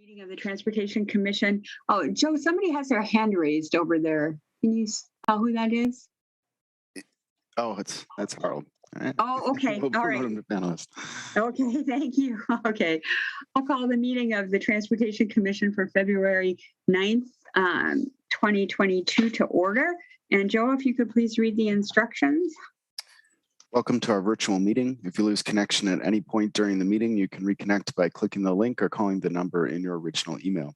Meeting of the Transportation Commission. Oh, Joe, somebody has their hand raised over there. Can you tell who that is? Oh, that's Harold. All right. Oh, okay. We'll All right. promote him to panelist. Okay, thank you. Okay. I'll call the meeting of the Transportation Commission for February 9th, 2022 to order. And Joe, if you could please read the instructions. Welcome to our virtual meeting. If you lose connection at any point during the meeting, you can reconnect by clicking the link or calling the number in your original email.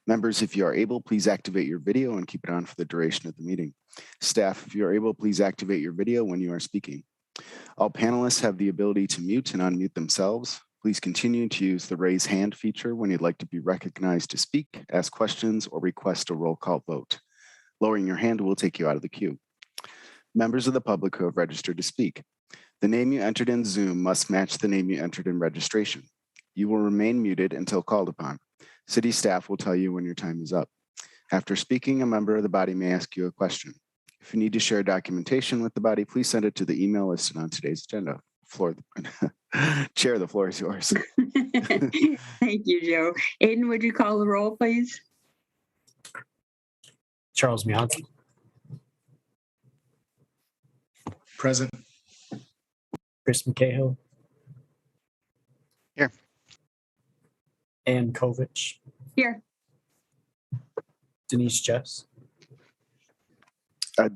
Members, if you are able, please activate your video and keep it on for the duration of the meeting. Staff, if you are able, please activate your video when you are speaking. All panelists have the ability to mute and unmute themselves. Please continue to use the raise hand feature when you'd like to be recognized to speak, ask questions, or request a roll call vote. Lowering your hand will take you out of the queue. Members of the public who have registered to speak. The name you entered in Zoom must match the name you entered in registration. You will remain muted until called upon. City staff will tell you when your time is up. After speaking, a member of the body may ask you a question. If you need to share documentation with the body, please send it to the email listed on today's agenda. Chair, the floor is yours. Thank you, Joe. Aiden, would you call the roll, please? Charles Mianzi. Present. Chris McCahill. Here. Ann Kovich. Here. Denise Jeffs.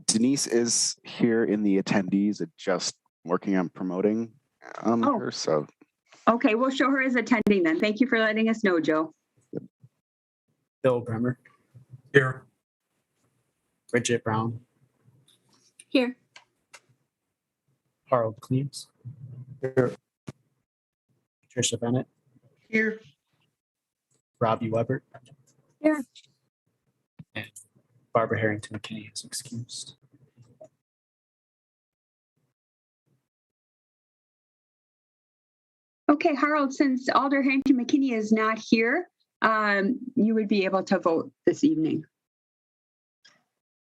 Denise is here in the attendees, just working on promoting her. So, okay, we'll show her as attending then. Thank you for letting us know, Joe. Bill Bremer. Here. Bridget Brown. Here. Harold Cleves. Here. Tricia Bennett. Here. Robbie Weber. Here. And Barbara Harrington McKinney is excused. Okay, Harold, since Alder Harrington McKinney is not here, you would be able to vote this evening.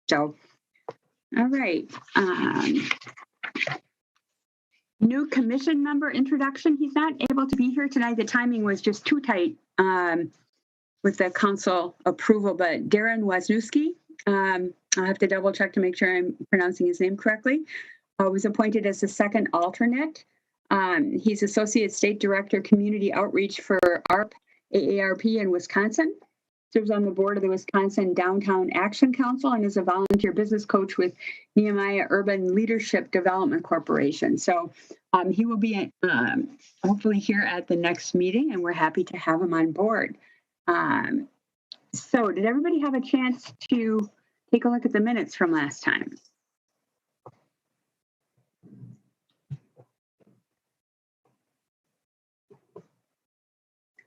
So, all right. New commission member introduction. He's not able to be here tonight. The timing was just too tight with the council approval, but Darren Wisniewski, I'll have to double check to make sure I'm pronouncing his name correctly, was appointed as the second alternate. He's Associate State Director, Community Outreach for ARP, AARP in Wisconsin. Serves on the board of the Wisconsin Downtown Action Council and is a volunteer business coach with Nehemiah Urban Leadership Development Corporation. So he will be hopefully here at the next meeting, and we're happy to have him on board. So did everybody have a chance to take a look at the minutes from last time?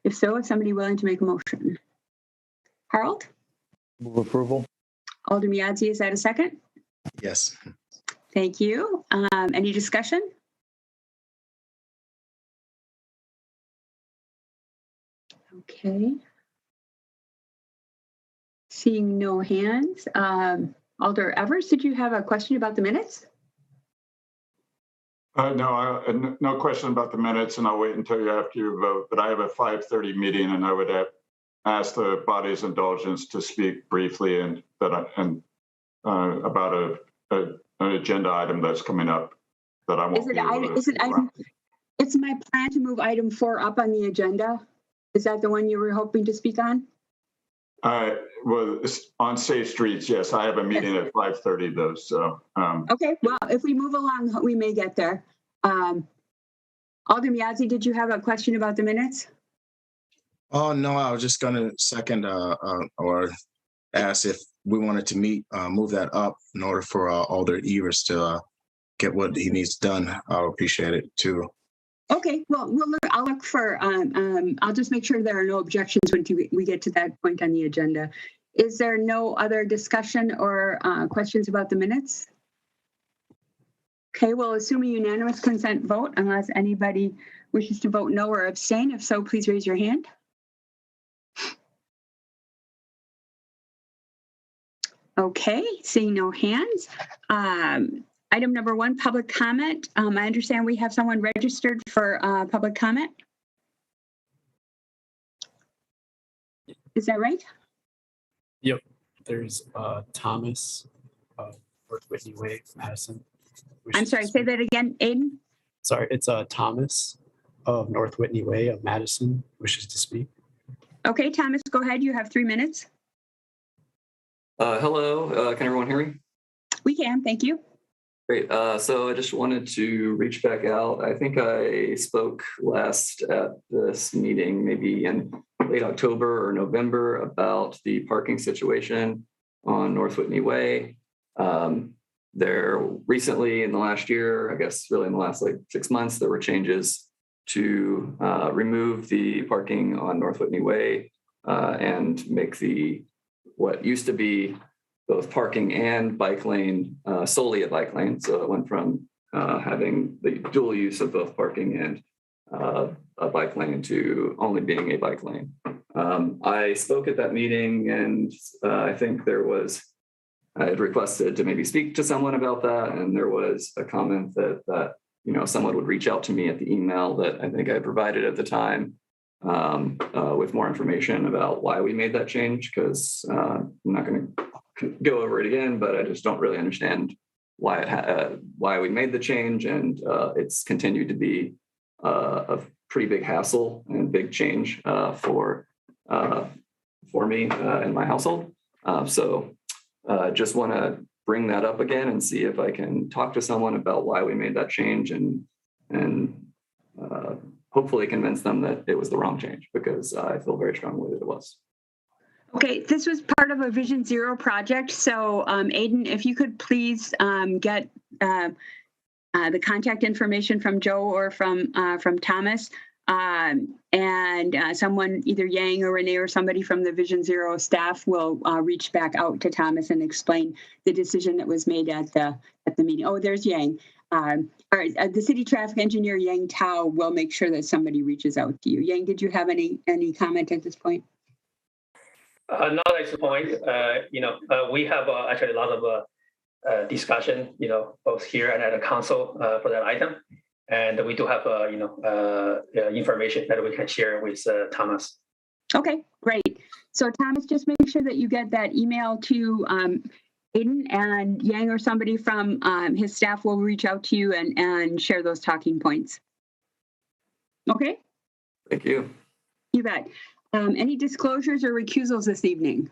If so, is somebody willing to make a motion? Harold? Move approval. Alder Mianzi, is that a second? Yes. Thank you. Any discussion? Okay. Seeing no hands. Alder Evers, did you have a question about the minutes? No, no question about the minutes, and I'll wait until you after you vote. But I have a 5:30 meeting, and I would ask the body's indulgence to speak briefly about an agenda item that's coming up that I won't be able to. It's my plan to move item 4 up on the agenda. Is that the one you were hoping to speak on? Well, on Safe Streets, yes. I have a meeting at 5:30 though, so. Okay, well, if we move along, we may get there. Alder Mianzi, did you have a question about the minutes? Oh, no, I was just going to second or ask if we wanted to move that up in order for Alder Evers to get what he needs done. I'll appreciate it too. Okay, well, I'll look for, I'll just make sure there are no objections when we get to that point on the agenda. Is there no other discussion or questions about the minutes? Okay, well, assume a unanimous consent vote unless anybody wishes to vote no or abstain. If so, please raise your hand. Okay, seeing no hands. Item number 1, public comment. I understand we have someone registered for public comment. Is that right? Yep. There's Thomas, North Whitney Way, Madison. I'm sorry, say that again, Aiden? Sorry, it's Thomas of North Whitney Way of Madison wishes to speak. Okay, Thomas, go ahead. You have 3 minutes. Hello, can everyone hear me? We can, thank you. Great. So I just wanted to reach back out. I think I spoke last at this meeting, maybe in late October or November, about the parking situation on North Whitney Way. There recently in the last year, I guess really in the last like 6 months, there were changes to remove the parking on North Whitney Way and make what used to be both parking and bike lane solely a bike lane. So it went from having the dual use of both parking and a bike lane to only being a bike lane. I spoke at that meeting, and I think I had requested to maybe speak to someone about that, and there was a comment that someone would reach out to me at the email that I think I provided at the time with more information about why we made that change, because I'm not going to go over it again, but I just don't really understand why we made the change, and it's continued to be a pretty big hassle and big change for me in my household. So just want to bring that up again and see if I can talk to someone about why we made that change and hopefully convince them that it was the wrong change, because I feel very strongly that it was. Okay, this was part of a Vision Zero project. So Aiden, if you could please get the contact information from Joe or from Thomas, and someone, either Yang or Renee or somebody from the Vision Zero staff, will reach back out to Thomas and explain the decision that was made at the meeting. Oh, there's Yang. All right, the city traffic engineer Yang Tao will make sure that somebody reaches out to you. Yang, did you have any comment at this point? Not at this point. We have actually a lot of discussion, both here and at the council for that item. And we do have, information that we can share with Thomas. Okay, great. So Thomas, just make sure that you get that email to Aiden, and Yang or somebody from his staff will reach out to you and share those talking points. Okay? Thank you. You bet. Any disclosures or recusals this evening?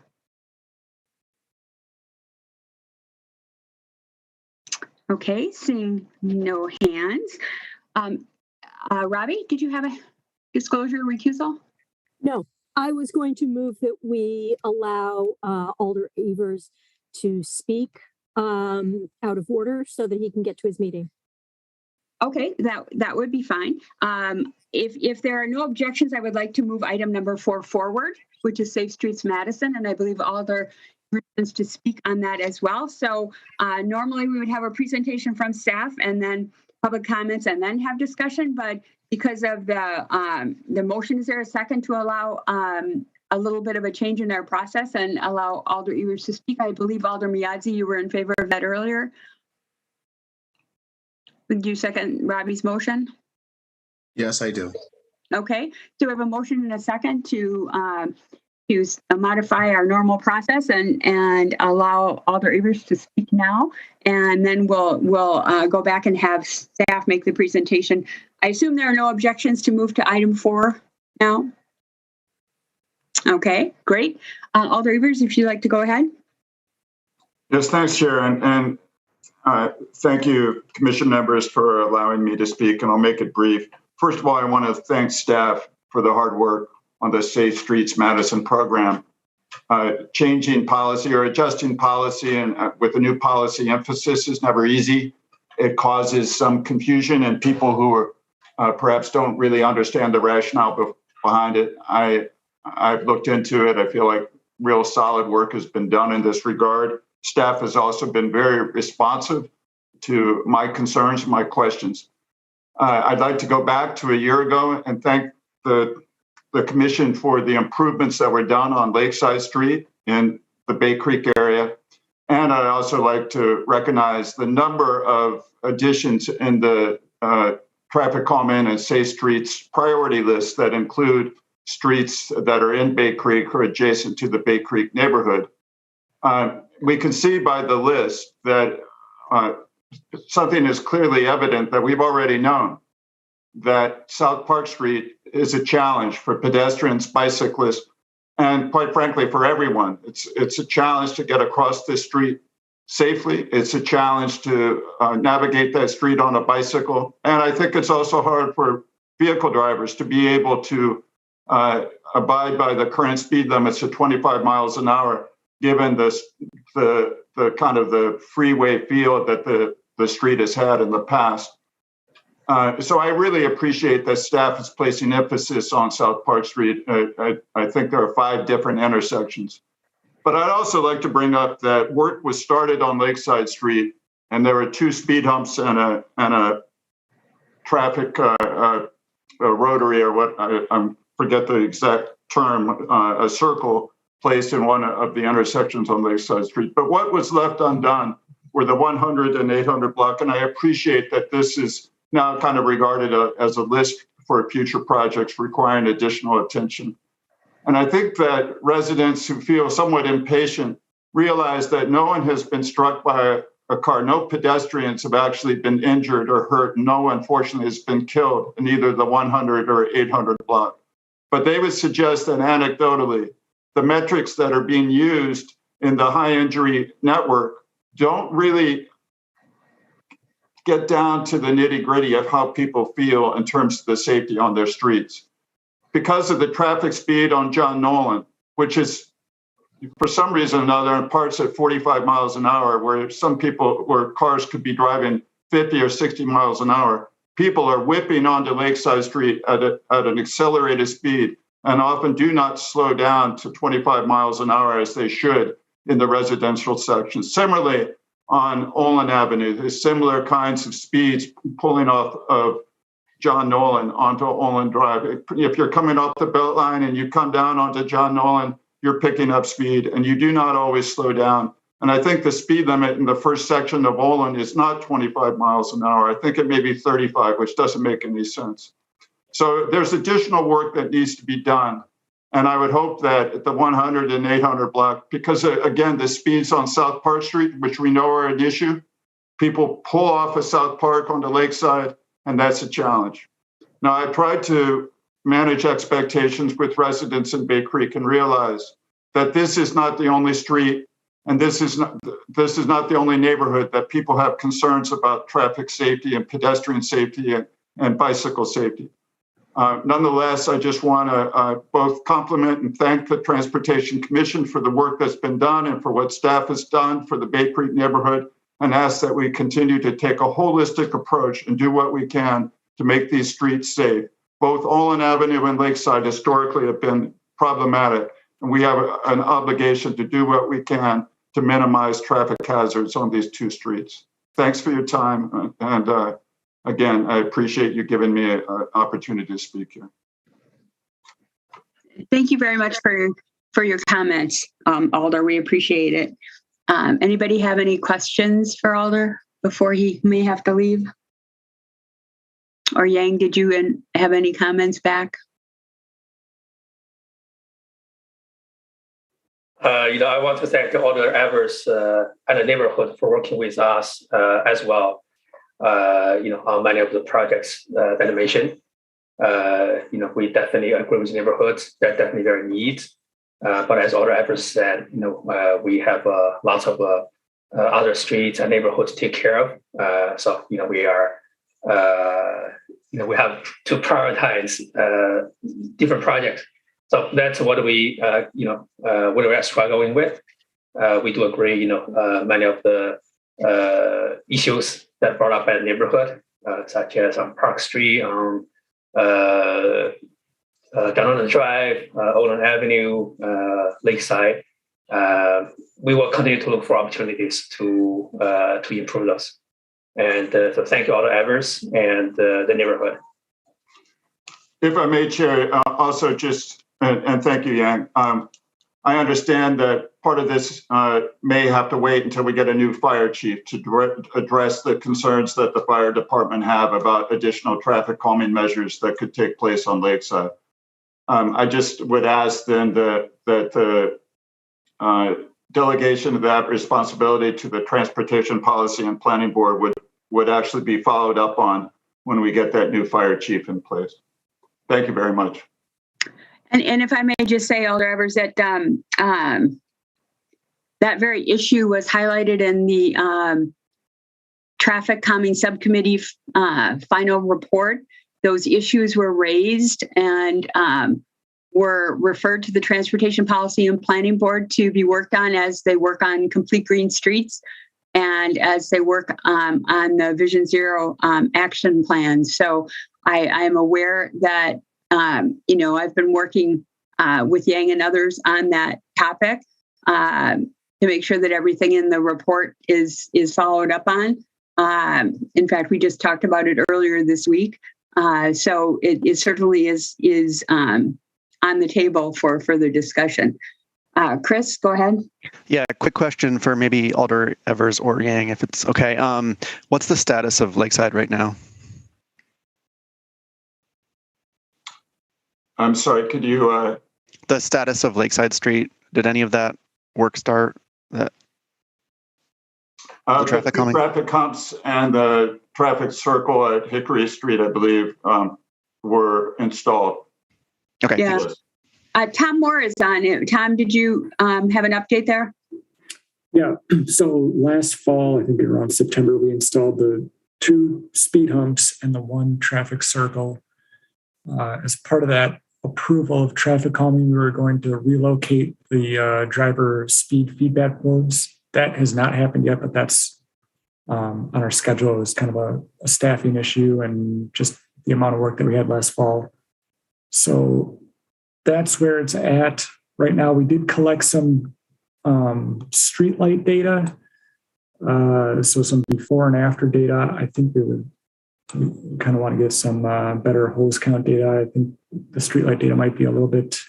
Okay, seeing no hands. Robbie, did you have a disclosure or recusal? No, I was going to move that we allow Alder Evers to speak out of order so that he can get to his meeting. Okay, that would be fine. If there are no objections, I would like to move item number 4 forward, which is Safe Streets Madison, and I believe Alder reasons to speak on that as well. So normally we would have a presentation from staff and then public comments and then have discussion, but because of the motion, is there a second to allow a little bit of a change in our process and allow Alder Evers to speak? I believe Alder Miyadzi, you were in favor of that earlier. Would you second Robbie's motion? Yes, I do. Okay, so we have a motion and a second to modify our normal process and allow Alder Evers to speak now, and then we'll go back and have staff make the presentation. I assume there are no objections to move to item 4 now. Okay, great. Alder Evers, if you'd like to go ahead. Yes, thanks, Sharon. And thank you, commission members, for allowing me to speak, and I'll make it brief. First of all, I want to thank staff for the hard work on the Safe Streets Madison program. Changing policy or adjusting policy and with a new policy emphasis is never easy. It causes some confusion, and people who are perhaps don't really understand the rationale behind it. I've looked into it. I feel like real solid work has been done in this regard. Staff has also been very responsive to my concerns, my questions. I'd like to go back to a year ago and thank the commission for the improvements that were done on Lakeside Street in the Bay Creek area. And I'd also like to recognize the number of additions in the traffic calming and safe streets priority list that include streets that are in Bay Creek or adjacent to the Bay Creek neighborhood. We can see by the list that something is clearly evident that we've already known, that South Park Street is a challenge for pedestrians, bicyclists, and quite frankly, for everyone. It's a challenge to get across this street safely. It's a challenge to navigate that street on a bicycle. And I think it's also hard for vehicle drivers to be able to abide by the current speed limits of 25 miles an hour, given the kind of the freeway feel that the street has had in the past. So I really appreciate that staff is placing emphasis on South Park Street. I think there are 5 different intersections. But I'd also like to bring up that work was started on Lakeside Street, and there were 2 speed humps and a traffic rotary, or what, I forget the exact term, a circle placed in one of the intersections on Lakeside Street. But what was left undone were the 100 and 800 block, and I appreciate that this is now kind of regarded as a list for future projects requiring additional attention. And I think that residents who feel somewhat impatient realize that no one has been struck by a car. No pedestrians have actually been injured or hurt. No one, unfortunately, has been killed in either the 100 or 800 block. But they would suggest that anecdotally, the metrics that are being used in the high injury network don't really get down to the nitty gritty of how people feel in terms of the safety on their streets. Because of the traffic speed on John Nolan, which is for some reason or another in parts at 45 miles an hour, where cars could be driving 50 or 60 miles an hour, people are whipping onto Lakeside Street at an accelerated speed and often do not slow down to 25 miles an hour as they should in the residential section. Similarly, on Olin Avenue, there's similar kinds of speeds pulling off of John Nolan onto Olin Drive. If you're coming off the Beltline and you come down onto John Nolan, you're picking up speed and you do not always slow down. And I think the speed limit in the first section of Olin is not 25 miles an hour. I think it may be 35, which doesn't make any sense. So there's additional work that needs to be done. And I would hope that at the 100 and 800 block, because again, the speeds on South Park Street, which we know are an issue, people pull off of South Park onto Lakeside, and that's a challenge. Now, I tried to manage expectations with residents in Bay Creek and realize that this is not the only street, and this is not the only neighborhood that people have concerns about traffic safety and pedestrian safety and bicycle safety. Nonetheless, I just want to both compliment and thank the Transportation Commission for the work that's been done and for what staff has done for the Bay Creek neighborhood, and ask that we continue to take a holistic approach and do what we can to make these streets safe. Both Olin Avenue and Lakeside historically have been problematic, and we have an obligation to do what we can to minimize traffic hazards on these 2 streets. Thanks for your time, and again, I appreciate you giving me an opportunity to speak here. Thank you very much for your comments, Alder. We appreciate it. Anybody have any questions for Alder before he may have to leave? Or Yang, did you have any comments back? I want to thank Alder Evers and the neighborhood for working with us as well. On many of the projects that I mentioned. We definitely agree with neighborhoods. They're definitely very needs. But as Alder Evers said, we have lots of other streets and neighborhoods to take care of. So we are, we have to prioritize different projects. So that's what we, what we are struggling with. We do agree, many of the issues that brought up by the neighborhood, such as on Park Street, on Donovan Drive, Olin Avenue, Lakeside. We will continue to look for opportunities to improve those. And so thank you, Alder Evers and the neighborhood. If I may, Chair, also just, and thank you, Yang. I understand that part of this may have to wait until we get a new fire chief to address the concerns that the fire department have about additional traffic calming measures that could take place on Lakeside. I just would ask then that the delegation of that responsibility to the Transportation Policy and Planning Board would actually be followed up on when we get that new fire chief in place. Thank you very much. And if I may just say, Alder Evers, that that very issue was highlighted in the Traffic Calming Subcommittee final report. Those issues were raised and were referred to the Transportation Policy and Planning Board to be worked on as they work on Complete Green Streets and as they work on the Vision Zero action plan. So I am aware that, I've been working with Yang and others on that topic to make sure that everything in the report is followed up on. In fact, we just talked about it earlier this week. So it certainly is on the table for further discussion. Chris, go ahead. Yeah, quick question for maybe Alder Evers or Yang, if it's okay. What's the status of Lakeside right now? I'm sorry, could you? The status of Lakeside Street, did any of that work start? The traffic calming? Traffic humps and the traffic circle at Hickory Street, I believe, were installed. Okay. Yeah. Tom Moore is on it. Tom, did you have an update there? Yeah. So last fall, I think around September, we installed the 2 speed humps and the 1 traffic circle. As part of that approval of traffic calming, we were going to relocate the driver speed feedback boards. That has not happened yet, but that's on our schedule. It was kind of a staffing issue and just the amount of work that we had last fall. So that's where it's at right now. We did collect some streetlight data, so some before and after data. I think we kind of want to get some better hose count data. I think the streetlight data might be a little bit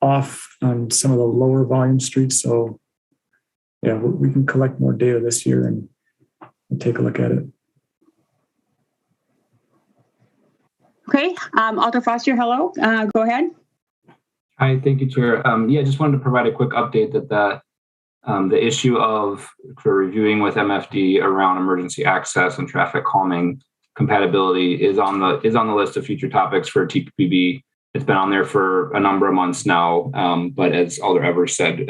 off on some of the lower volume streets. So yeah, we can collect more data this year and take a look at it. Okay, Alder Foster, hello. Go ahead. Hi, thank you, Chair. Just wanted to provide a quick update that the issue of reviewing with MFD around emergency access and traffic calming compatibility is on the list of future topics for TPPB. It's been on there for a number of months now, but as Alder Evers said,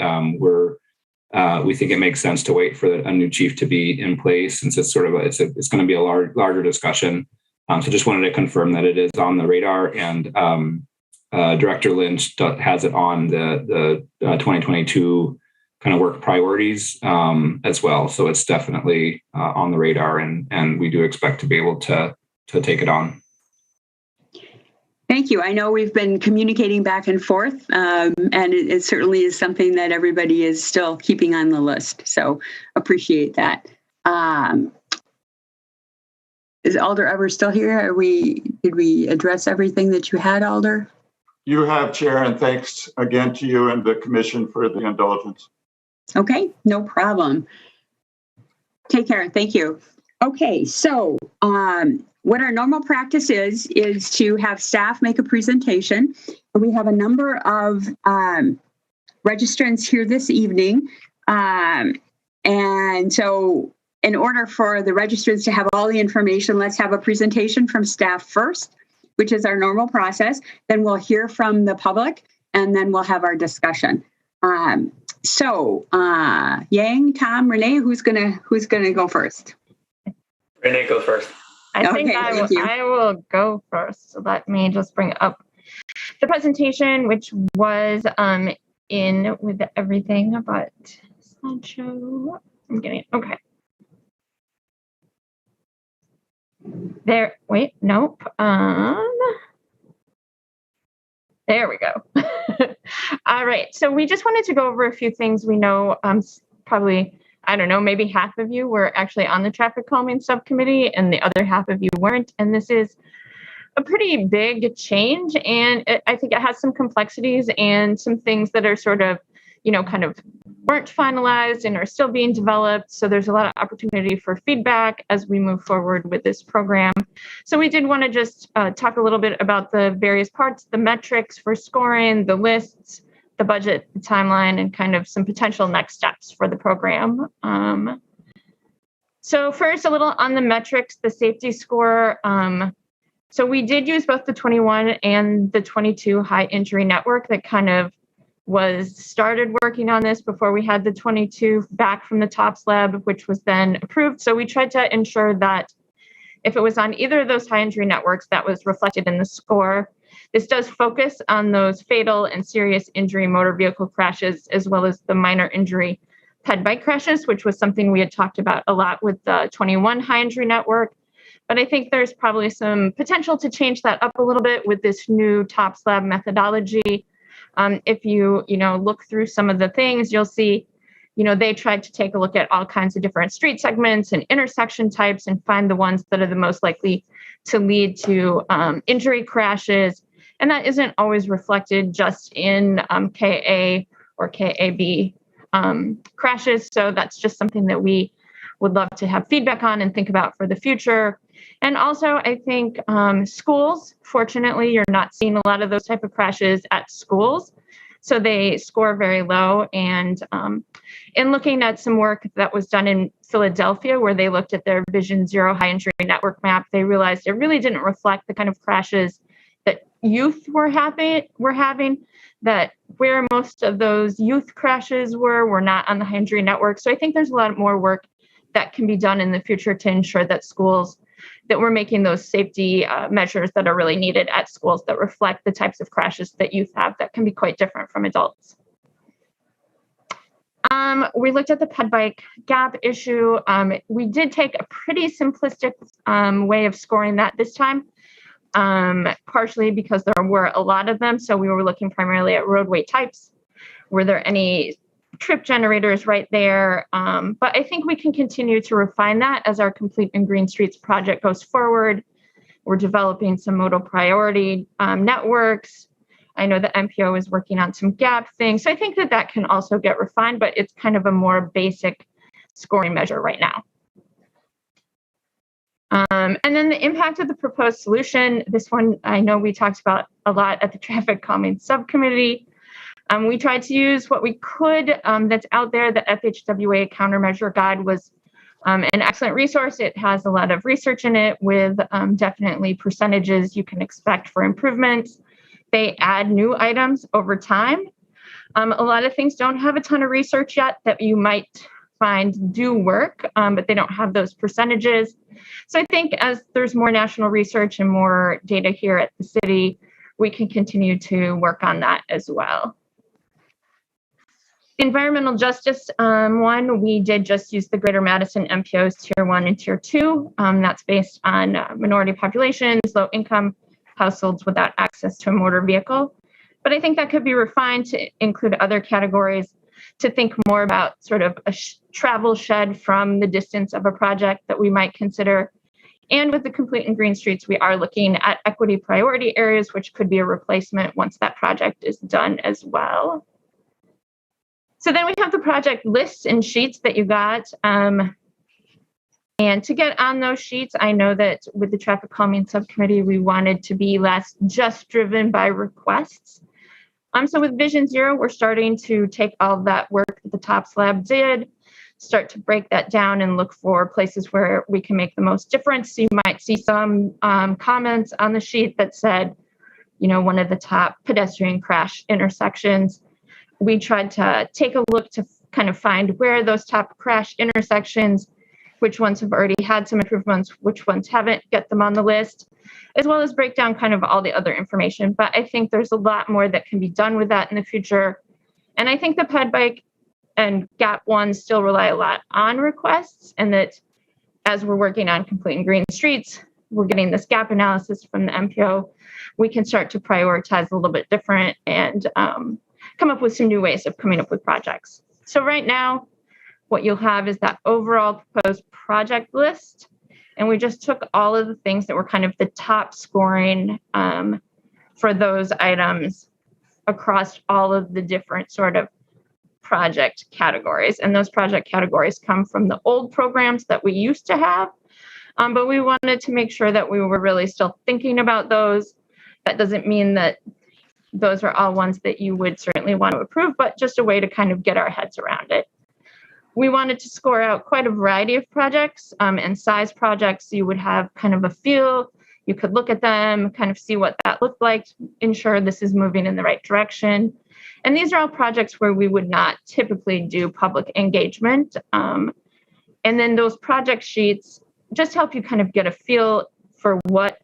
we think it makes sense to wait for a new chief to be in place, since it's it's going to be a larger discussion. So just wanted to confirm that it is on the radar, and Director Lynch has it on the 2022 kind of work priorities as well. So it's definitely on the radar, and we do expect to be able to take it on. Thank you. I know we've been communicating back and forth, and it certainly is something that everybody is still keeping on the list. So appreciate that. Is Alder Evers still here? Did we address everything that you had, Alder? You have, Chair, and thanks again to you and the Commission for the indulgence. Okay, no problem. Take care. Thank you. Okay, so what our normal practice is to have staff make a presentation. We have a number of registrants here this evening. And so in order for the registrants to have all the information, let's have a presentation from staff first, which is our normal process. Then we'll hear from the public, and then we'll have our discussion. So Yang, Tom, Renee, who's gonna go first? Renee, go first. I think I will go first. So let me just bring up the presentation, which was in with everything about slideshow. I'm getting okay. There. Wait. Nope. There we go. All right. So we just wanted to go over a few things. We know probably, I don't know, maybe half of you were actually on the traffic calming subcommittee and the other half of you weren't. And this is a pretty big change. And I think it has some complexities and some things that are sort of kind of weren't finalized and are still being developed. So there's a lot of opportunity for feedback as we move forward with this program. So we did want to just talk a little bit about the various parts, the metrics for scoring, the lists, the budget, the timeline, and kind of some potential next steps for the program. So first, a little on the metrics, the safety score. So we did use both the 21 and the 22 high injury network that kind of was started working on this before we had the 22 back from the TOPS lab, which was then approved. So we tried to ensure that if it was on either of those high injury networks, that was reflected in the score. This does focus on those fatal and serious injury motor vehicle crashes, as well as the minor injury ped bike crashes, which was something we had talked about a lot with the 21 high injury network. But I think there's probably some potential to change that up a little bit with this new TOPS lab methodology. If you look through some of the things, you'll see, they tried to take a look at all kinds of different street segments and intersection types and find the ones that are the most likely to lead to injury crashes. And that isn't always reflected just in KA or KAB crashes. So that's just something that we would love to have feedback on and think about for the future. And also, I think schools, fortunately, you're not seeing a lot of those type of crashes at schools. So they score very low. And in looking at some work that was done in Philadelphia, where they looked at their Vision Zero high injury network map, they realized it really didn't reflect the kind of crashes that youth were having, that where most of those youth crashes were not on the high injury network. So I think there's a lot more work that can be done in the future to ensure that schools, that we're making those safety measures that are really needed at schools that reflect the types of crashes that youth have that can be quite different from adults. We looked at the ped bike gap issue. We did take a pretty simplistic way of scoring that this time, partially because there were a lot of them. So we were looking primarily at roadway types. Were there any trip generators right there? But I think we can continue to refine that as our Complete and Green Streets project goes forward. We're developing some modal priority networks. I know the MPO is working on some gap things. So I think that can also get refined, but it's kind of a more basic scoring measure right now. And then the impact of the proposed solution. This one, I know we talked about a lot at the Traffic Calming Subcommittee. We tried to use what we could that's out there. The FHWA countermeasure guide was an excellent resource. It has a lot of research in it with definitely percentages you can expect for improvements. They add new items over time. A lot of things don't have a ton of research yet that you might find do work, but they don't have those percentages. So I think as there's more national research and more data here at the city, we can continue to work on that as well. Environmental justice one, we did just use the Greater Madison MPOs Tier 1 and Tier 2. That's based on minority populations, low income households without access to a motor vehicle. But I think that could be refined to include other categories, to think more about sort of a travel shed from the distance of a project that we might consider. And with the Complete and Green Streets, we are looking at equity priority areas, which could be a replacement once that project is done as well. So then we have the project lists and sheets that you got. And to get on those sheets, I know that with the Traffic Calming Subcommittee, we wanted to be less just driven by requests. So with Vision Zero, we're starting to take all of that work that the TOPS lab did, start to break that down and look for places where we can make the most difference. So you might see some comments on the sheet that said, one of the top pedestrian crash intersections. We tried to take a look to kind of find where those top crash intersections, which ones have already had some improvements, which ones haven't, get them on the list, as well as break down kind of all the other information. But I think there's a lot more that can be done with that in the future. And I think the ped bike and gap ones still rely a lot on requests, and that as we're working on Complete and Green Streets, we're getting this gap analysis from the MPO, we can start to prioritize a little bit different and come up with some new ways of coming up with projects. So right now, what you'll have is that overall proposed project list. And we just took all of the things that were kind of the top scoring for those items across all of the different sort of project categories. And those project categories come from the old programs that we used to have. But we wanted to make sure that we were really still thinking about those. That doesn't mean that those are all ones that you would certainly want to approve, but just a way to kind of get our heads around it. We wanted to score out quite a variety of projects and size projects. You would have kind of a feel. You could look at them, kind of see what that looked like, ensure this is moving in the right direction. And these are all projects where we would not typically do public engagement. And then those project sheets just help you kind of get a feel for what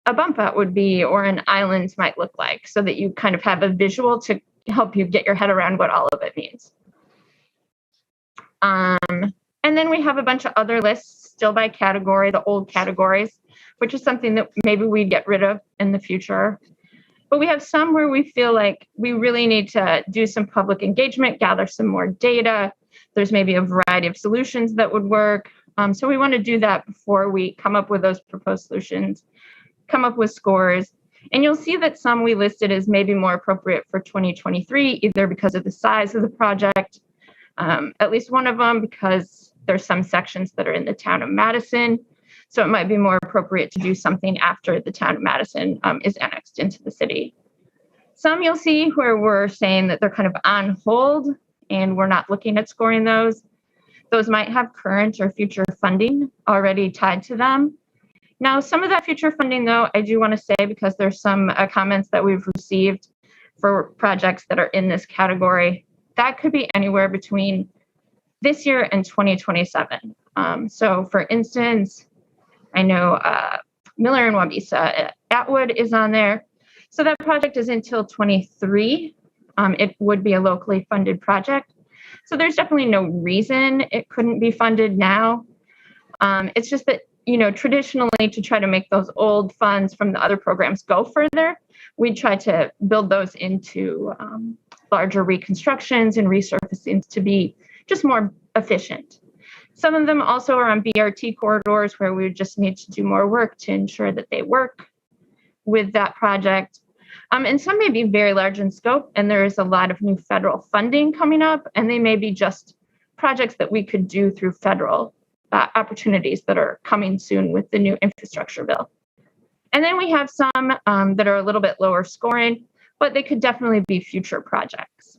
a bump out would be or an island might look like, so that you kind of have a visual to help you get your head around what all of it means. And then we have a bunch of other lists still by category, the old categories, which is something that maybe we'd get rid of in the future. But we have some where we feel like we really need to do some public engagement, gather some more data. There's maybe a variety of solutions that would work. So we want to do that before we come up with those proposed solutions, come up with scores. And you'll see that some we listed as maybe more appropriate for 2023, either because of the size of the project, at least one of them because there's some sections that are in the town of Madison. So it might be more appropriate to do something after the town of Madison is annexed into the city. Some you'll see where we're saying that they're kind of on hold and we're not looking at scoring those. Those might have current or future funding already tied to them. Now, some of that future funding, though, I do want to say, because there's some comments that we've received for projects that are in this category, that could be anywhere between this year and 2027. So for instance, I know Miller and Wabisa Atwood is on there. So that project is until 23. It would be a locally funded project. So there's definitely no reason it couldn't be funded now. It's just that, you know, traditionally to try to make those old funds from the other programs go further, we try to build those into larger reconstructions and resurfacings to be just more efficient. Some of them also are on BRT corridors where we just need to do more work to ensure that they work with that project. And some may be very large in scope, and there is a lot of new federal funding coming up, and they may be just projects that we could do through federal opportunities that are coming soon with the new infrastructure bill. And then we have some that are a little bit lower scoring, but they could definitely be future projects.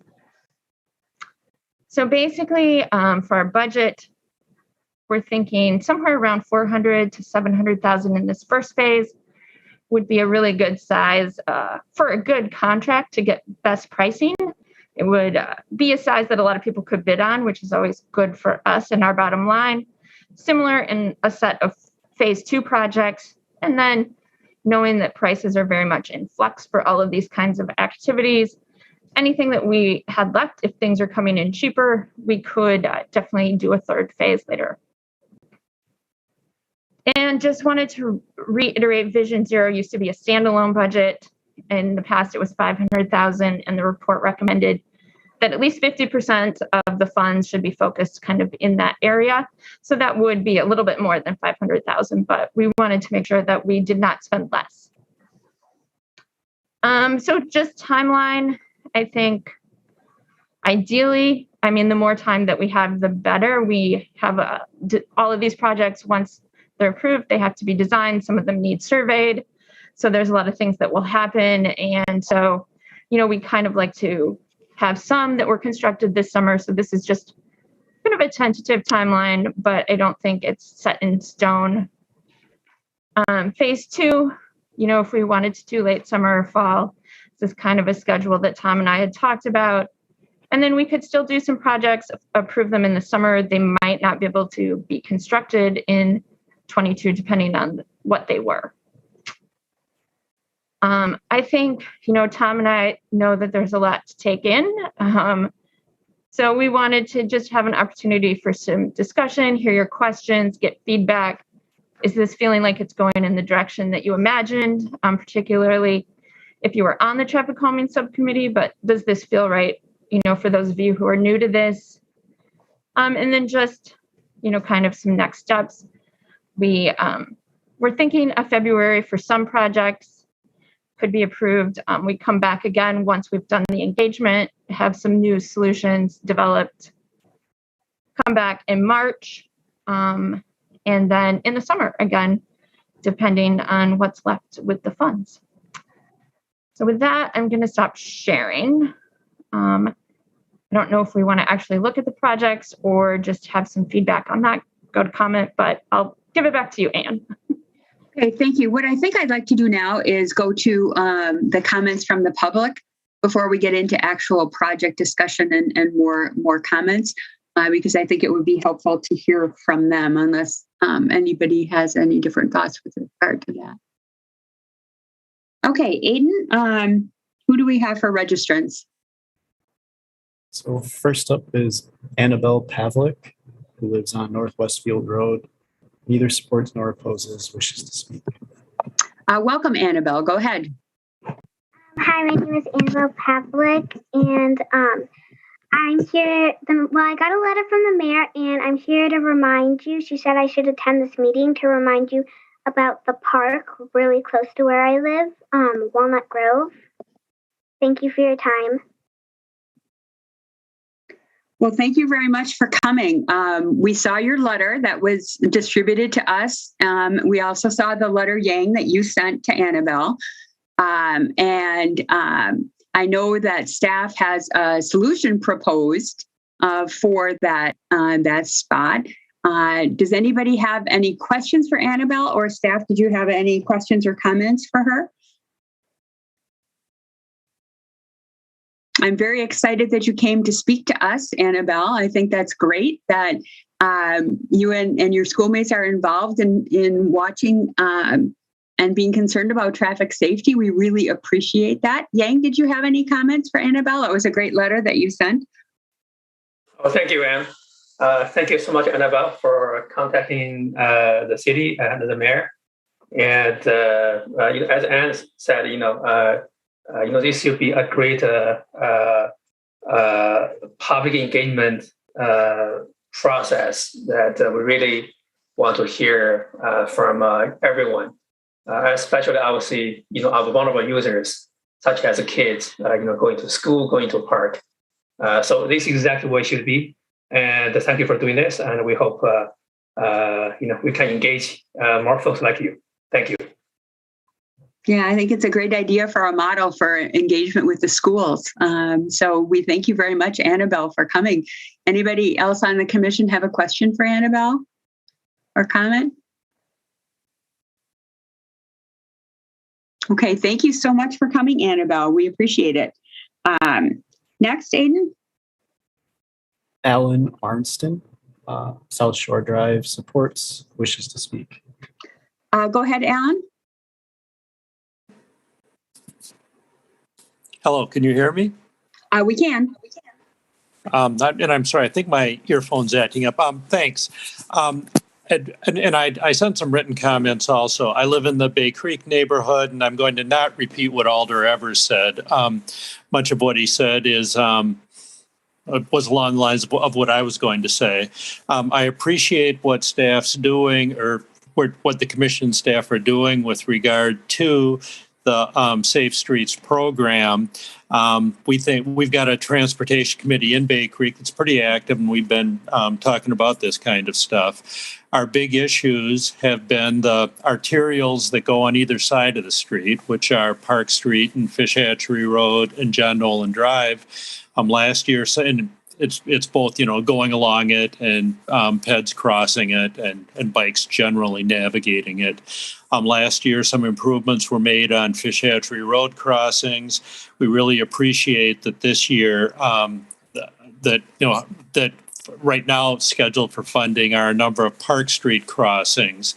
So basically, for our budget, we're thinking somewhere around 400 to 700,000 in this first phase would be a really good size for a good contract to get best pricing. It would be a size that a lot of people could bid on, which is always good for us and our bottom line. Similar in a set of phase 2 projects. And then knowing that prices are very much in flux for all of these kinds of activities, anything that we had left, if things are coming in cheaper, we could definitely do a third phase later. And just wanted to reiterate, Vision Zero used to be a standalone budget. In the past, it was 500,000, and the report recommended that at least 50% of the funds should be focused kind of in that area. So that would be a little bit more than 500,000, but we wanted to make sure that we did not spend less. So just timeline, I think ideally, I mean, the more time that we have, the better. We have all of these projects, once they're approved, they have to be designed. Some of them need surveyed. So there's a lot of things that will happen. And so, you know, we kind of like to have some that were constructed this summer. So this is just kind of a tentative timeline, but I don't think it's set in stone. Phase 2, you know, if we wanted to do late summer or fall, this is kind of a schedule that Tom and I had talked about. And then we could still do some projects, approve them in the summer. They might not be able to be constructed in 22, depending on what they were. I think, you know, Tom and I know that there's a lot to take in. So we wanted to just have an opportunity for some discussion, hear your questions, get feedback. Is this feeling like it's going in the direction that you imagined, particularly if you were on the traffic calming subcommittee, but does this feel right, you know, for those of you who are new to this? And then just, you know, kind of some next steps. We're thinking of February for some projects. could be approved. We come back again once we've done the engagement, have some new solutions developed, come back in March, and then in the summer again, depending on what's left with the funds. So with that, I'm going to stop sharing. I don't know if we want to actually look at the projects or just have some feedback on that, go to comment, but I'll give it back to you, Anne. Okay, thank you. What I think I'd like to do now is go to the comments from the public before we get into actual project discussion and more comments, because I think it would be helpful to hear from them unless anybody has any different thoughts with regard to that. Okay, Aiden, who do we have for registrants? So first up is Annabelle Pavlik, who lives on Northwest Field Road. Neither supports nor opposes, wishes to speak. Welcome, Annabelle. Go ahead. Hi, my name is Annabelle Pavlik, and I'm here. I got a letter from the mayor, and I'm here to remind you. She said I should attend this meeting to remind you about the park really close to where I live, Walnut Grove. Thank you for your time. Well, thank you very much for coming. We saw your letter that was distributed to us. We also saw the letter, Yang, that you sent to Annabelle. And I know that staff has a solution proposed for that spot. Does anybody have any questions for Annabelle, or staff? Did you have any questions or comments for her? I'm very excited that you came to speak to us, Annabelle. I think that's great that you and your schoolmates are involved in watching and being concerned about traffic safety. We really appreciate that. Yang, did you have any comments for Annabelle? It was a great letter that you sent. Oh, thank you, Anne. Thank you so much, Annabelle, for contacting the city and the mayor. And as Anne said, this should be a great public engagement process that we really want to hear from everyone, especially obviously, our vulnerable users, such as the kids, going to school, going to a park. So this is exactly what it should be. And thank you for doing this. And we hope, we can engage more folks like you. Thank you. Yeah, I think it's a great idea for a model for engagement with the schools. So we thank you very much, Annabelle, for coming. Anybody else on the commission have a question for Annabelle or comment? Okay, thank you so much for coming, Annabelle. We appreciate it. Next, Aiden. Alan Arnston, South Shore Drive, supports, wishes to speak. Go ahead, Alan. Hello, can you hear me? We can. And I'm sorry, I think my earphone's acting up. Thanks. And I sent some written comments also. I live in the Bay Creek neighborhood, and I'm going to not repeat what Alder Evers said. Much of what he said was along the lines of what I was going to say. I appreciate what staff's doing, or what the commission staff are doing with regard to the Safe Streets program. We think we've got a transportation committee in Bay Creek that's pretty active, and we've been talking about this kind of stuff. Our big issues have been the arterials that go on either side of the street, which are Park Street and Fish Hatchery Road and John Nolan Drive. Last year, and it's both, going along it and peds crossing it and bikes generally navigating it. Last year, some improvements were made on Fish Hatchery Road crossings. We really appreciate that this year that right now scheduled for funding are a number of Park Street crossings.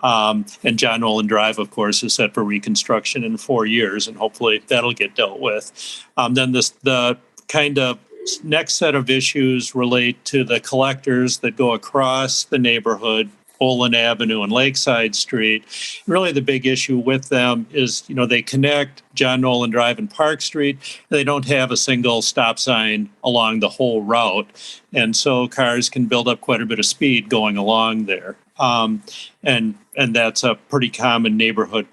And John Nolan Drive, of course, is set for reconstruction in 4 years, and hopefully that'll get dealt with. Then the kind of next set of issues relate to the collectors that go across the neighborhood, Olin Avenue and Lakeside Street. Really, the big issue with them is, they connect John Nolan Drive and Park Street. They don't have a single stop sign along the whole route. And so cars can build up quite a bit of speed going along there. And that's a pretty common neighborhood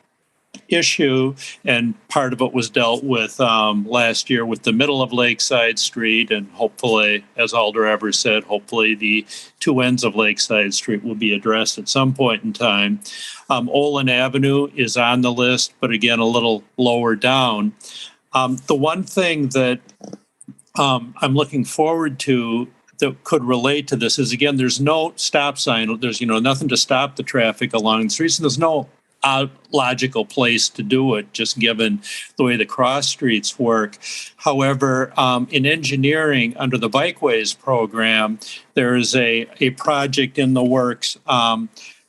issue, and part of it was dealt with last year with the middle of Lakeside Street, and hopefully, as Alder Evers said, hopefully the two ends of Lakeside Street will be addressed at some point in time. Olin Avenue is on the list, but again, a little lower down. The one thing that I'm looking forward to that could relate to this is, again, there's no stop sign. There's, nothing to stop the traffic along the streets. And there's no logical place to do it, just given the way the cross streets work. However, in engineering under the Bikeways program, there is a project in the works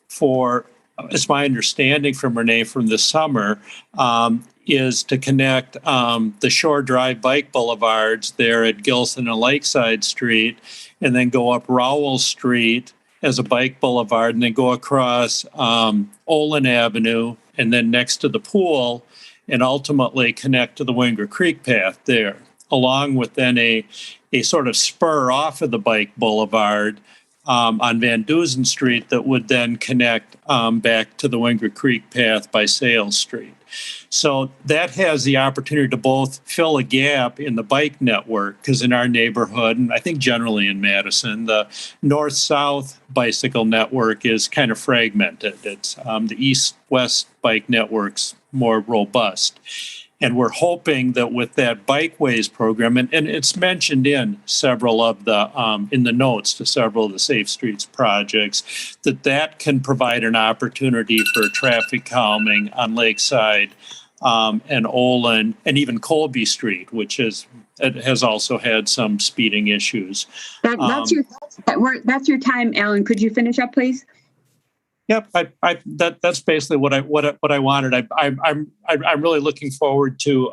for, it's my understanding from Renee from this summer, is to connect the Shore Drive bike boulevards there at Gilson and Lakeside Street, and then go up Rowell Street as a bike boulevard, and then go across Olin Avenue, and then next to the pool, and ultimately connect to the Winger Creek path there, along with then a sort of spur off of the bike boulevard on Van Dusen Street that would then connect back to the Winger Creek path by Sales Street. So that has the opportunity to both fill a gap in the bike network, because in our neighborhood, and I think generally in Madison, the north-south bicycle network is kind of fragmented. It's the east-west bike network's more robust. And we're hoping that with that Bikeways program, and it's mentioned in several of the, in the notes to several of the Safe Streets projects, that can provide an opportunity for traffic calming on Lakeside and Olin, and even Colby Street, which has also had some speeding issues. That's your time, Alan. Could you finish up, please? Yep, that's basically what I wanted. I'm really looking forward to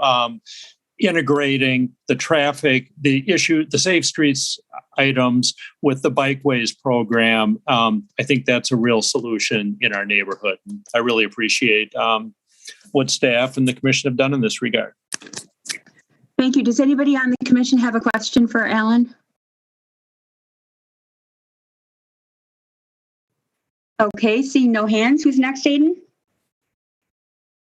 integrating the traffic, the Safe Streets items with the Bikeways program. I think that's a real solution in our neighborhood. I really appreciate what staff and the commission have done in this regard. Thank you. Does anybody on the commission have a question for Alan? Okay, seeing no hands. Who's next, Aiden?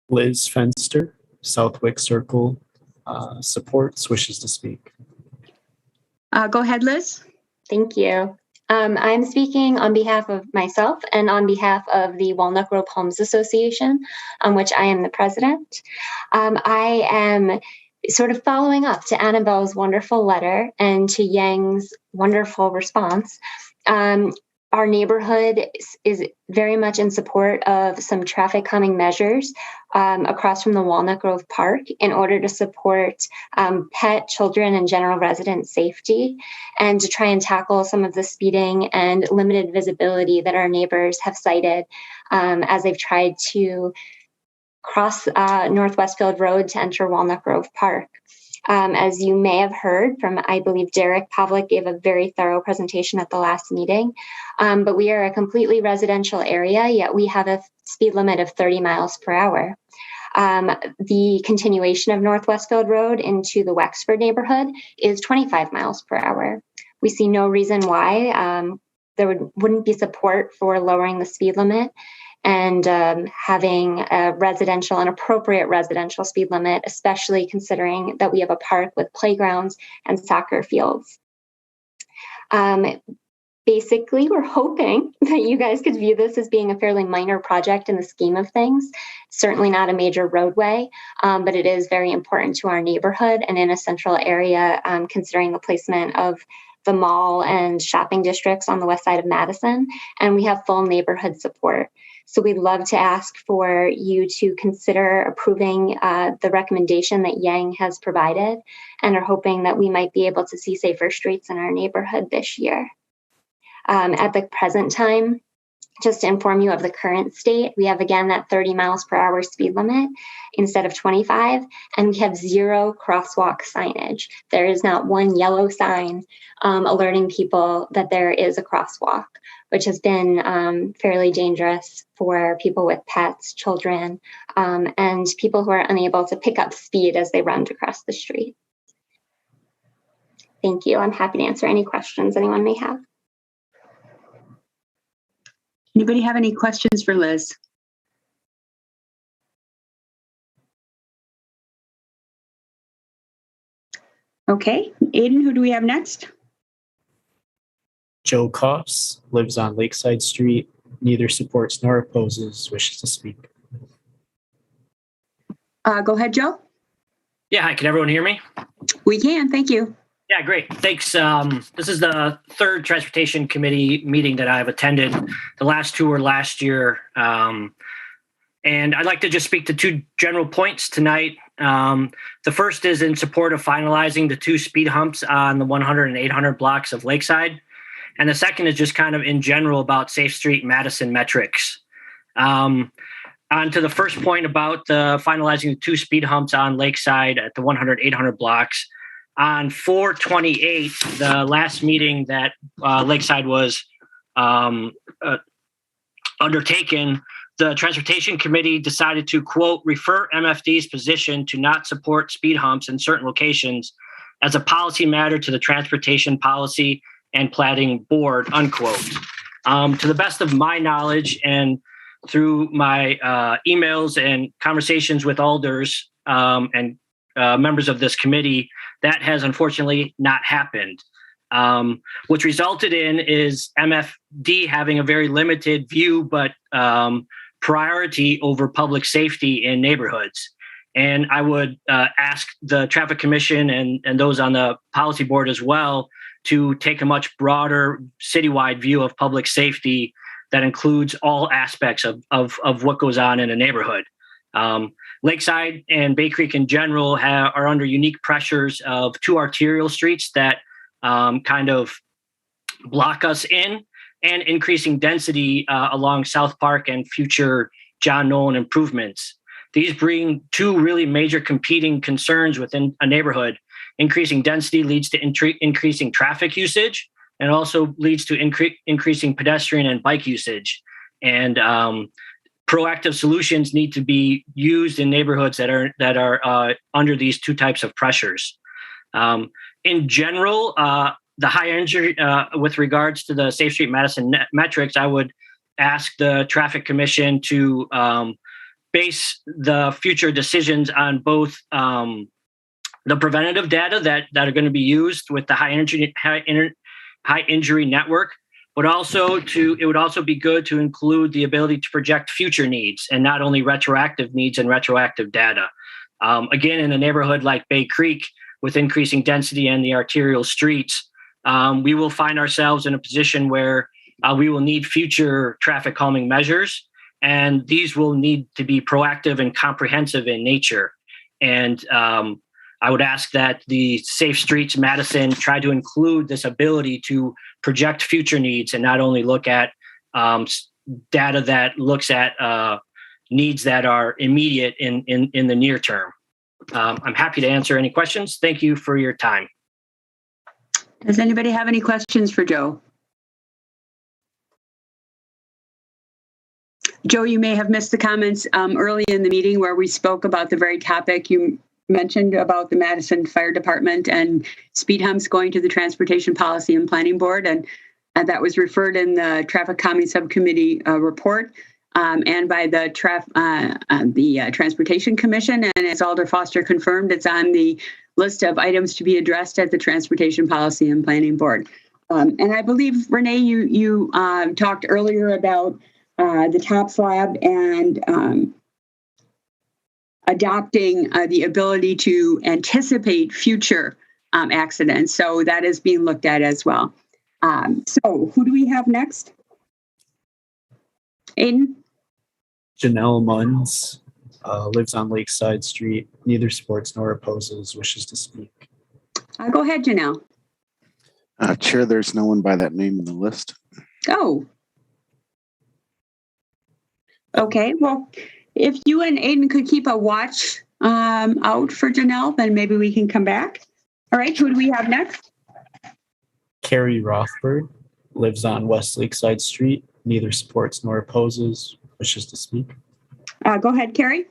Liz Fenster, Southwick Circle, supports, wishes to speak. Go ahead, Liz. Thank you. I'm speaking on behalf of myself and on behalf of the Walnut Grove Homes Association, on which I am the president. I am sort of following up to Annabelle's wonderful letter and to Yang's wonderful response. Our neighborhood is very much in support of some traffic calming measures across from the Walnut Grove Park in order to support pet, children, and general resident safety, and to try and tackle some of the speeding and limited visibility that our neighbors have cited as they've tried to cross North Westfield Road to enter Walnut Grove Park. As you may have heard from, I believe Derek Pavlik gave a very thorough presentation at the last meeting, but we are a completely residential area, yet we have a speed limit of 30 miles per hour. The continuation of North Westfield Road into the Wexford neighborhood is 25 miles per hour. We see no reason why there wouldn't be support for lowering the speed limit and having an appropriate residential speed limit, especially considering that we have a park with playgrounds and soccer fields. Basically, we're hoping that you guys could view this as being a fairly minor project in the scheme of things. Certainly not a major roadway, but it is very important to our neighborhood and in a central area, considering the placement of the mall and shopping districts on the west side of Madison, and we have full neighborhood support. So we'd love to ask for you to consider approving the recommendation that Yang has provided, and are hoping that we might be able to see safer streets in our neighborhood this year. At the present time, just to inform you of the current state, we have again that 30 miles per hour speed limit instead of 25, and we have 0 crosswalk signage. There is not one yellow sign alerting people that there is a crosswalk, which has been fairly dangerous for people with pets, children, and people who are unable to pick up speed as they run across the street. Thank you. I'm happy to answer any questions anyone may have. Anybody have any questions for Liz? Okay, Aiden, who do we have next? Joe Koss lives on Lakeside Street, neither supports nor opposes, wishes to speak. Go ahead, Joe. Yeah, hi, can everyone hear me? We can, thank you. Yeah, great, thanks. This is the third Transportation Committee meeting that I've attended. The last two were last year. And I'd like to just speak to two general points tonight. The first is in support of finalizing the 2 speed humps on the 100 and 800 blocks of Lakeside. And the second is just kind of in general about Safe Street Madison metrics. On to the first point about the finalizing the 2 speed humps on Lakeside at the 100, 800 blocks. On 4/28, the last meeting that Lakeside was undertaken, the Transportation Committee decided to, quote, refer MFD's position to not support speed humps in certain locations as a policy matter to the Transportation Policy and Planning Board, unquote. To the best of my knowledge and through my emails and conversations with alders and members of this committee, that has unfortunately not happened. What's resulted in is MFD having a very limited view, but priority over public safety in neighborhoods. And I would ask the Traffic Commission and those on the policy board as well to take a much broader citywide view of public safety that includes all aspects of what goes on in a neighborhood. Lakeside and Bay Creek in general are under unique pressures of 2 arterial streets that kind of block us in, and increasing density along South Park and future John Nolan improvements. These bring 2 really major competing concerns within a neighborhood. Increasing density leads to increasing traffic usage, and also leads to increasing pedestrian and bike usage. And proactive solutions need to be used in neighborhoods that are under these 2 types of pressures. In general, the high injury with regards to the Safe Street Madison metrics, I would ask the Traffic Commission to base the future decisions on both the preventative data that are going to be used with the high injury network, but also it would also be good to include the ability to project future needs and not only retroactive needs and retroactive data. Again, in a neighborhood like Bay Creek, with increasing density and the arterial streets, we will find ourselves in a position where we will need future traffic calming measures, and these will need to be proactive and comprehensive in nature. And I would ask that the Safe Streets Madison try to include this ability to project future needs and not only look at data that looks at needs that are immediate in the near term. I'm happy to answer any questions. Thank you for your time. Does anybody have any questions for Joe? Joe, you may have missed the comments early in the meeting where we spoke about the very topic you mentioned about the Madison Fire Department and speed humps going to the Transportation Policy and Planning Board. And that was referred in the Traffic Calming Subcommittee report and by the Transportation Commission. And as Alder Foster confirmed, it's on the list of items to be addressed at the Transportation Policy and Planning Board. And I believe, Renee, you talked earlier about the TOPS lab and adopting the ability to anticipate future accidents. So that is being looked at as well. So who do we have next? Aiden? Janelle Munns lives on Lakeside Street, neither supports nor opposes, wishes to speak. Go ahead, Janelle. Chair, there's no one by that name in the list. Oh. Okay, well, if you and Aiden could keep a watch out for Janelle, then maybe we can come back. All right, who do we have next? Carrie Rothberg lives on West Lakeside Street, neither supports nor opposes, wishes to speak. Go ahead, Carrie.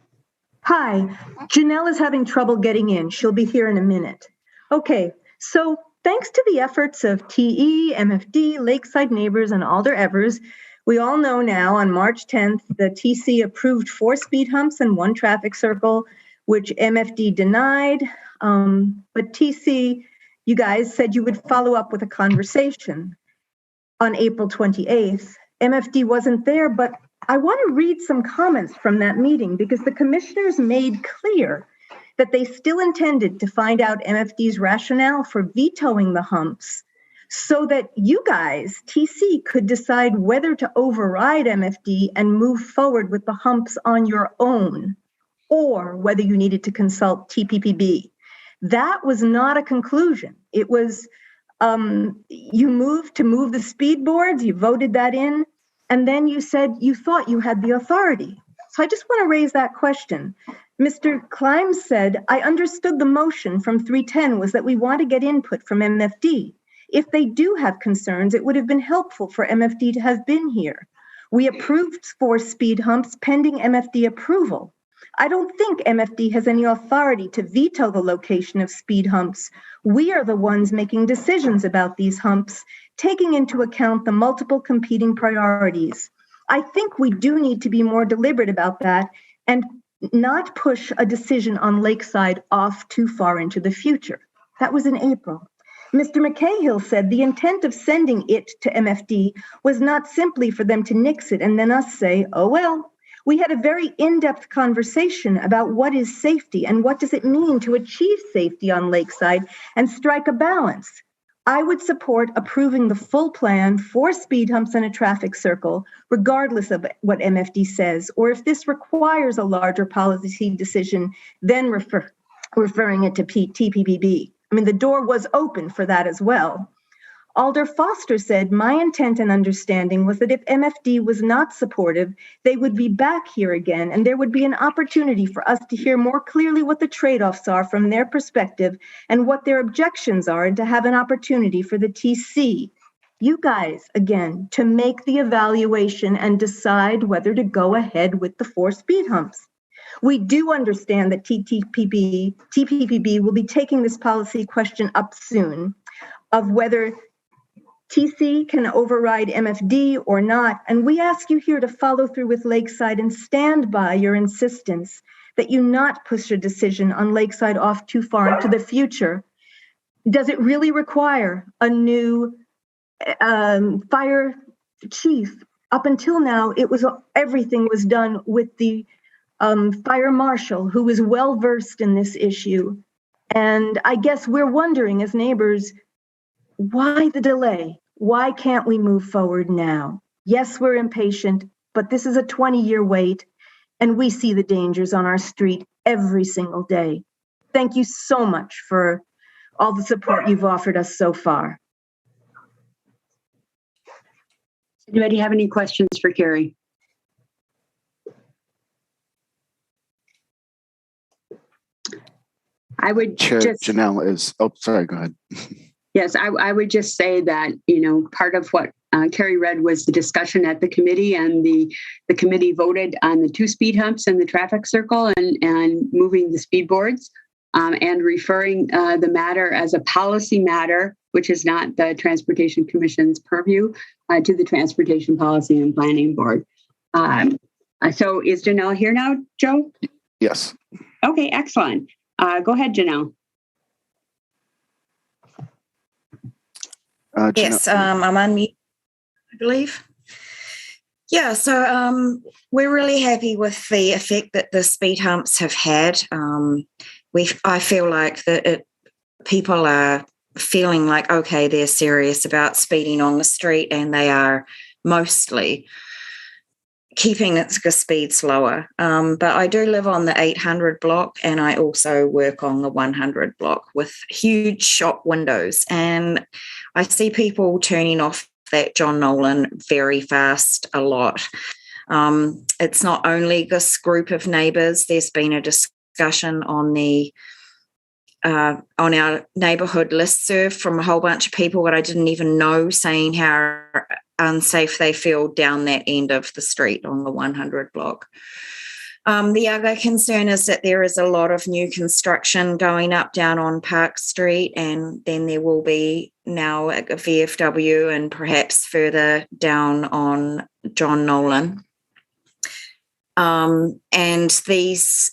Hi, Janelle is having trouble getting in. She'll be here in a minute. Okay, so thanks to the efforts of TE, MFD, Lakeside Neighbors, and Alder Evers, we all know now on March 10th, the TC approved 4 speed humps and 1 traffic circle, which MFD denied. But TC, you guys said you would follow up with a conversation on April 28th. MFD wasn't there, but I want to read some comments from that meeting because the commissioners made clear that they still intended to find out MFD's rationale for vetoing the humps so that you guys, TC, could decide whether to override MFD and move forward with the humps on your own, or whether you needed to consult TPPB. That was not a conclusion. It was, you moved to move the speed boards, you voted that in, and then you said you thought you had the authority. So I just want to raise that question. Mr. Klimes said, I understood the motion from 310 was that we want to get input from MFD. If they do have concerns, it would have been helpful for MFD to have been here. We approved 4 speed humps pending MFD approval. I don't think MFD has any authority to veto the location of speed humps. We are the ones making decisions about these humps, taking into account the multiple competing priorities. I think we do need to be more deliberate about that and not push a decision on Lakeside off too far into the future. That was in April. Mr. McCahill said the intent of sending it to MFD was not simply for them to nix it and then us say, oh, well. We had a very in-depth conversation about what is safety and what does it mean to achieve safety on Lakeside and strike a balance. I would support approving the full plan for speed humps and a traffic circle, regardless of what MFD says, or if this requires a larger policy decision, then referring it to TPPB. I mean, the door was open for that as well. Alder Foster said, my intent and understanding was that if MFD was not supportive, they would be back here again, and there would be an opportunity for us to hear more clearly what the trade-offs are from their perspective and what their objections are, and to have an opportunity for the TC, you guys, again, to make the evaluation and decide whether to go ahead with the 4 speed humps. We do understand that TPPB will be taking this policy question up soon of whether TC can override MFD or not, and we ask you here to follow through with Lakeside and stand by your insistence that you not push a decision on Lakeside off too far into the future. Does it really require a new fire chief? Up until now, everything was done with the fire marshal, who is well-versed in this issue. And I guess we're wondering as neighbors, why the delay? Why can't we move forward now? Yes, we're impatient, but this is a 20-year wait, and we see the dangers on our street every single day. Thank you so much for all the support you've offered us so far. Anybody have any questions for Carrie? I would Chair Janelle is, oh, sorry, go ahead. Yes, I would just say that, part of what Carrie read was the discussion at the committee, and the committee voted on the 2 speed humps and the traffic circle and moving the speed boards and referring the matter as a policy matter, which is not the Transportation Commission's purview, to the Transportation Policy and Planning Board. So is Janelle here now, Joe? Yes. Okay, excellent. Go ahead, Janelle. Yes, I'm on mute, I believe. Yeah, so we're really happy with the effect that the speed humps have had. I feel like that people are feeling like, okay, they're serious about speeding on the street, and they are mostly keeping its speed slower. But I do live on the 800 block, and I also work on the 100 block with huge shop windows. And I see people turning off that John Nolan very fast a lot. It's not only this group of neighbours. There's been a discussion on our neighbourhood listserv from a whole bunch of people that I didn't even know, saying how unsafe they feel down that end of the street on the 100 block. The other concern is that there is a lot of new construction going up down on Park Street, and then there will be now a VFW and perhaps further down on John Nolan. And these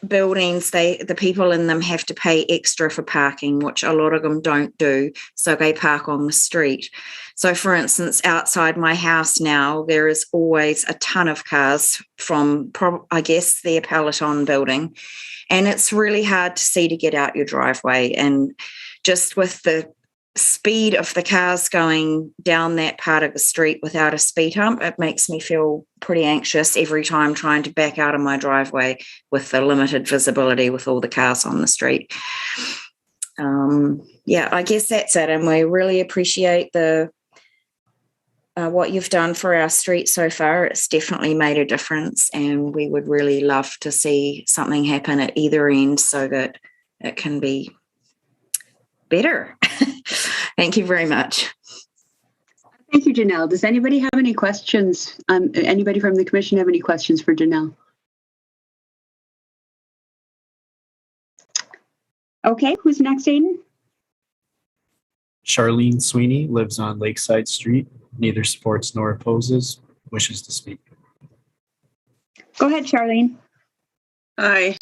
buildings, the people in them have to pay extra for parking, which a lot of them don't do. So they park on the street. So, for instance, outside my house now, there is always a ton of cars from, I guess, the Peloton building. And it's really hard to see to get out your driveway. And just with the speed of the cars going down that part of the street without a speed hump, it makes me feel pretty anxious every time trying to back out of my driveway with the limited visibility with all the cars on the street. I guess that's it. And we really appreciate what you've done for our street so far. It's definitely made a difference, and we would really love to see something happen at either end so that it can be better. Thank you very much. Thank you, Janelle. Does anybody have any questions? Anybody from the commission have any questions for Janelle? Okay, who's next, Aiden? Charlene Sweeney lives on Lakeside Street, neither supports nor opposes, wishes to speak. Go ahead, Charlene. Hi.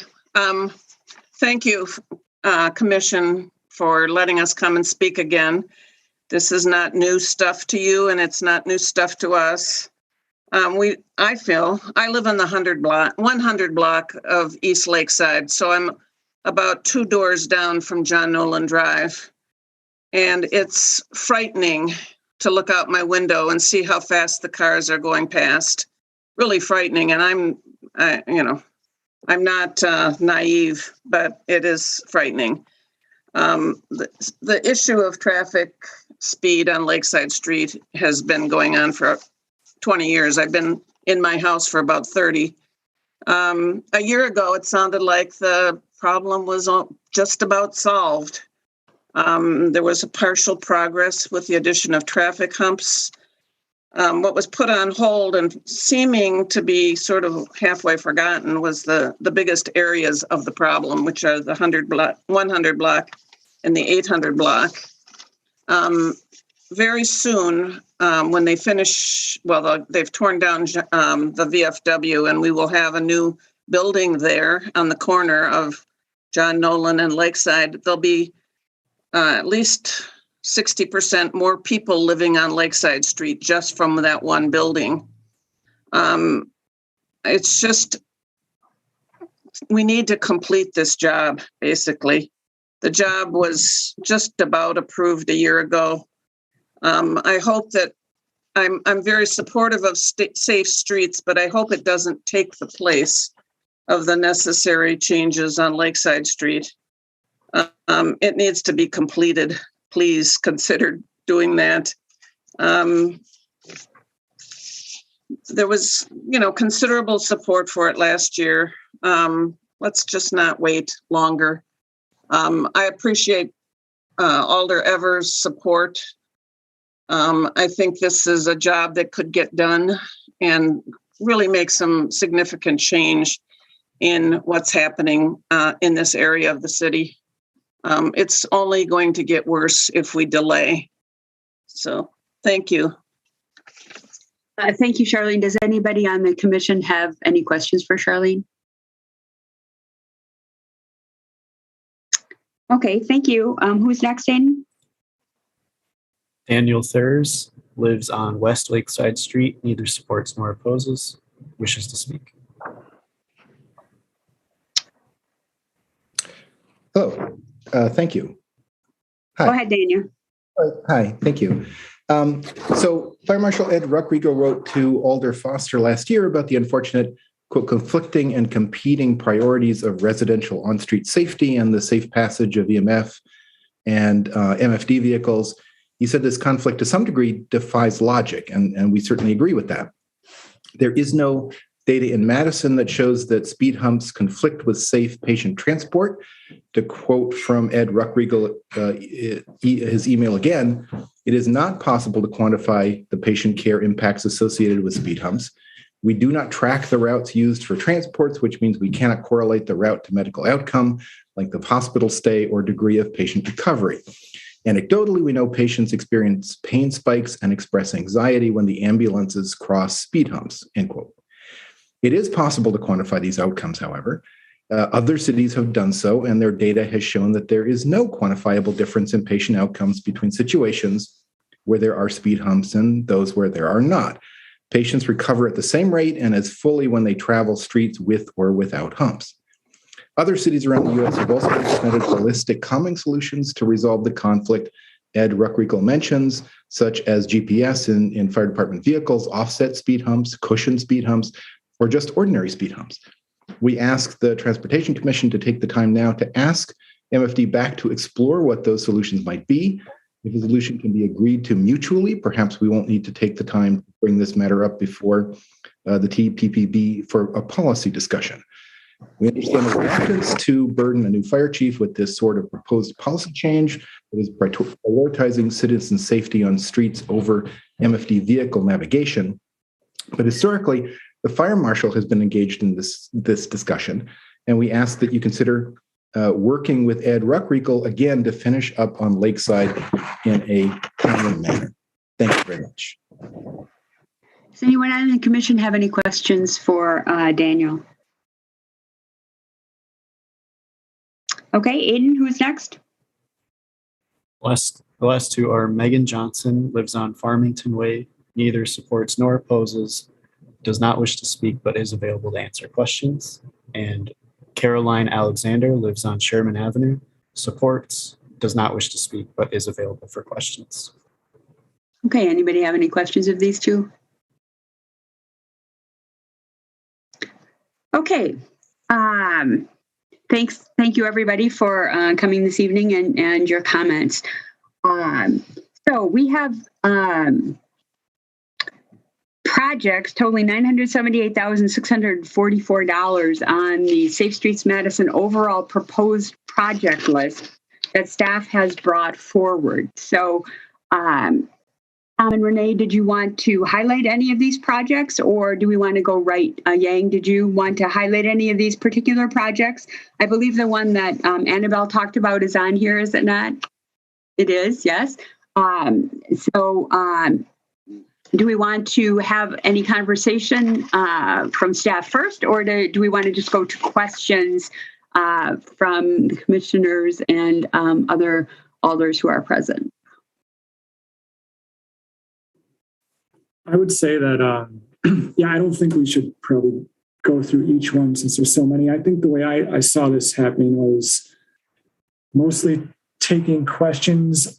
Thank you, Commission, for letting us come and speak again. This is not new stuff to you, and it's not new stuff to us. I live on the 100 block of East Lakeside, so I'm about 2 doors down from John Nolan Drive. And it's frightening to look out my window and see how fast the cars are going past. Really frightening. And I'm not naive, but it is frightening. The issue of traffic speed on Lakeside Street has been going on for 20 years. I've been in my house for about 30. A year ago, it sounded like the problem was just about solved. There was a partial progress with the addition of traffic humps. What was put on hold and seeming to be sort of halfway forgotten was the biggest areas of the problem, which are the 100 block and the 800 block. Very soon, when they finish, they've torn down the VFW, and we will have a new building there on the corner of John Nolan and Lakeside. There'll be at least 60% more people living on Lakeside Street just from that one building. It's just, we need to complete this job, basically. The job was just about approved a year ago. I hope that, I'm very supportive of safe streets, but I hope it doesn't take the place of the necessary changes on Lakeside Street. It needs to be completed. Please consider doing that. There was, considerable support for it last year. Let's just not wait longer. I appreciate Alder Evers' support. I think this is a job that could get done and really make some significant change in what's happening in this area of the city. It's only going to get worse if we delay. So thank you. Thank you, Charlene. Does anybody on the commission have any questions for Charlene? Okay, thank you. Who's next, Aiden? Daniel Thurs lives on West Lakeside Street, neither supports nor opposes, wishes to speak. Hello, thank you. Hi. Go ahead, Daniel. Hi, thank you. So Fire Marshal Ed Ruckrigo wrote to Alder Foster last year about the unfortunate, quote, conflicting and competing priorities of residential on-street safety and the safe passage of EMF and MFD vehicles. He said this conflict to some degree defies logic, and we certainly agree with that. There is no data in Madison that shows that speed humps conflict with safe patient transport. To quote from Ed Ruckriegel, his email again, it is not possible to quantify the patient care impacts associated with speed humps. We do not track the routes used for transports, which means we cannot correlate the route to medical outcome, length of hospital stay, or degree of patient recovery. Anecdotally, we know patients experience pain spikes and express anxiety when the ambulances cross speed humps, end quote. It is possible to quantify these outcomes, however. Other cities have done so, and their data has shown that there is no quantifiable difference in patient outcomes between situations where there are speed humps and those where there are not. Patients recover at the same rate and as fully when they travel streets with or without humps. Other cities around the U.S. have also implemented holistic calming solutions to resolve the conflict Ed Ruckriegel mentions, such as GPS in fire department vehicles, offset speed humps, cushion speed humps, or just ordinary speed humps. We ask the Transportation Commission to take the time now to ask MFD back to explore what those solutions might be. If a solution can be agreed to mutually, perhaps we won't need to take the time to bring this matter up before the TPPB for a policy discussion. We understand the reluctance to burden a new fire chief with this sort of proposed policy change that is prioritizing citizen safety on streets over MFD vehicle navigation. But historically, the fire marshal has been engaged in this discussion, and we ask that you consider working with Ed Ruckriegel again to finish up on Lakeside in a timely manner. Thank you very much. Does anyone on the commission have any questions for Daniel? Okay, Aiden, who's next? The last two are Megan Johnson, lives on Farmington Way, neither supports nor opposes, does not wish to speak, but is available to answer questions. And Caroline Alexander lives on Sherman Avenue, supports, does not wish to speak, but is available for questions. Okay, anybody have any questions of these two? Okay. Thank you everybody for coming this evening and your comments. So we have projects totaling $978,644 on the Safe Streets Madison overall proposed project list that staff has brought forward. So Tom and Renee, did you want to highlight any of these projects, or do we want to go right? Yang, did you want to highlight any of these particular projects? I believe the one that Annabelle talked about is on here, is it not? It is, yes. Do we want to have any conversation from staff first, or do we want to just go to questions from the commissioners and other alders who are present? I would say that, yeah, I don't think we should probably go through each one since there's so many. I think the way I saw this happening was mostly taking questions.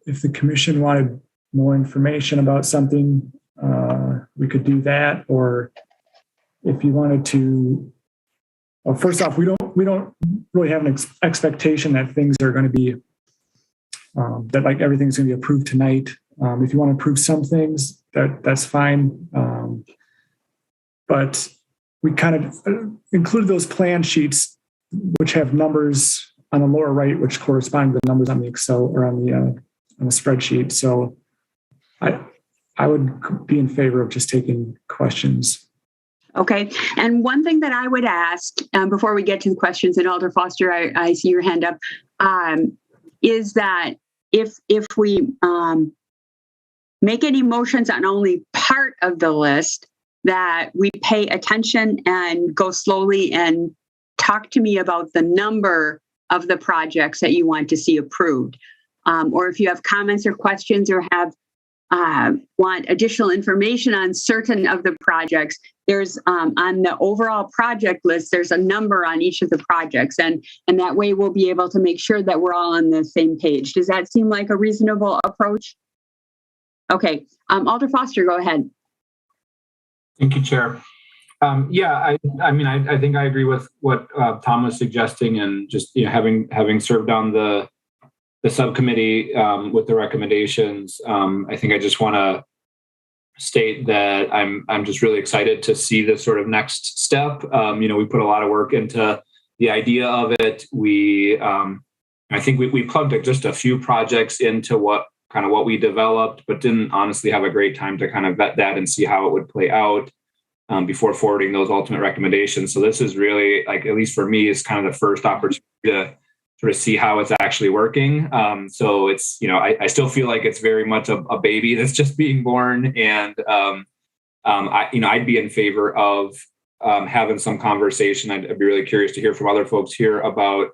If the commission wanted more information about something, we could do that. Or if you wanted to, well, first off, we don't really have an expectation that things are going to be, that like everything's going to be approved tonight. If you want to approve some things, that's fine. But we kind of included those plan sheets, which have numbers on the lower right, which correspond to the numbers on the Excel or on the spreadsheet. So I would be in favor of just taking questions. Okay. And one thing that I would ask before we get to the questions, and Alder Foster, I see your hand up, is that if we make any motions on only part of the list, that we pay attention and go slowly and talk to me about the number of the projects that you want to see approved. Or if you have comments or questions or have want additional information on certain of the projects, there's on the overall project list, there's a number on each of the projects. And that way we'll be able to make sure that we're all on the same page. Does that seem like a reasonable approach? Okay, Alder Foster, go ahead. Thank you, Chair. Yeah, I mean, I think I agree with what Tom was suggesting, and just having served on the subcommittee with the recommendations, I think I just want to state that I'm just really excited to see this sort of next step. We put a lot of work into the idea of it. I think we plugged just a few projects into what we developed, but didn't honestly have a great time to kind of vet that and see how it would play out before forwarding those ultimate recommendations. So this is really, like, at least for me, is kind of the first opportunity to sort of see how it's actually working. So it's, I still feel like it's very much a baby that's just being born. And, I'd be in favor of having some conversation. I'd be really curious to hear from other folks here about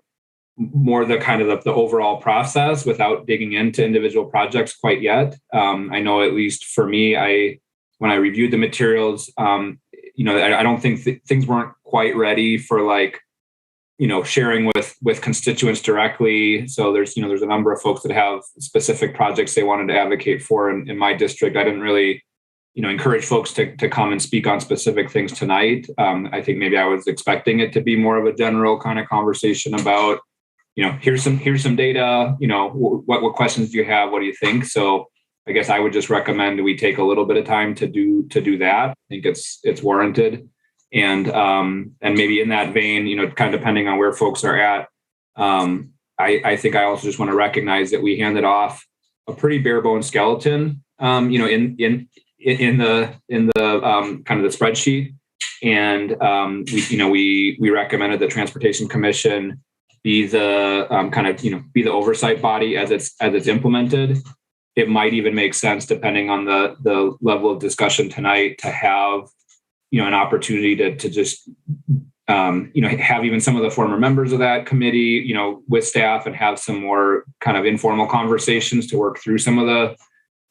more the kind of the overall process without digging into individual projects quite yet. I know at least for me, when I reviewed the materials, I don't think things weren't quite ready for sharing with constituents directly. So there's a number of folks that have specific projects they wanted to advocate for in my district. I didn't really, encourage folks to come and speak on specific things tonight. I think maybe I was expecting it to be more of a general kind of conversation about, here's some data, what questions do you have? What do you think? So I guess I would just recommend we take a little bit of time to do that. I think it's warranted. And maybe in that vein, kind of depending on where folks are at, I think I also just want to recognize that we handed off a pretty bare bones skeleton, in the kind of the spreadsheet, and we recommended the Transportation Commission be the be the oversight body as it's implemented. It might even make sense, depending on the level of discussion tonight, to have an opportunity to just have even some of the former members of that committee with staff and have some more kind of informal conversations to work through some of the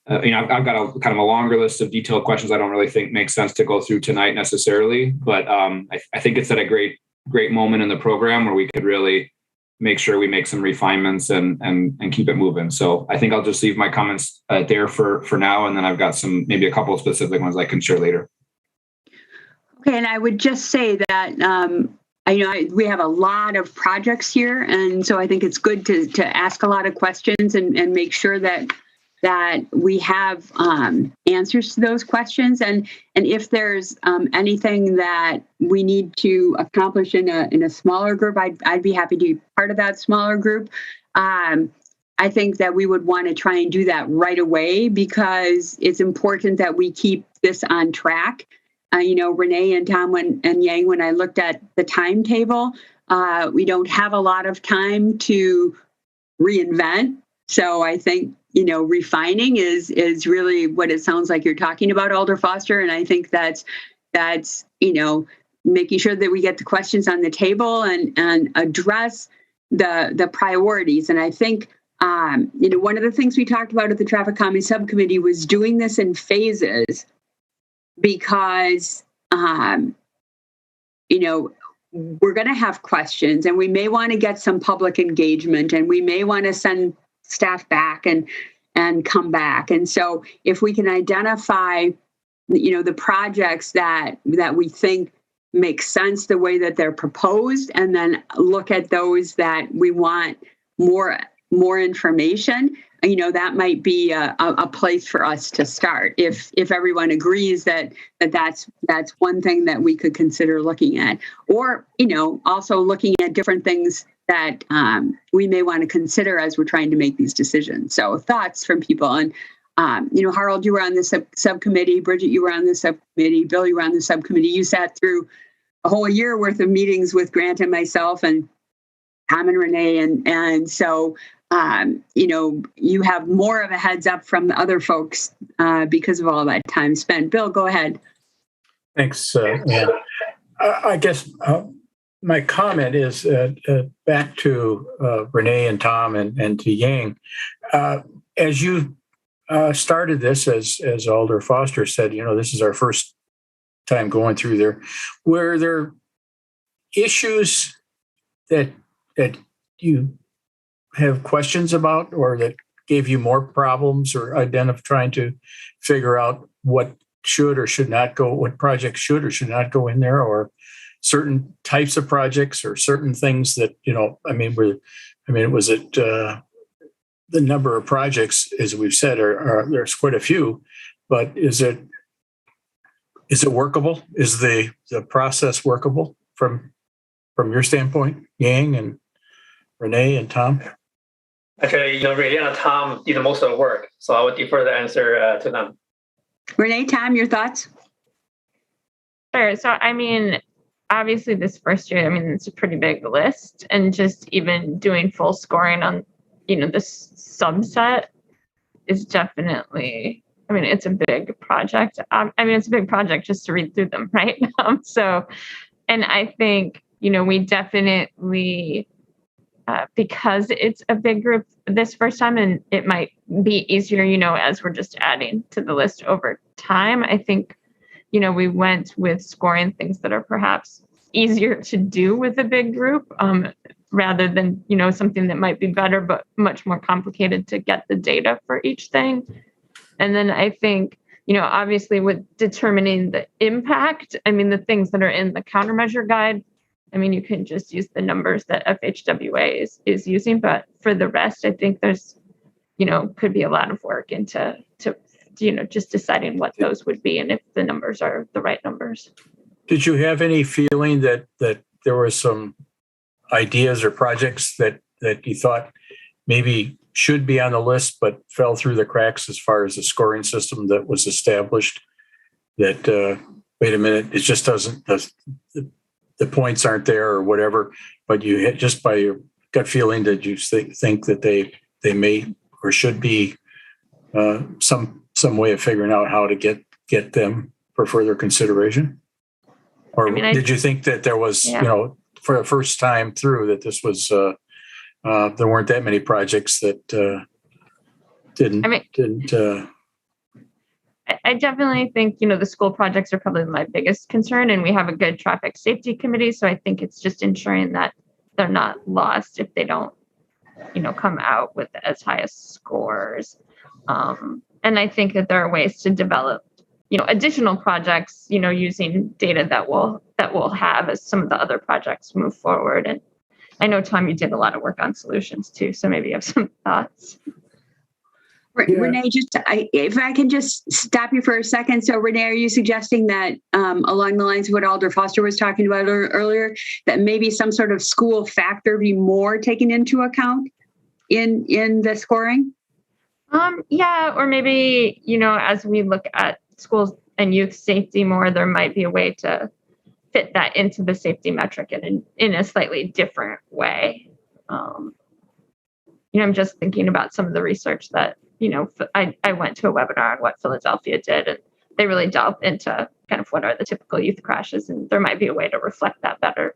I've got a kind of a longer list of detailed questions I don't really think make sense to go through tonight necessarily, but I think it's at a great moment in the program where we could really make sure we make some refinements and keep it moving. So I think I'll just leave my comments there for now, and then I've got maybe a couple of specific ones I can share later. Okay, and I would just say that we have a lot of projects here, and so I think it's good to ask a lot of questions and make sure that we have answers to those questions, and if there's anything that we need to accomplish in a smaller group, I'd be happy to be part of that smaller group. I think that we would want to try and do that right away, because it's important that we keep this on track. Renee and Tom and Yang, when I looked at the timetable, we don't have a lot of time to reinvent. So I think, refining is really what it sounds like you're talking about, Alder Foster. And I think that's making sure that we get the questions on the table and address the priorities. And I think, one of the things we talked about at the Traffic Calming Subcommittee was doing this in phases, because, we're going to have questions, and we may want to get some public engagement, and we may want to send staff back and come back. And so if we can identify, the projects that we think make sense the way that they're proposed, and then look at those that we want more information, that might be a place for us to start. If everyone agrees that's one thing that we could consider looking at, or, also looking at different things that we may want to consider as we're trying to make these decisions. So thoughts from people. And, Harold, you were on the subcommittee. Bridget, you were on the subcommittee. Bill, you were on the subcommittee. You sat through a whole year worth of meetings with Grant and myself and Tom and Renee. And so, you have more of a heads up from the other folks because of all that time spent. Bill, go ahead. Thanks, Ann. I guess my comment is back to Renee and Tom and to Yang. As you started this, as Alder Foster said, this is our first time going through there. Were there issues that you have questions about, or that gave you more problems, or trying to figure out what should or should not go, what projects should or should not go in there, or certain types of projects, or certain things that, was it the number of projects, as we've said, are there's quite a few, but is it workable? Is the process workable from your standpoint, Yang and Renee and Tom? Actually, Renee and Tom did most of the work, so I would defer the answer to them. Renee, Tom, your thoughts? Sure. So, obviously this first year, it's a pretty big list, and just even doing full scoring on, this subset is definitely, mean, it's a big project. It's a big project just to read through them, right? And I think, we definitely, because it's a big group this first time, and it might be easier, as we're just adding to the list over time. I think, we went with scoring things that are perhaps easier to do with a big group, rather than, something that might be better, but much more complicated to get the data for each thing. And then I think, obviously with determining the impact, the things that are in the countermeasure guide, you can just use the numbers that FHWA is using, but for the rest, I think there's, could be a lot of work into just deciding what those would be and if the numbers are the right numbers. Did you have any feeling that there were some ideas or projects that you thought maybe should be on the list but fell through the cracks as far as the scoring system that was established? That wait a minute, it just doesn't. The points aren't there or whatever, but you hit just by your gut feeling that you think that they may or should be some way of figuring out how to get them for further consideration? Or did you think that there was, for the first time through that this was, there weren't that many projects that didn't. I definitely think, the school projects are probably my biggest concern, and we have a good traffic safety committee. So I think it's just ensuring that they're not lost if they don't, come out with as high as scores. And I think that there are ways to develop, additional projects, using data that we'll have as some of the other projects move forward. And I know, Tom, you did a lot of work on solutions too, so maybe you have some thoughts. Yeah. Renee, if I can just stop you for a second. So Renee, are you suggesting that along the lines of what Alder Foster was talking about earlier, that maybe some sort of school factor be more taken into account in the scoring? Yeah, or maybe, as we look at schools and youth safety more, there might be a way to fit that into the safety metric in a slightly different way. I'm just thinking about some of the research that, I went to a webinar on what Philadelphia did, and they really delved into kind of what are the typical youth crashes, and there might be a way to reflect that better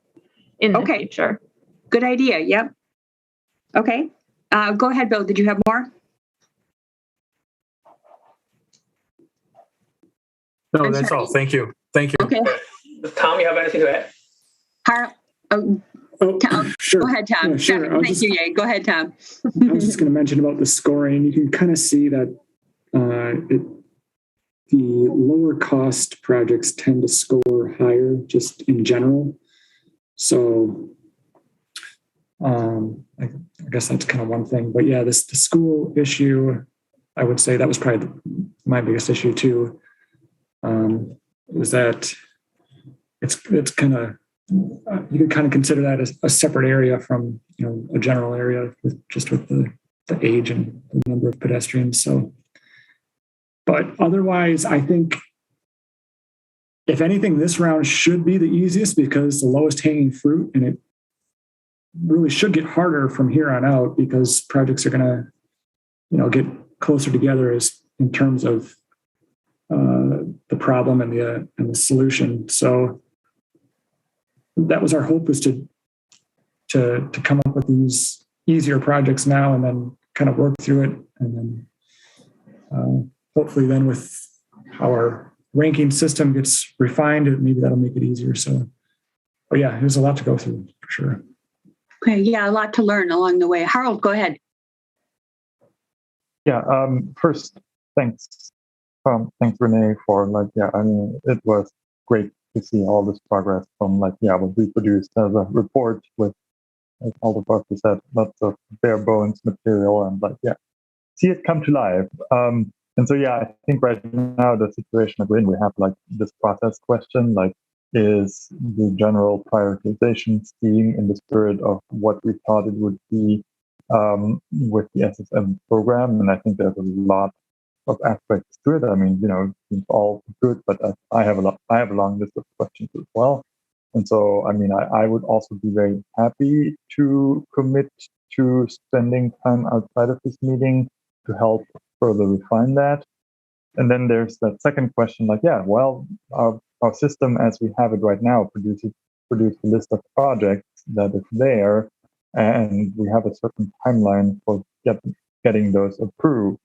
in the future. Good idea. Yep. Okay. Go ahead, Bill. Did you have more? No, that's all. Thank you. Okay. Tom, you have anything to add? Sure. Go ahead, Tom. Yeah, sure. Thank you, Yay. Go ahead, Tom. I was just going to mention about the scoring. You can kind of see that the lower cost projects tend to score higher just in general. So I guess that's kind of one thing. But yeah, the school issue, I would say that was probably my biggest issue too. Was that it's kind of, you could kind of consider that as a separate area from, a general area with the age and the number of pedestrians. So, but otherwise, I think if anything, this round should be the easiest because the lowest hanging fruit, and it really should get harder from here on out because projects are going to, get closer together as in terms of the problem and the solution. So that was our hope, was to come up with these easier projects now and then kind of work through it. And then hopefully then with how our ranking system gets refined, maybe that'll make it easier. So, but yeah, there's a lot to go through for sure. Okay. Yeah. A lot to learn along the way. Harold, go ahead. Yeah. First, thanks. Thanks, Renee, for it was great to see all this progress from what we produced as a report with, like all the work we said, lots of bare bones material and see it come to life. And so, I think right now the situation we're in, we have this process question, is the general prioritization scheme in the spirit of what we thought it would be with the SSM program. And I think there's a lot of aspects to it. I mean, it's all good, but I have a long list of questions as well. And so, I would also be very happy to commit to spending time outside of this meeting to help further refine that. And then there's that second question, like, yeah, well, our system as we have it right now produces a list of projects that is there, and we have a certain timeline for getting those approved.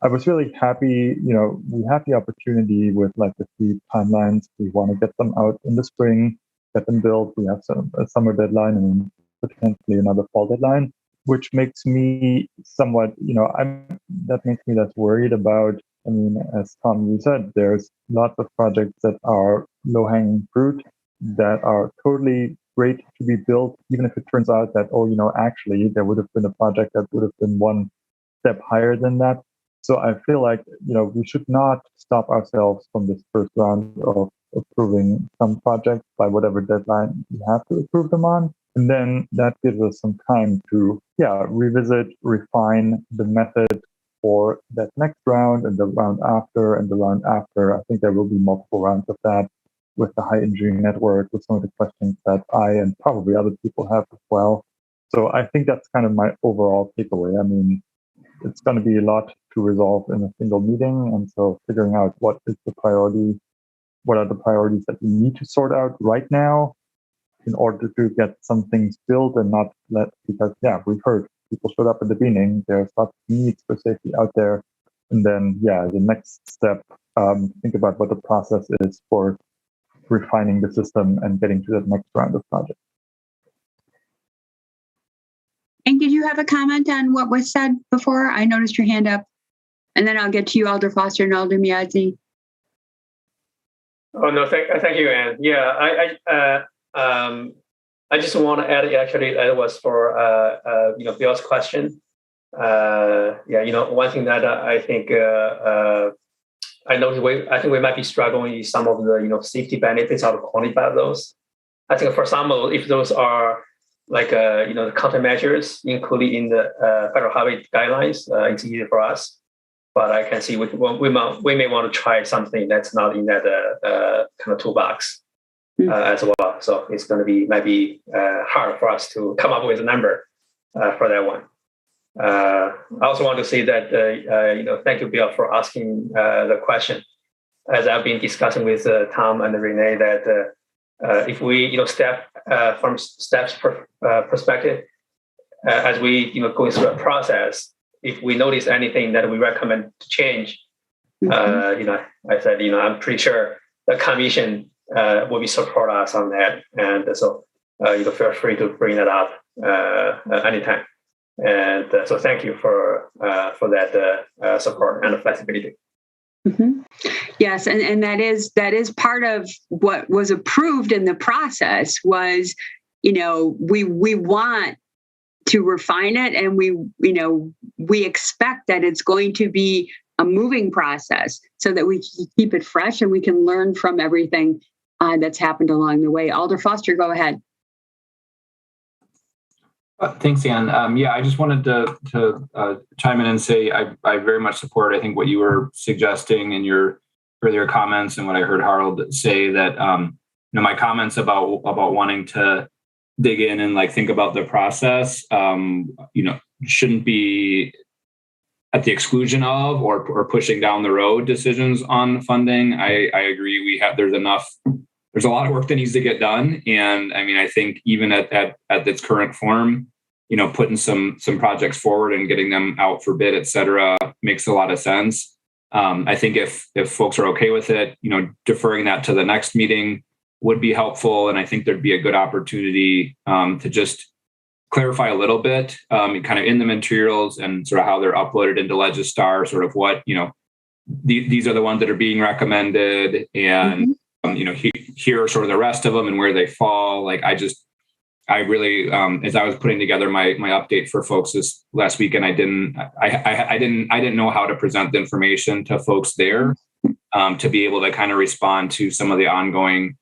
I was really happy, we have the opportunity with like the 3 timelines. We want to get them out in the spring, get them built. We have a summer deadline and potentially another fall deadline, which makes me somewhat, that makes me less worried about. I mean, as Tom, you said, there's lots of projects that are low-hanging fruit that are totally great to be built, even if it turns out that, actually there would have been a project that would have been one step higher than that. So I feel like, we should not stop ourselves from this first round of approving some projects by whatever deadline we have to approve them on. And then that gives us some time to, revisit, refine the method for that next round and the round after and the round after. I think there will be multiple rounds of that with the high engineering network, with some of the questions that I and probably other people have as well. So I think that's kind of my overall takeaway. I mean, it's going to be a lot to resolve in a single meeting. And so figuring out what is the priority, what are the priorities that we need to sort out right now in order to get some things built and not because we've heard people showed up at the beginning, there's lots of needs for safety out there. And then, the next step, think about what the process is for refining the system and getting to that next round of projects. And did you have a comment on what was said before? I noticed your hand up. And then I'll get to you, Alder Foster and Alder Miadzi. Oh, no, thank you, Anne. Yeah, I just want to add, actually, that was for, Bill's question. One thing that I think I noticed, I think we might be struggling with some of the, safety benefits out of quantify those. I think for some of if those are like, the countermeasures included in the federal highway guidelines, it's easy for us. But I can see we may want to try something that's not in that kind of toolbox as well. So it's going to might be hard for us to come up with a number for that one. I also want to say that, thank you, Bill, for asking the question. As I've been discussing with Tom and Renee, that if we, step from steps perspective, as we, going through a process, if we notice anything that we recommend to change, I said, I'm pretty sure the commission will be support us on that. And so, feel free to bring that up anytime. And so thank you for that support and the flexibility. Mm-hmm. Yes, and that is part of what was approved in the process was, we want to refine it, and we expect that it's going to be a moving process so that we keep it fresh and we can learn from everything that's happened along the way. Alder Foster, go ahead. Thanks, Anne. I just wanted to chime in and say I very much support, I think, what you were suggesting in your earlier comments and what I heard Harold say, that my comments about wanting to dig in and think about the process, shouldn't be at the exclusion of or pushing down the road decisions on funding. I agree. There's a lot of work that needs to get done. And I mean, I think even at its current form, putting some projects forward and getting them out for bid, et cetera, makes a lot of sense. I think if folks are okay with it, deferring that to the next meeting would be helpful. And I think there'd be a good opportunity to just clarify a little bit kind of in the materials and sort of how they're uploaded into Legistar, sort of what, these are the ones that are being recommended, and here are sort of the rest of them and where they fall. I really, as I was putting together my update for folks this last weekend, I didn't know how to present the information to folks there to be able to kind of respond to some of the ongoing,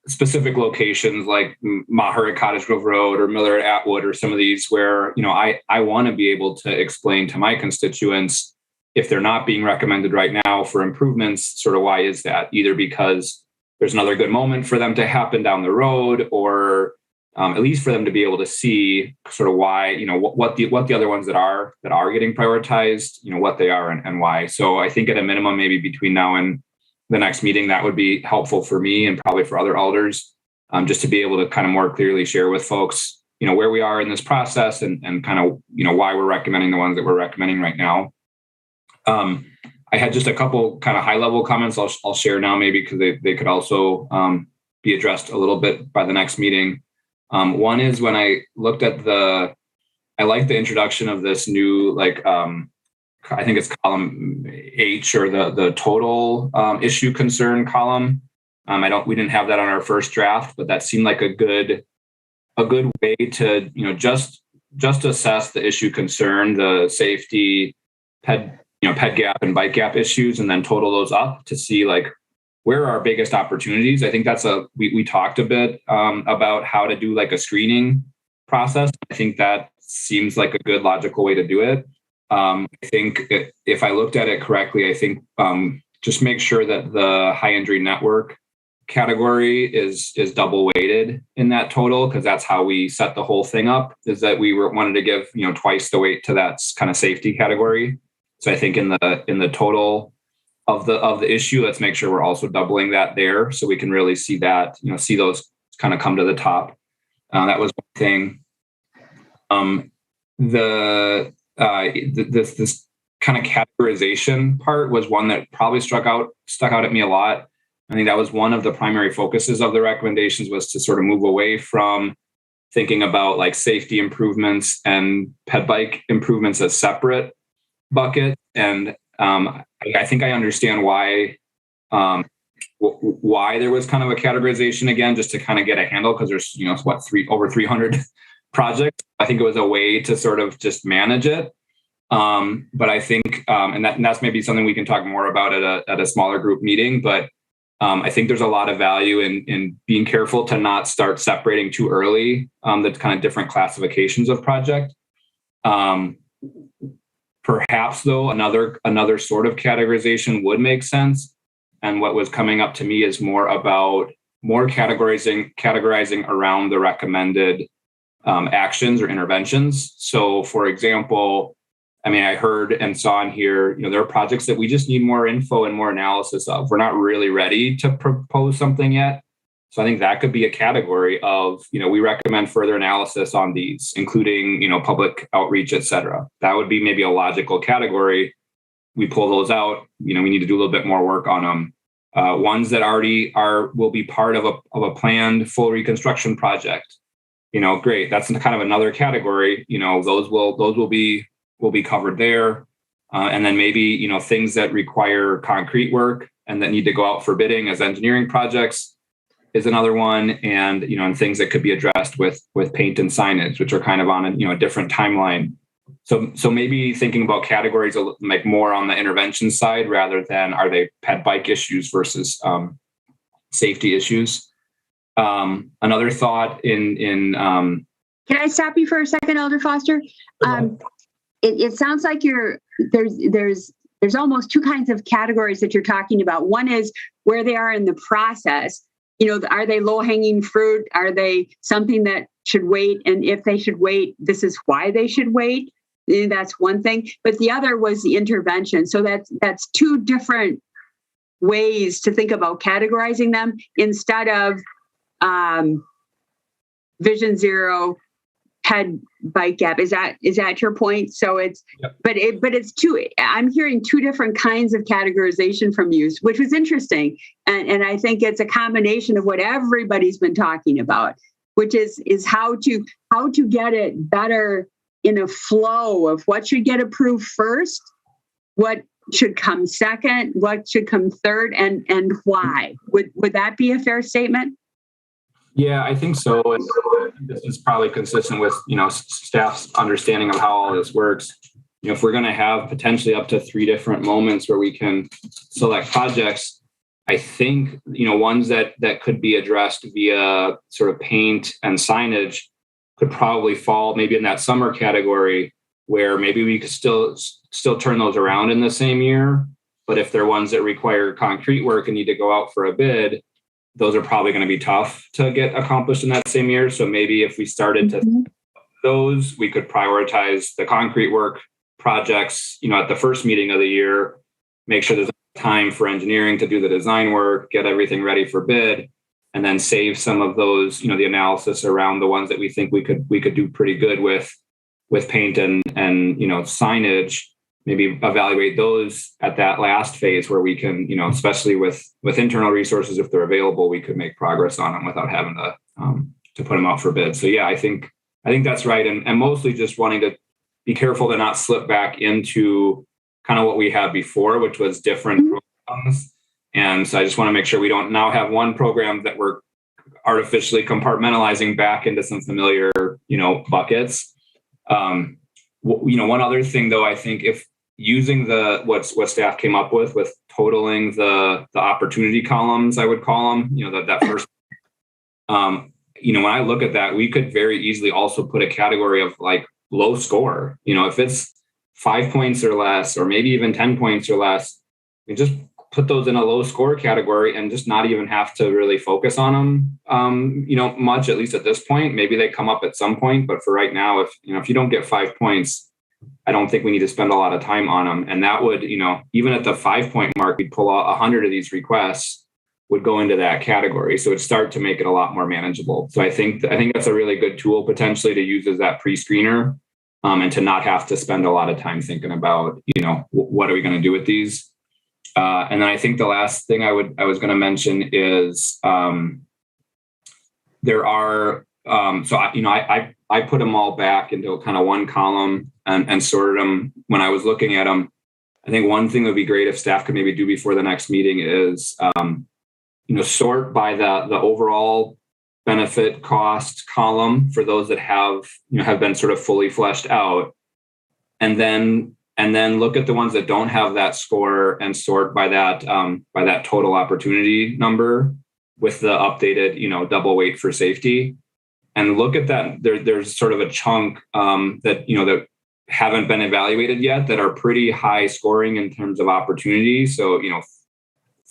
specific locations like Maher at Cottage Grove Road or Miller at Atwood or some of these where, I want to be able to explain to my constituents, if they're not being recommended right now for improvements, sort of why is that? Either because there's another good moment for them to happen down the road, or at least for them to be able to see sort of why, what the other ones that are getting prioritized, what they are and why. So I think at a minimum, maybe between now and the next meeting, that would be helpful for me and probably for other alders, just to be able to kind of more clearly share with folks, where we are in this process and kind of, why we're recommending the ones that we're recommending right now. I had just a couple kind of high level comments I'll share now, maybe because they could also be addressed a little bit by the next meeting. One is when I looked at I like the introduction of this new, I think it's column H, or the total issue concern column. We didn't have that on our first draft, but that seemed like a good way to, just assess the issue concern, the safety, ped gap and bike gap issues, and then total those up to see where are our biggest opportunities. I think that's we talked a bit about how to do a screening process. I think that seems like a good logical way to do it. I think if I looked at it correctly, I think just make sure that the high injury network category is double weighted in that total, because that's how we set the whole thing up, is that we wanted to give twice the weight to that kind of safety category. So I think in the total of the issue, let's make sure we're also doubling that there, so we can really see that, see those kind of come to the top. That was one thing. This kind of categorization part was one that probably stuck out at me a lot. I think that was one of the primary focuses of the recommendations, was to sort of move away from thinking about safety improvements and ped bike improvements as separate buckets. And I think I understand why there was kind of a categorization again, just to kind of get a handle, because there's over 300 projects. I think it was a way to sort of just manage it. But I think, and that's maybe something we can talk more about at a smaller group meeting. But I think there's a lot of value in being careful to not start separating too early the kind of different classifications of project. Perhaps though, another sort of categorization would make sense. And what was coming up to me is more categorizing around the recommended actions or interventions. So for example, I heard and saw in here, there are projects that we just need more info and more analysis of. We're not really ready to propose something yet. So I think that could be a category of, we recommend further analysis on these, including, public outreach, et cetera. That would be maybe a logical category. We pull those out, we need to do a little bit more work on them. Ones that already will be part of a planned full reconstruction project. Great. That's kind of another category. Those will be covered there. And then maybe, things that require concrete work and that need to go out for bidding as engineering projects is another one. And, and things that could be addressed with paint and signage, which are kind of on a different timeline. So maybe thinking about categories more on the intervention side, rather than are they ped bike issues versus safety issues. Another thought in Can I stop you for a second, Alder Foster? It sounds like there's almost two kinds of categories that you're talking about. One is where they are in the process. Are they low-hanging fruit? Are they something that should wait? And if they should wait, this is why they should wait. That's one thing. But the other was the intervention. So that's two different ways to think about categorizing them, instead of Vision Zero, ped bike gap. Is that your point? So it's, yep. but it's two. I'm hearing two different kinds of categorization from you, which was interesting, and I think it's a combination of what everybody's been talking about, which is how to get it better in a flow of what should get approved first, what should come second, what should come third, and why. Would that be a fair statement? Yeah, I think so. And this is probably consistent with, staff's understanding of how all this works. If we're going to have potentially up to 3 different moments where we can select projects, I think, ones that could be addressed via sort of paint and signage could probably fall maybe in that summer category, where maybe we could still turn those around in the same year. But if they're ones that require concrete work and need to go out for a bid, those are probably going to be tough to get accomplished in that same year. So maybe if we started to those, we could prioritize the concrete work projects, at the first meeting of the year, make sure there's time for engineering to do the design work, get everything ready for bid, and then save some of those, the analysis around the ones that we think we could do pretty good with paint and signage. Maybe evaluate those at that last phase where we can, especially with internal resources, if they're available, we could make progress on them without having to put them out for bid. So yeah, I think that's right, and mostly just wanting to be careful to not slip back into kind of what we had before, which was different programs. And so I just want to make sure we don't now have one program that we're artificially compartmentalizing back into some familiar, buckets. One other thing though, I think if using what staff came up with totaling the opportunity columns, I would call them, that first, when I look at that, we could very easily also put a category of like low score. If it's 5 points or less, or maybe even 10 points or less, we just put those in a low score category and just not even have to really focus on them, much, at least at this point. Maybe they come up at some point, but for right now, if you don't get 5 points, I don't think we need to spend a lot of time on them. And that would, even at the 5 point mark, we'd pull out 100 of these requests would go into that category. So it'd start to make it a lot more manageable. So I think that's a really good tool potentially to use as that pre-screener, and to not have to spend a lot of time thinking about, what are we going to do with these? And then I think the last thing I was going to mention is there are, I put them all back into kind of one column and sorted them when I was looking at them. I think one thing that would be great if staff could maybe do before the next meeting is, sort by the overall benefit cost column for those that have been sort of fully fleshed out, and then look at the ones that don't have that score and sort by that total opportunity number with the updated, double weight for safety, and look at that. There's sort of a chunk that haven't been evaluated yet that are pretty high scoring in terms of opportunity. So,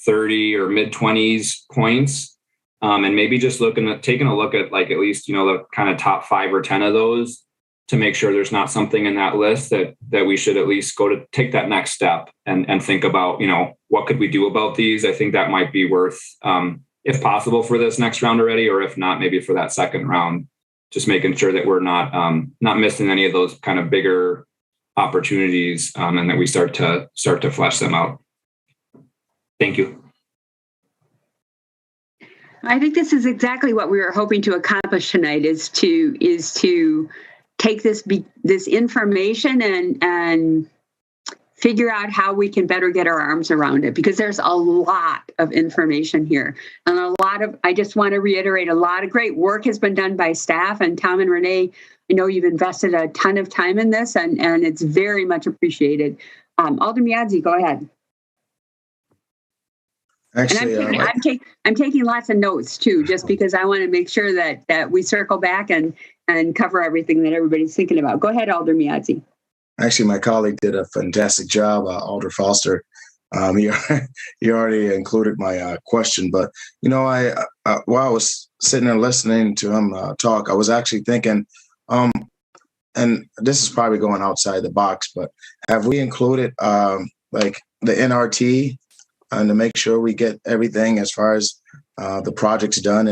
30 or mid 20s points. And maybe just taking a look at like at least, the kind of top 5 or 10 of those to make sure there's not something in that list that we should at least go to take that next step and think about, what could we do about these? I think that might be worth, if possible, for this next round already, or if not, maybe for that second round, just making sure that we're not missing any of those kind of bigger opportunities, and that we start to flesh them out. Thank you. I think this is exactly what we were hoping to accomplish tonight, is to take this information and figure out how we can better get our arms around it, because there's a lot of information here, and I just want to reiterate, a lot of great work has been done by staff, and Tom and Renee, I know you've invested a ton of time in this, and it's very much appreciated. Alder Miadzi, go ahead. Actually, and I'm taking lots of notes too, just because I want to make sure that we circle back and cover everything that everybody's thinking about. Go ahead, Alder Miadzi. Actually, my colleague did a fantastic job, Alder Foster. He already included my question, but while I was sitting there listening to him talk, I was actually thinking, and this is probably going outside the box, but have we included like the NRT? And to make sure we get everything as far as the projects done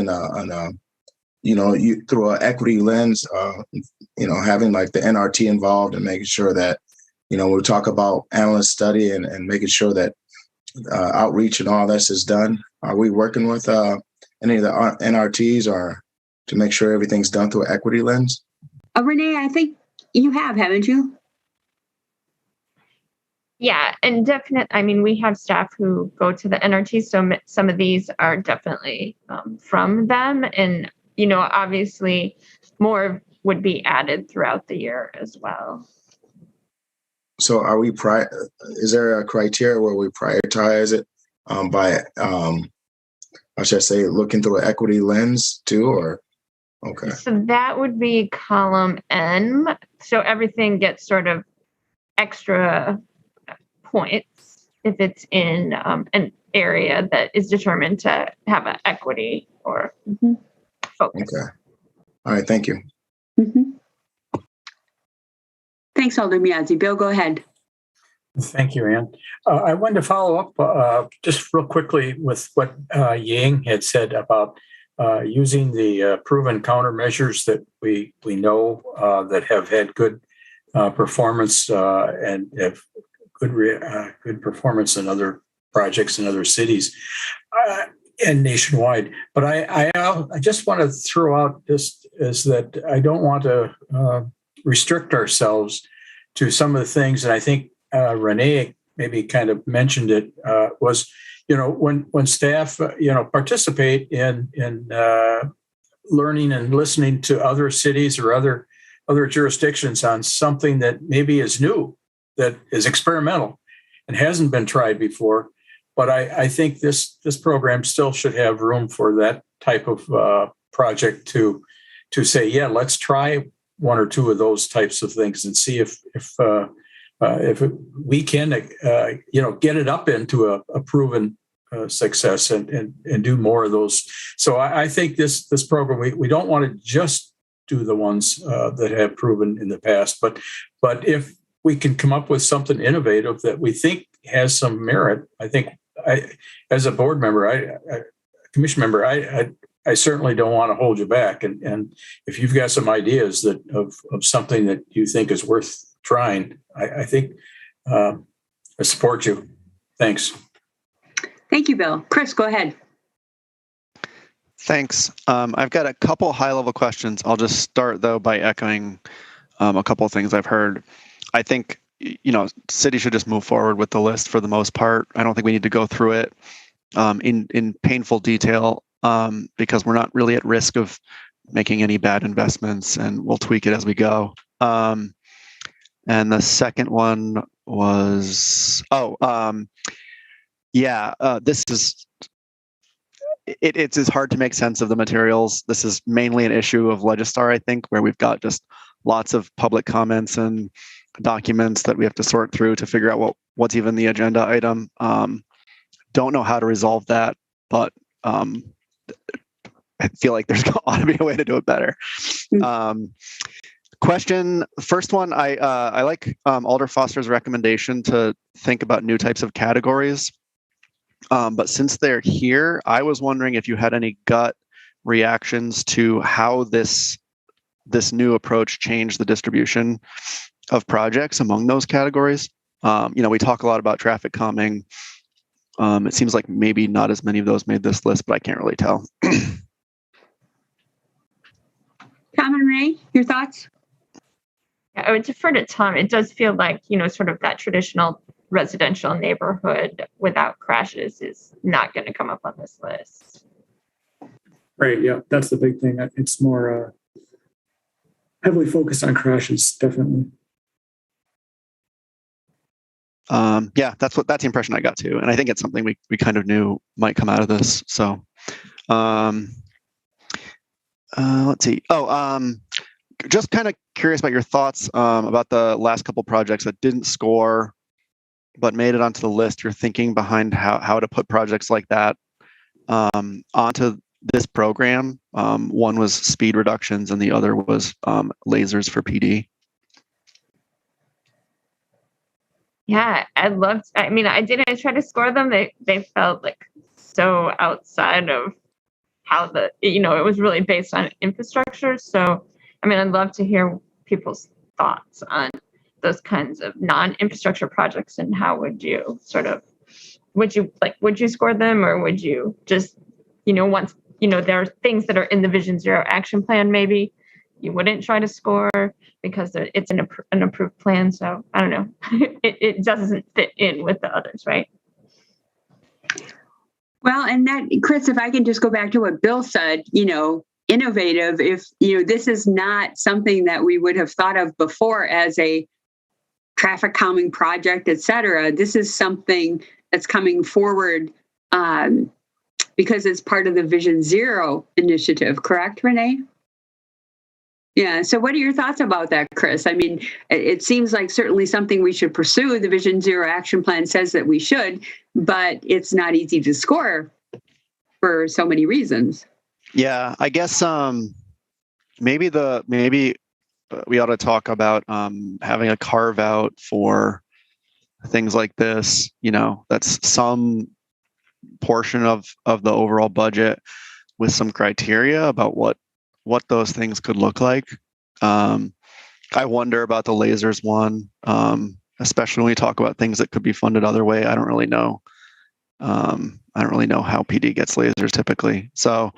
through an equity lens, having like the NRT involved and making sure that, we talk about analyst study and making sure that outreach and all this is done. Are we working with any of the NRTs or to make sure everything's done through an equity lens? Renee, I think you have, haven't you? Yeah, and definitely, we have staff who go to the NRT, so some of these are definitely from them. And, obviously more would be added throughout the year as well. So are we, is there a criteria where we prioritize it by, I should say, looking through an equity lens too, or? Okay. So that would be column N. So everything gets sort of extra points if it's in, and area that is determined to have an equity or focus. Okay. All right. Thank you. Thanks, Alder Miazzi. Bill, go ahead. Thank you, Ann. I wanted to follow up just real quickly with what Ying had said about using the proven countermeasures that we know that have had good performance and have good performance in other projects in other cities and nationwide. But I just want to throw out just is that I don't want to restrict ourselves to some of the things, and I think Renee maybe kind of mentioned it, was, when staff, participate in learning and listening to other cities or other jurisdictions on something that maybe is new, that is experimental and hasn't been tried before. But I think this program still should have room for that type of project to say, yeah, let's try one or two of those types of things and see if we can, get it up into a proven success and do more of those. So I think this program, we don't want to just do the ones that have proven in the past, but if we can come up with something innovative that we think has some merit, I think as a board member, commission member, I certainly don't want to hold you back. And if you've got some ideas of something that you think is worth trying, I think I support you. Thanks. Thank you, Bill. Chris, go ahead. Thanks. I've got a couple high-level questions. I'll just start, though, by echoing a couple of things I've heard. I think, city should just move forward with the list for the most part. I don't think we need to go through it in painful detail because we're not really at risk of making any bad investments, and we'll tweak it as we go. And the second one was, this is, it's hard to make sense of the materials. This is mainly an issue of Legistar, I think, where we've got just lots of public comments and documents that we have to sort through to figure out what's even the agenda item. Don't know how to resolve that, but I feel like there's ought to be a way to do it better. Question, first one, I like Alder Foster's recommendation to think about new types of categories. But since they're here, I was wondering if you had any gut reactions to how this new approach changed the distribution of projects among those categories. We talk a lot about traffic calming. It seems like maybe not as many of those made this list, but I can't really tell. Tom and Ray, your thoughts? I would defer to Tom. It does feel like, sort of that traditional residential neighborhood without crashes is not going to come up on this list. Right. Yeah, that's the big thing. It's more heavily focused on crashes, definitely. That's the impression I got too, and I think it's something we kind of knew might come out of this. So, let's see. Just kind of curious about your thoughts about the last couple projects that didn't score but made it onto the list. Your thinking behind how to put projects like that onto this program. One was speed reductions, and the other was lasers for PD. Yeah, I didn't try to score them. They felt like so outside of how it was really based on infrastructure. So, I'd love to hear people's thoughts on those kinds of non-infrastructure projects and how would you would you score them, or would you just, once, there are things that are in the Vision Zero action plan, maybe you wouldn't try to score because it's an approved plan. So I don't know. It doesn't fit in with the others, right? Well, and that, Chris, if I can just go back to what Bill said, innovative, if, this is not something that we would have thought of before as a traffic calming project, et cetera. This is something that's coming forward because it's part of the Vision Zero initiative, correct, Renee? Yeah. So what are your thoughts about that, Chris? I mean, it seems like certainly something we should pursue. The Vision Zero Action Plan says that we should, but it's not easy to score for so many reasons. Yeah, I guess maybe we ought to talk about having a carve out for things like this. That's some portion of the overall budget with some criteria about what those things could look like. I wonder about the lasers one, especially when we talk about things that could be funded other way. I don't really know. I don't really know how PD gets lasers typically. So,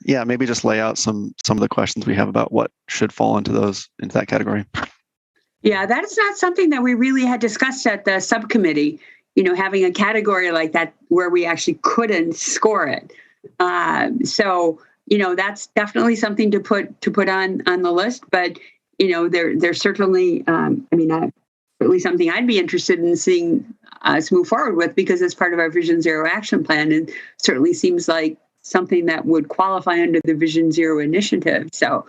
yeah, maybe just lay out some of the questions we have about what should fall into that category. Yeah, that is not something that we really had discussed at the subcommittee. Having a category like that where we actually couldn't score it. So that's definitely something to put on the list. But there's certainly certainly something I'd be interested in seeing us move forward with, because it's part of our Vision Zero action plan, and certainly seems like something that would qualify under the Vision Zero initiative. So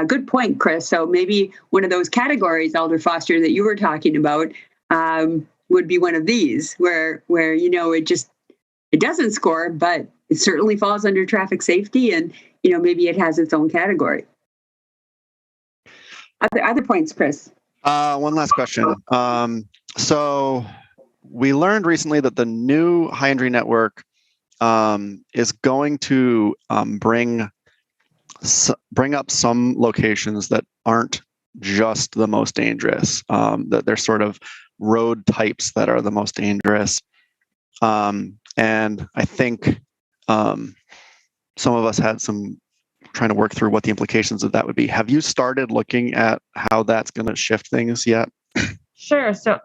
good point, Chris. So maybe one of those categories, Alder Foster, that you were talking about would be one of these where it doesn't score, but it certainly falls under traffic safety, and maybe it has its own category. Other points, Chris? One last question. So we learned recently that the new high entry network is going to bring up some locations that aren't just the most dangerous. That they're sort of road types that are the most dangerous. And I think some of us had some trying to work through what the implications of that would be. Have you started looking at how that's going to shift things yet? Sure. So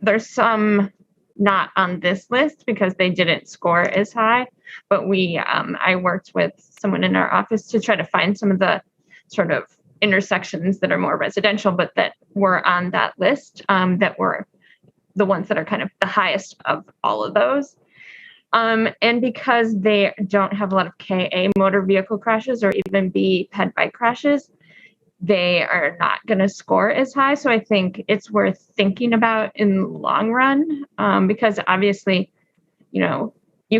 there's some not on this list because they didn't score as high, but I worked with someone in our office to try to find some of the sort of intersections that are more residential, but that were on that list, that were the ones that are kind of the highest of all of those. And because they don't have a lot of KA motor vehicle crashes or even B ped bike crashes, they are not going to score as high. So I think it's worth thinking about in the long run, because obviously, you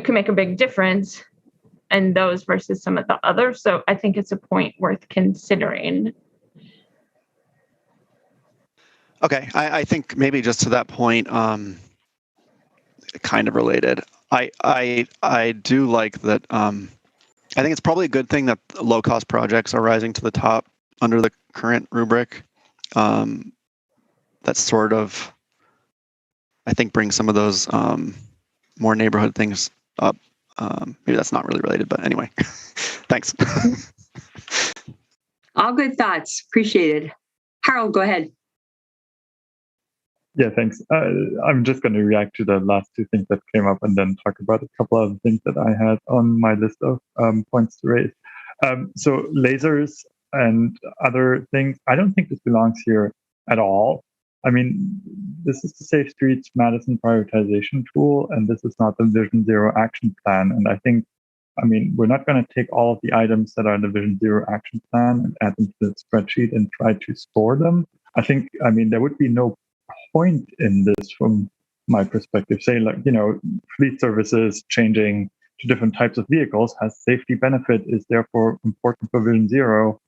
can make a big difference in those versus some of the others. So I think it's a point worth considering. Okay, I think maybe just to that point, kind of related. I do like that. I think it's probably a good thing that low cost projects are rising to the top under the current rubric. That sort of, I think, brings some of those more neighborhood things up. Maybe that's not really related, but anyway, thanks. All good thoughts. Appreciated. Harold, go ahead. Yeah, thanks. I'm just going to react to the last two things that came up and then talk about a couple of things that I had on my list of points to raise. So lasers and other things, I don't think this belongs here at all. I mean, this is the Safe Streets Madison prioritization tool, and this is not the Vision Zero action plan. And we're not going to take all of the items that are in the Vision Zero action plan and add them to the spreadsheet and try to score them. There would be no point in this from my perspective. Say, fleet services changing to different types of vehicles has safety benefit, is therefore important for Vision Zero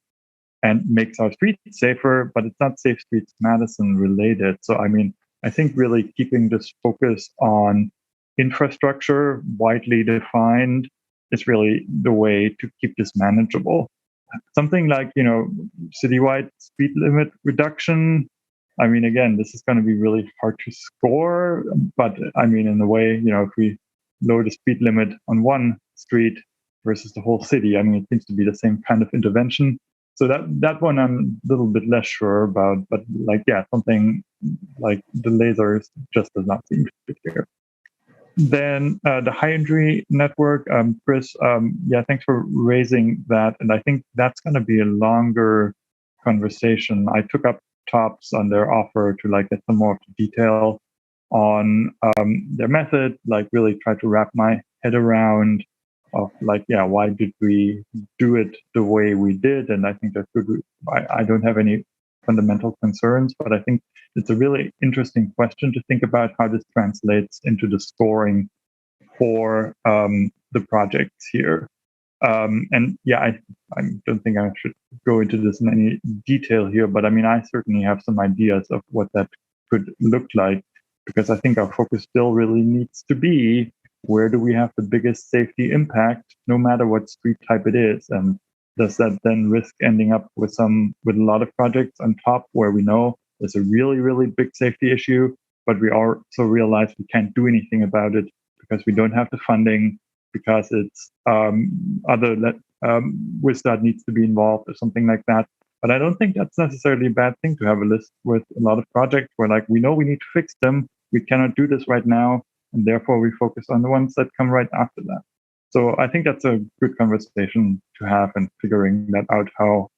and makes our streets safer, but it's not Safe Streets Madison related. So, I think really keeping this focus on infrastructure widely defined is really the way to keep this manageable. Something like, citywide speed limit reduction. Again, this is going to be really hard to score, but in a way, if we lower the speed limit on one street versus the whole city, it seems to be the same kind of intervention. So that one I'm a little bit less sure about, but something like the lasers just does not seem to fit here. Then the high entry network, Chris, thanks for raising that. And I think that's going to be a longer conversation. I took up tops on their offer to get some more detail on their method, really try to wrap my head around like, yeah, why did we do it the way we did? And I think that I don't have any fundamental concerns, but I think it's a really interesting question to think about how this translates into the scoring for the projects here. And yeah, I don't think I should go into this in any detail here, but I mean, I certainly have some ideas of what that could look like, because I think our focus still really needs to be, where do we have the biggest safety impact, no matter what street type it is? And does that then risk ending up with a lot of projects on top where we know there's a really, really big safety issue, but we also realize we can't do anything about it because we don't have the funding, because it's WISDOT needs to be involved or something like that. But I don't think that's necessarily a bad thing to have a list with a lot of projects where, like, we know we need to fix them, we cannot do this right now, and therefore we focus on the ones that come right after that. So I think that's a good conversation to have, and figuring that out, how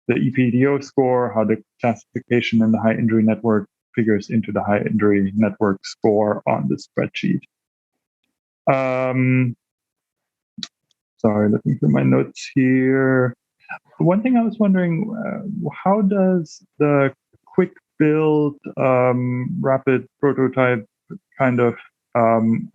the EPDO score, how the classification in the high injury network figures into the high injury network score on the spreadsheet. Sorry, looking through my notes here. One thing I was wondering, how does the quick build, rapid prototype kind of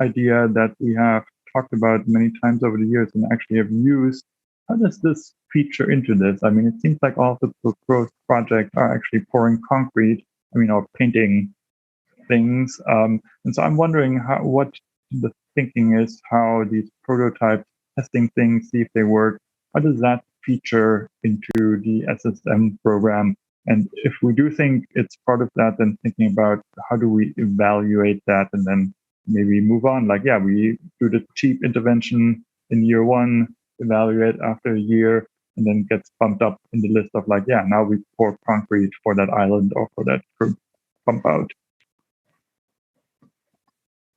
idea that we have talked about many times over the years and actually have used, how does this feature into this? I mean, it seems like all the proposed projects are actually pouring concrete, or painting things. And so I'm wondering what the thinking is, how these prototypes, testing things, see if they work, how does that feature into the SSM program? And if we do think it's part of that, then thinking about how do we evaluate that and then maybe move on. Like, yeah, we do the cheap intervention in year one, evaluate after a year, and then gets bumped up in the list of, like, yeah, now we pour concrete for that island or for that pump out.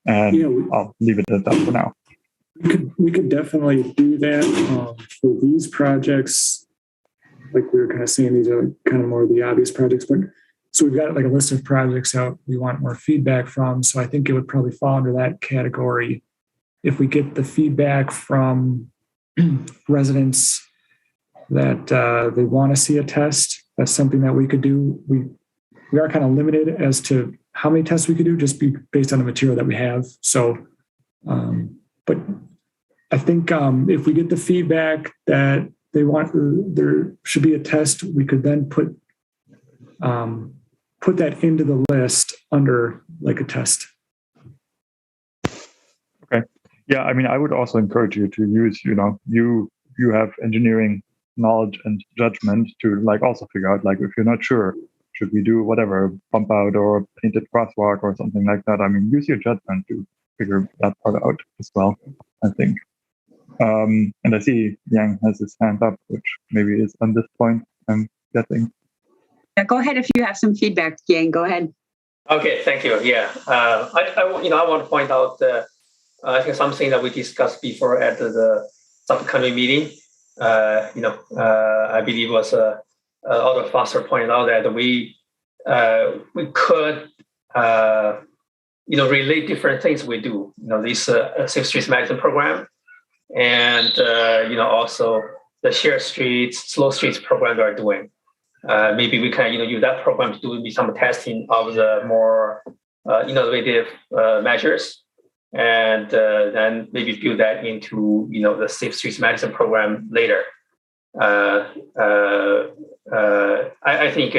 And I'll leave it at that for now. We could definitely do that for these projects. Like we were kind of saying, these are kind of more of the obvious projects, but so we've got like a list of projects out we want more feedback from. So I think it would probably fall under that category. If we get the feedback from residents that they want to see a test, that's something that we could do. We are kind of limited as to how many tests we could do, just based on the material that we have. So, but I think if we get the feedback that they want, there should be a test, we could then put that into the list under like a test. Okay. Yeah, I would also encourage you to use, you have engineering knowledge and judgment to like also figure out, like, if you're not sure, should we do whatever, bump out or painted crosswalk or something like that? Use your judgment to figure that part out as well, I think. And I see Yang has his hand up, which maybe is on this point, I'm guessing. Yeah, go ahead if you have some feedback, Yang. Go ahead. Okay, thank you. Yeah, I want to point out I think something that we discussed before at the subcommittee meeting. I believe was Alder Foster pointed out that we could relate different things we do. This Safe Streets Management Program, and also the shared streets, slow streets program we are doing. Maybe we can use that program to do some testing of the more innovative measures, and then maybe build that into the Safe Streets Management Program later. I think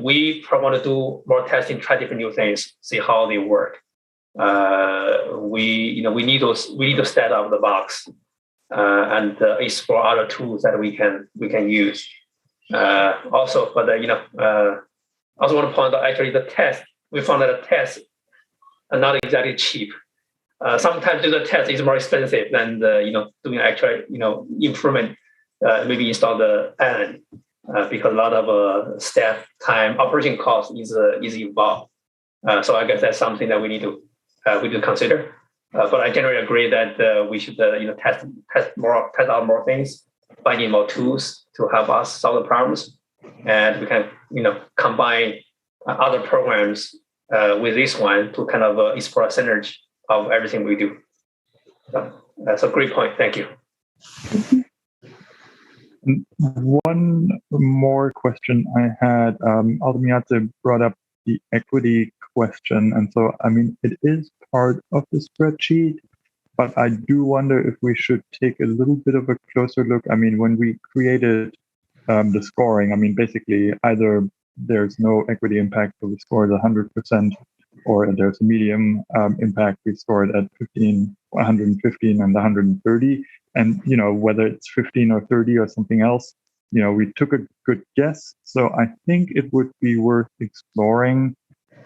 we probably want to do more testing, try different new things, see how they work. We need to step out of the box and explore other tools that we can use. Also, but I also want to point out, actually, the test, we found that the tests are not exactly cheap. Sometimes the test is more expensive than doing actual improvement. Maybe install the island because a lot of staff time, operation cost is involved. So I guess that's something that we need to consider. But I generally agree that we should test out more things, finding more tools to help us solve the problems, and we can combine other programs with this one to kind of explore a synergy of everything we do. That's a great point. Thank you. One more question I had, Aldermiate brought up the equity question. And so, I mean, it is part of the spreadsheet, but I do wonder if we should take a little bit of a closer look. I mean, when we created the scoring, I mean, basically either there's no equity impact, so we scored 100%, or there's a medium impact, we scored at 15, 115 and 130. And, you know, whether it's 15 or 30 or something else, you know, we took a good guess. So I think it would be worth exploring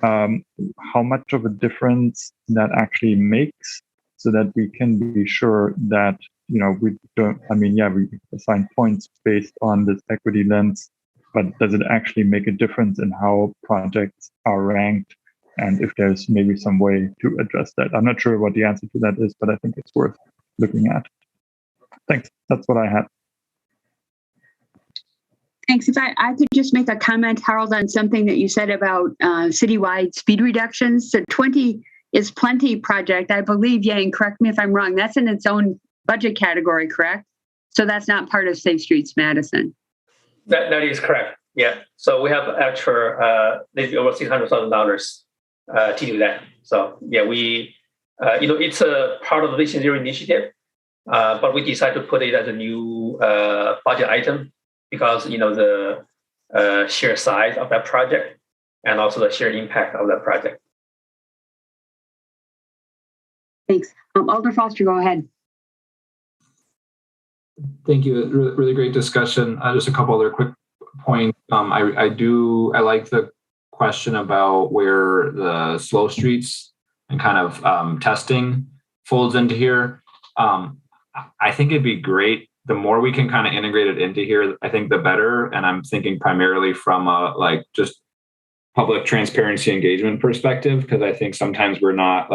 how much of a difference that actually makes, so that we can be sure that, you know, we don't, I mean, yeah, we assign points based on this equity lens, but does it actually make a difference in how projects are ranked? And if there's maybe some way to address that. I'm not sure what the answer to that is, but I think it's worth looking at. Thanks. That's what I had. Thanks. If I could just make a comment, Harold, on something that you said about citywide speed reductions. So 20 is plenty project. I believe, Yang, correct me if I'm wrong, that's in its own budget category, correct? So that's not part of Safe Streets Madison. That is correct. Yeah. So we have extra maybe over $600,000 to do that. So yeah, we it's a part of the Vision Zero initiative, but we decided to put it as a new budget item because the sheer size of that project and also the sheer impact of that project. Thanks. Alder Foster, go ahead. Thank you. Really great discussion. Just a couple other quick points. I like the question about where the slow streets and kind of testing folds into here. I think it'd be great. The more we can kind of integrate it into here, I think the better. And I'm thinking primarily from a just public transparency engagement perspective, because I think sometimes we're not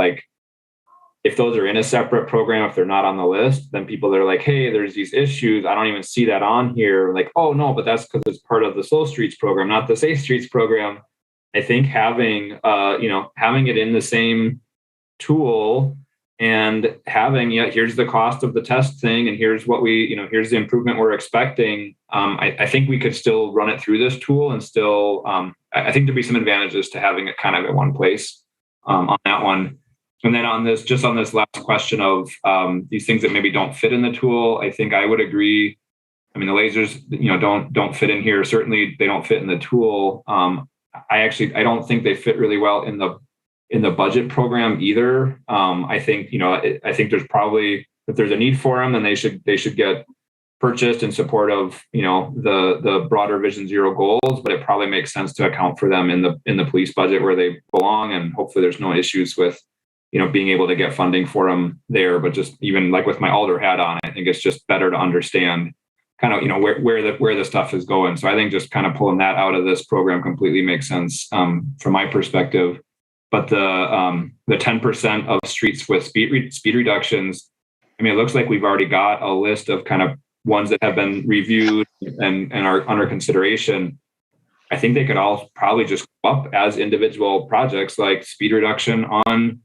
if those are in a separate program, if they're not on the list, then people are like, hey, there's these issues. I don't even see that on here. Like, oh no, but that's because it's part of the Slow Streets program, not the Safe Streets program. I think having it in the same tool and having, here's the cost of the test thing, and here's what here's the improvement we're expecting. I think we could still run it through this tool and still, I think there'd be some advantages to having it kind of at one place on that one. And then on this last question of these things that maybe don't fit in the tool, I think I would agree. I mean, the lasers, don't fit in here. Certainly, they don't fit in the tool. I don't think they fit really well in the budget program either. I think there's probably, if there's a need for them, then they should get purchased in support of the broader Vision Zero goals. But it probably makes sense to account for them in the police budget where they belong, and hopefully there's no issues with being able to get funding for them there. But just even like with my Alder hat on, I think it's just better to understand kind of, where the stuff is going. So I think just kind of pulling that out of this program completely makes sense from my perspective. But the 10% of streets with speed reductions, I mean, it looks like we've already got a list of kind of ones that have been reviewed and are under consideration. I think they could all probably just go up as individual projects, like speed reduction on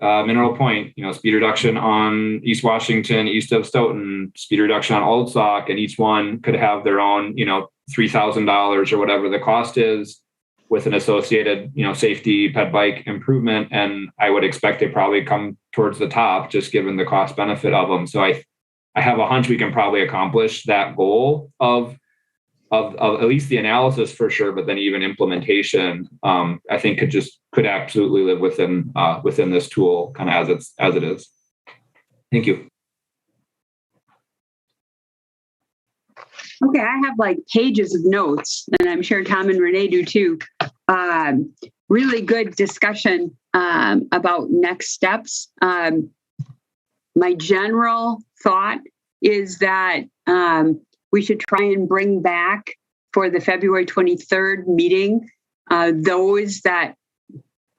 Mineral Point, speed reduction on East Washington, east of Stoughton, speed reduction on Old Sauk, and each one could have their own, $3,000 or whatever the cost is, with an associated, safety ped bike improvement. And I would expect they probably come towards the top, just given the cost benefit of them. So I have a hunch we can probably accomplish that goal of at least the analysis for sure, but then even implementation, I think could absolutely live within this tool kind of as it is. Thank you. Okay, I have pages of notes, and I'm sure Tom and Renee do too. Really good discussion about next steps. My general thought is that we should try and bring back for the February 23rd meeting those that,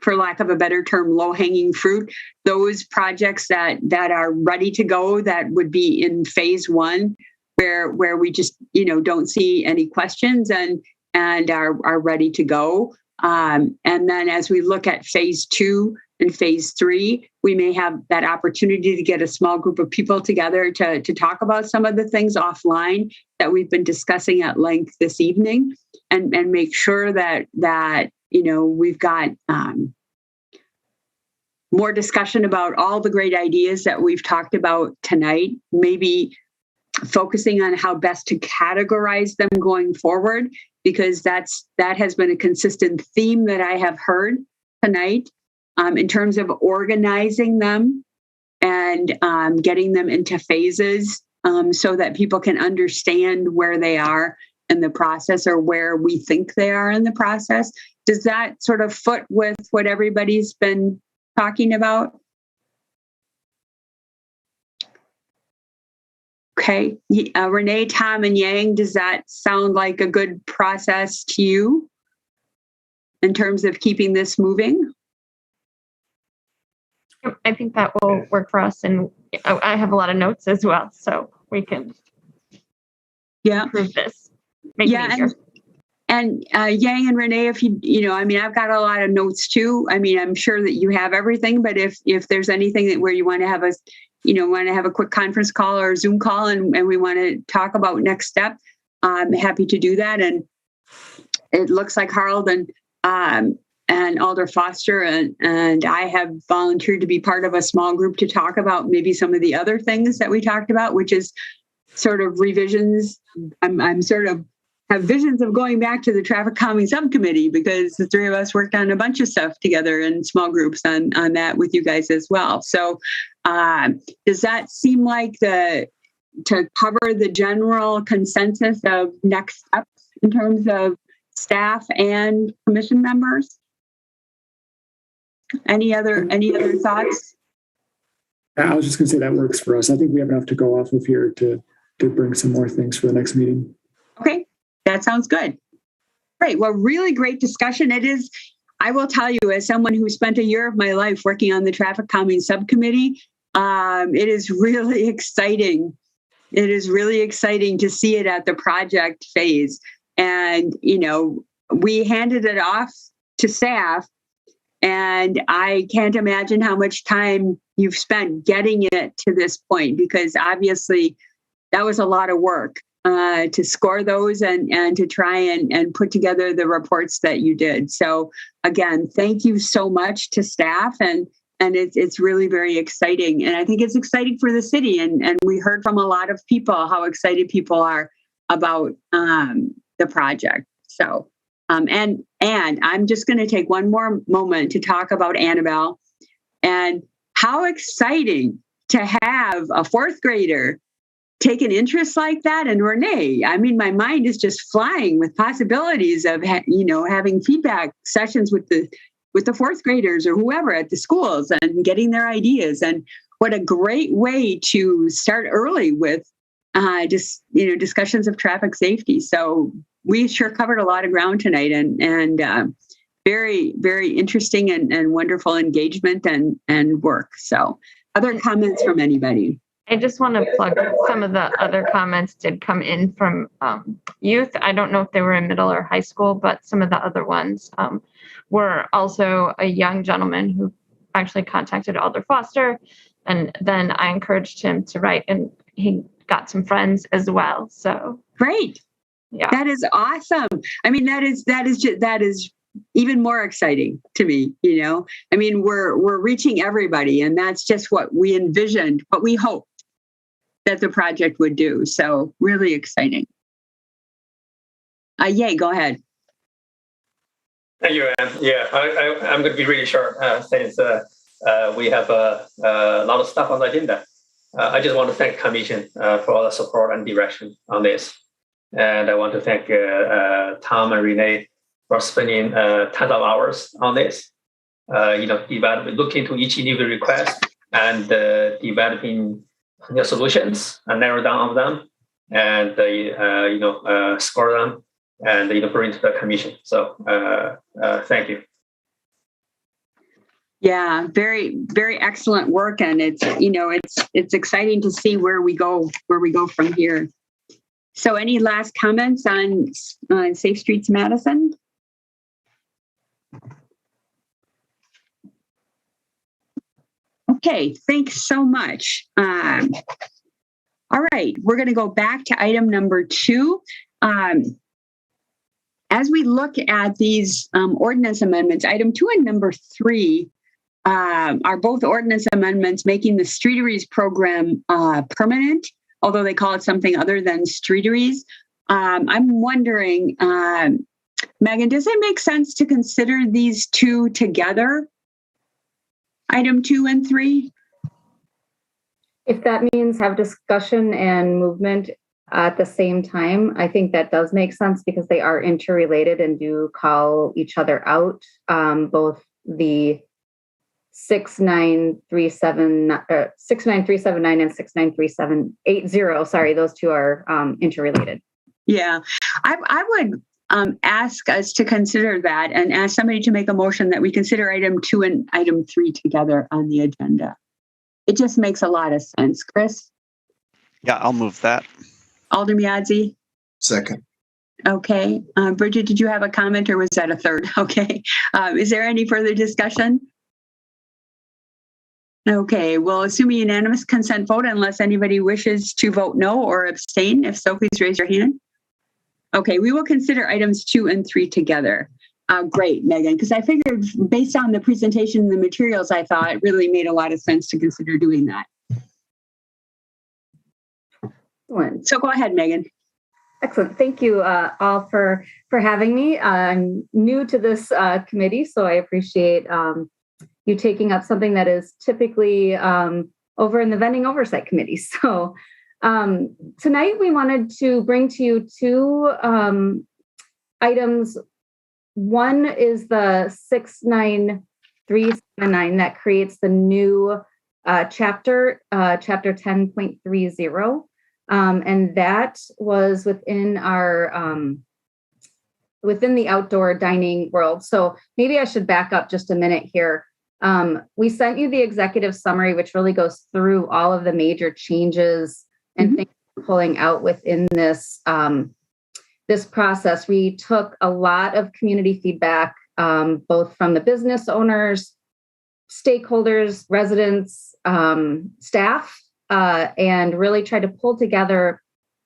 for lack of a better term, low-hanging fruit, those projects that are ready to go, that would be in phase one, where we just don't see any questions and are ready to go. And then as we look at phase two, in phase 3, we may have that opportunity to get a small group of people together to talk about some of the things offline that we've been discussing at length this evening, and make sure that we've got more discussion about all the great ideas that we've talked about tonight, maybe focusing on how best to categorize them going forward, because that has been a consistent theme that I have heard tonight, in terms of organizing them and getting them into phases, so that people can understand where they are in the process, or where we think they are in the process. Does that sort of foot with what everybody's been talking about? Okay. Renee, Tom, and Yang, does that sound like a good process to you in terms of keeping this moving? I think that will work for us, and I have a lot of notes as well, so we can improve this. Make it easier. And Yang and Renee, if I've got a lot of notes too. I'm sure that you have everything, but if there's anything where you want to have a quick conference call or a Zoom call, and we want to talk about next step, I'm happy to do that. And it looks like Harold and Alder Foster and I have volunteered to be part of a small group to talk about maybe some of the other things that we talked about, which is sort of revisions. I'm sort of have visions of going back to the traffic calming subcommittee, because the three of us worked on a bunch of stuff together in small groups on that with you guys as well. So does that seem like to cover the general consensus of next steps in terms of staff and commission members? Any other thoughts? I was just going to say that works for us. I think we have enough to go off of here to bring some more things for the next meeting. Okay, that sounds good. Great. Well, really great discussion. It is, I will tell you, as someone who spent a year of my life working on the traffic calming subcommittee, it is really exciting. It is really exciting to see it at the project phase. And, we handed it off to staff, and I can't imagine how much time you've spent getting it to this point, because obviously that was a lot of work to score those and to try and put together the reports that you did. So again, thank you so much to staff, and it's really very exciting. And I think it's exciting for the city. And we heard from a lot of people how excited people are about the project. So, and I'm just going to take one more moment to talk about Annabelle and how exciting to have a fourth grader take an interest like that. And Renee, my mind is just flying with possibilities of, having feedback sessions with the fourth graders or whoever at the schools and getting their ideas. And what a great way to start early with discussions of traffic safety. So we sure covered a lot of ground tonight, and very, very interesting and wonderful engagement and work. So other comments from anybody? I just want to plug some of the other comments did come in from youth. I don't know if they were in middle or high school, but some of the other ones were also a young gentleman who actually contacted Alder Foster. And then I encouraged him to write, and he got some friends as well. So great. Yeah. That is awesome. That is even more exciting to me, we're reaching everybody, and that's just what we envisioned, what we hoped that the project would do. So really exciting. Yay, go ahead. Thank you, Ann. Yeah, I'm going to be really short since we have a lot of stuff on the agenda. I just want to thank the Commission for all the support and direction on this. And I want to thank Tom and Renee for spending tons of hours on this. Looking into each individual request and developing solutions and narrow down on them, and score them and bring to the Commission. So thank you. Yeah, very, very excellent work, and it's exciting to see where we go from here. So, any last comments on Safe Streets Madison? Okay, thanks so much. All right, we're going to go back to item number 2. As we look at these ordinance amendments, item 2 and number 3 are both ordinance amendments making the Streeteries program permanent, although they call it something other than Streeteries. I'm wondering, Megan, does it make sense to consider these two together? Item 2 and 3? If that means have discussion and movement at the same time, I think that does make sense because they are interrelated and do call each other out. Both the 69379 and 69378, sorry, those two are interrelated. Yeah, I would ask us to consider that and ask somebody to make a motion that we consider item 2 and item 3 together on the agenda. It just makes a lot of sense. Chris? Yeah, I'll move that. Alder Miadzi? Second. Okay. Bridget, did you have a comment or was that a third? Okay. Is there any further discussion? Okay, we'll assume a unanimous consent vote unless anybody wishes to vote no or abstain. If so, please raise your hand. Okay, we will consider items 2 and 3 together. Great, Megan, because I figured based on the presentation and the materials, I thought it really made a lot of sense to consider doing that. Excellent. So go ahead, Megan. Excellent. Thank you all for having me. I'm new to this committee, so I appreciate you taking up something that is typically over in the Vending Oversight Committee. So tonight we wanted to bring to you 2 items. One is the 69379 that creates the new chapter, chapter 10.30. And that was within our within the outdoor dining world. So maybe I should back up just a minute here. We sent you the executive summary, which really goes through all of the major changes and things we're pulling out within this this process. We took a lot of community feedback, both from the business owners, stakeholders, residents, staff, and really tried to pull together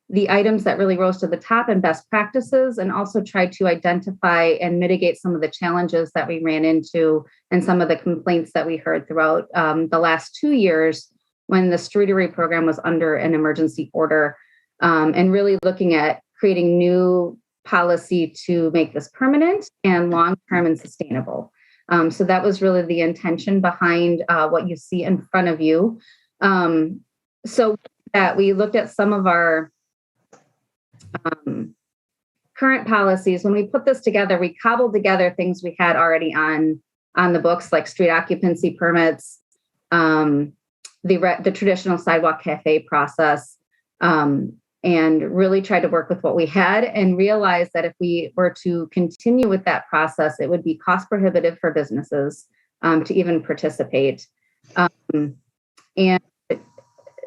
the items that really rose to the top and best practices, and also tried to identify and mitigate some of the challenges that we ran into and some of the complaints that we heard throughout the last 2 years when the Streetery program was under an emergency order, and really looking at creating new policy to make this permanent and long-term and sustainable. So that was really the intention behind what you see in front of you. So that we looked at some of our current policies. When we put this together, we cobbled together things we had already on the books, like street occupancy permits, the traditional sidewalk cafe process, and really tried to work with what we had and realized that if we were to continue with that process, it would be cost prohibitive for businesses to even participate. And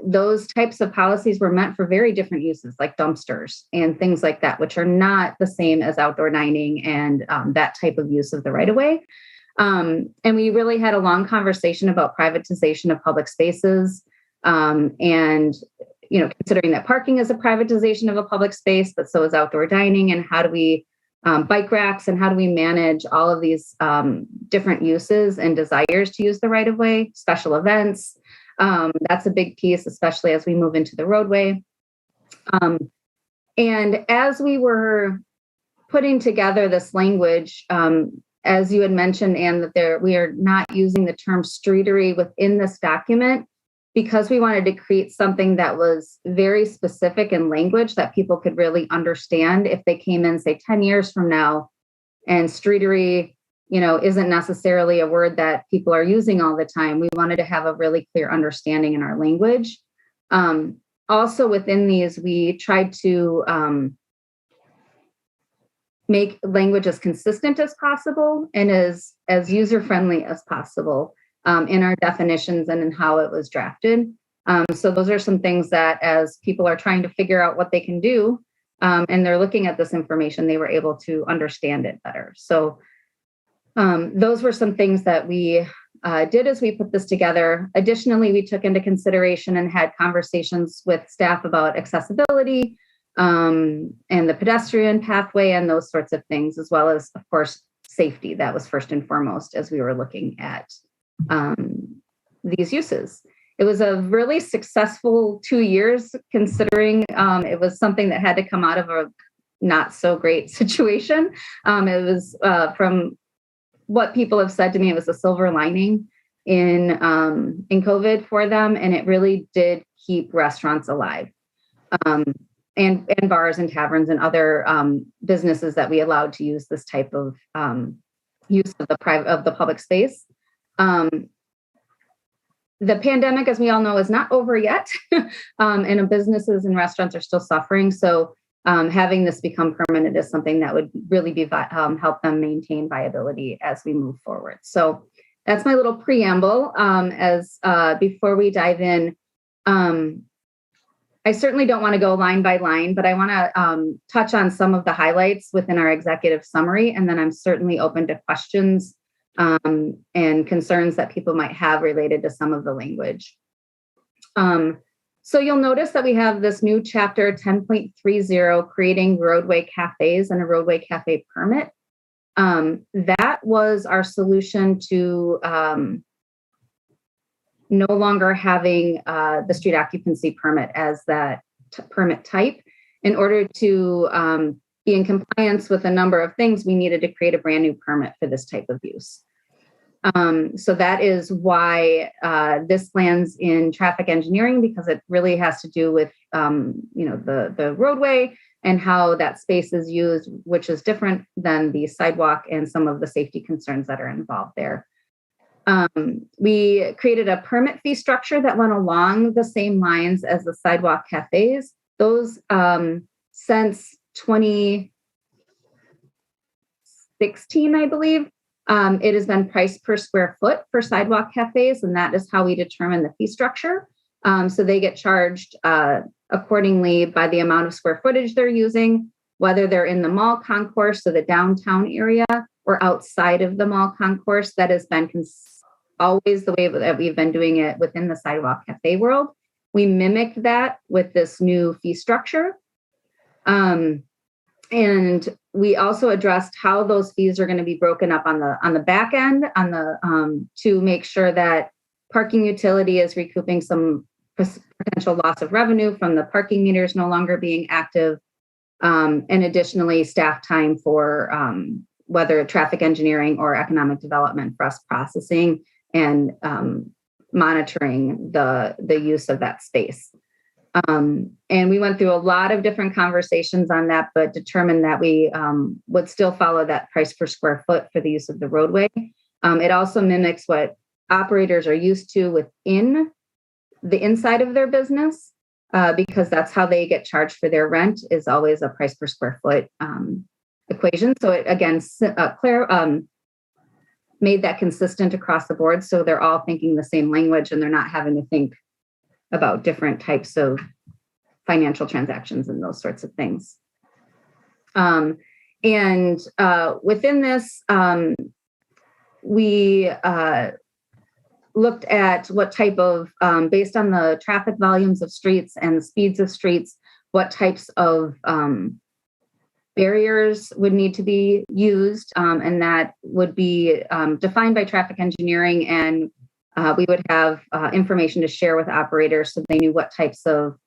those types of policies were meant for very different uses, like dumpsters and things like that, which are not the same as outdoor dining and that type of use of the right-of-way. And we really had a long conversation about privatization of public spaces, and considering that parking is a privatization of a public space, but so is outdoor dining, and how do we bike racks, and how do we manage all of these different uses and desires to use the right-of-way, special events. That's a big piece, especially as we move into the roadway. And as we were putting together this language, as you had mentioned, Anne, that we are not using the term streetery within this document because we wanted to create something that was very specific in language that people could really understand if they came in, say, 10 years from now, and streetery isn't necessarily a word that people are using all the time. We wanted to have a really clear understanding in our language. Also within these, we tried to make language as consistent as possible and as user-friendly as possible in our definitions and in how it was drafted. So those are some things that as people are trying to figure out what they can do and they're looking at this information, they were able to understand it better. So those were some things that we did as we put this together. Additionally, we took into consideration and had conversations with staff about accessibility and the pedestrian pathway and those sorts of things, as well as, of course, safety. That was first and foremost as we were looking at these uses. It was a really successful 2 years, considering it was something that had to come out of a not so great situation. It was from what people have said to me, it was a silver lining in COVID for them, and it really did keep restaurants alive, and bars and taverns and other businesses that we allowed to use this type of use of the public space. The pandemic, as we all know, is not over yet, and businesses and restaurants are still suffering. So having this become permanent is something that would really be help them maintain viability as we move forward. So that's my little preamble. As before we dive in, I certainly don't want to go line by line, but I want to touch on some of the highlights within our executive summary, and then I'm certainly open to questions and concerns that people might have related to some of the language. So you'll notice that we have this new chapter 10.30, creating roadway cafes and a roadway cafe permit. That was our solution to no longer having the street occupancy permit as that permit type. In order to be in compliance with a number of things, we needed to create a brand new permit for this type of use. So that is why this lands in traffic engineering, because it really has to do with the roadway and how that space is used, which is different than the sidewalk and some of the safety concerns that are involved there. We created a permit fee structure that went along the same lines as the sidewalk cafes. Those since 2016, I believe, it has been priced per square foot for sidewalk cafes, and that is how we determine the fee structure. So they get charged accordingly by the amount of square footage they're using, whether they're in the mall concourse, so the downtown area, or outside of the mall concourse. That has been always the way that we've been doing it within the sidewalk cafe world. We mimic that with this new fee structure. And we also addressed how those fees are going to be broken up on the back end, to make sure that parking utility is recouping some potential loss of revenue from the parking meters no longer being active, and additionally staff time for whether traffic engineering or economic development for us processing and monitoring the use of that space. And we went through a lot of different conversations on that, but determined that we would still follow that price per square foot for the use of the roadway. It also mimics what operators are used to within the inside of their business, because that's how they get charged for their rent, is always a price per square foot equation. So it, again, made that consistent across the board. So they're all thinking the same language and they're not having to think about different types of financial transactions and those sorts of things. And within this, we looked at what type of, based on the traffic volumes of streets and the speeds of streets, what types of barriers would need to be used, and that would be defined by traffic engineering, and we would have information to share with operators so they knew what types of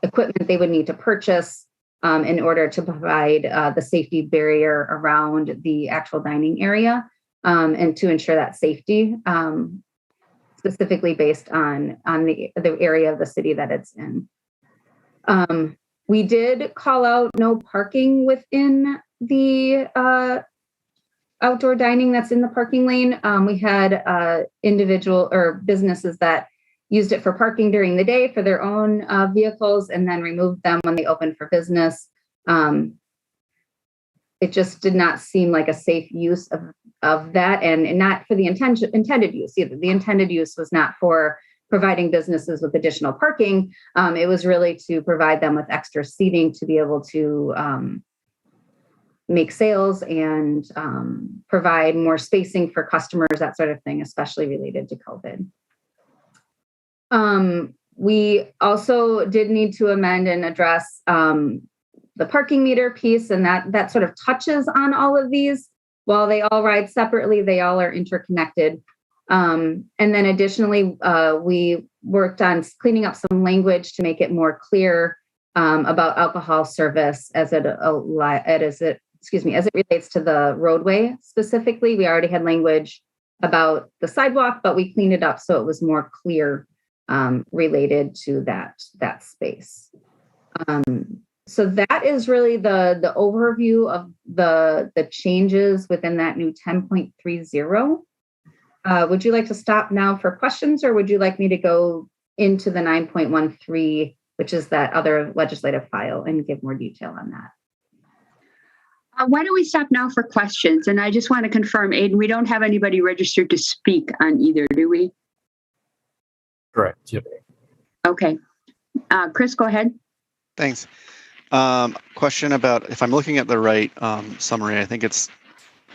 equipment they would need to purchase in order to provide the safety barrier around the actual dining area, and to ensure that safety, specifically based on the area of the city that it's in. We did call out no parking within the outdoor dining that's in the parking lane. We had individual or businesses that used it for parking during the day for their own vehicles and then removed them when they opened for business. It just did not seem like a safe use of that, and not for the intended use either. The intended use was not for providing businesses with additional parking. It was really to provide them with extra seating to be able to make sales and provide more spacing for customers, that sort of thing, especially related to COVID. We also did need to amend and address the parking meter piece, and that sort of touches on all of these. While they all ride separately, they all are interconnected. And then additionally, we worked on cleaning up some language to make it more clear about alcohol service as it relates to the roadway specifically. We already had language about the sidewalk, but we cleaned it up so it was more clear related to that space. So that is really the overview of the changes within that new 10.30. Would you like to stop now for questions, or would you like me to go into the 9.13, which is that other legislative file, and give more detail on that? Why don't we stop now for questions? And I just want to confirm, Aiden, we don't have anybody registered to speak on either, do we? Correct. Yep. Okay. Chris, go ahead. Thanks. Question about, if I'm looking at the right summary, I think it's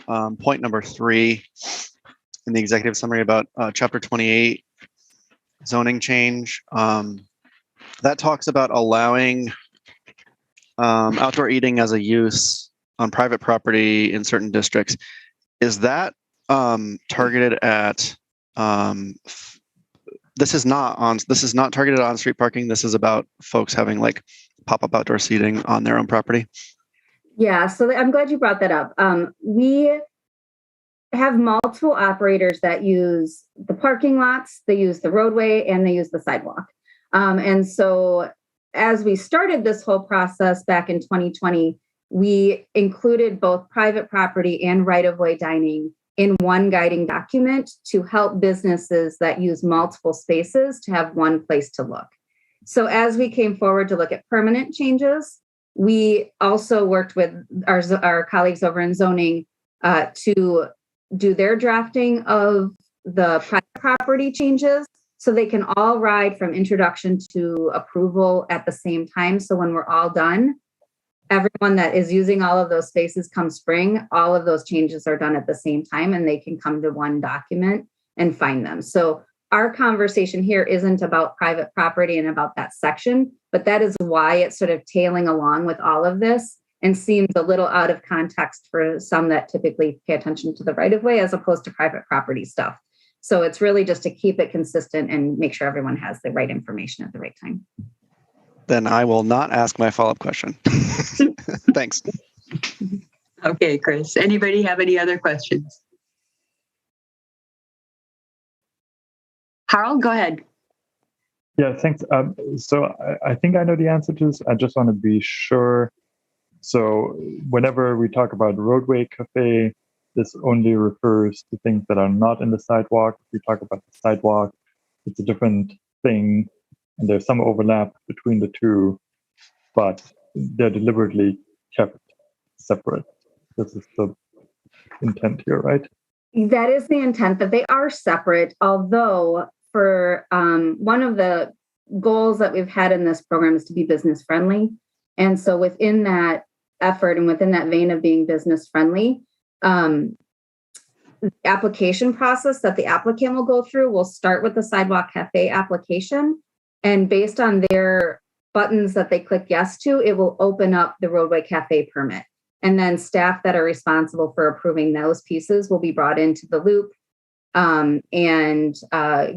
point number 3 in the executive summary about chapter 28 zoning change. That talks about allowing outdoor eating as a use on private property in certain districts. Is that targeted at this is not targeted on street parking. This is about folks having like pop-up outdoor seating on their own property? Yeah, so I'm glad you brought that up. We have multiple operators that use the parking lots, they use the roadway, and they use the sidewalk. And so as we started this whole process back in 2020, we included both private property and right-of-way dining in one guiding document to help businesses that use multiple spaces to have one place to look. So as we came forward to look at permanent changes, we also worked with our colleagues over in zoning to do their drafting of the private property changes so they can all ride from introduction to approval at the same time. So when we're all done, everyone that is using all of those spaces come spring, all of those changes are done at the same time and they can come to one document and find them. So our conversation here isn't about private property and about that section, but that is why it's sort of tailing along with all of this and seems a little out of context for some that typically pay attention to the right of way as opposed to private property stuff. So it's really just to keep it consistent and make sure everyone has the right information at the right time. Then I will not ask my follow-up question. Thanks. Okay, Chris. Anybody have any other questions? Harold, go ahead. Yeah, thanks. So I think I know the answer to this. I just want to be sure. So whenever we talk about roadway cafe, this only refers to things that are not in the sidewalk. If we talk about the sidewalk, it's a different thing. And there's some overlap between the two, but they're deliberately kept separate. This is the intent here, right? That is the intent, that they are separate, although for one of the goals that we've had in this program is to be business friendly. And so within that effort and within that vein of being business friendly, the application process that the applicant will go through will start with the Sidewalk Cafe application. And based on their buttons that they click yes to, it will open up the roadway cafe permit. And then staff that are responsible for approving those pieces will be brought into the loop and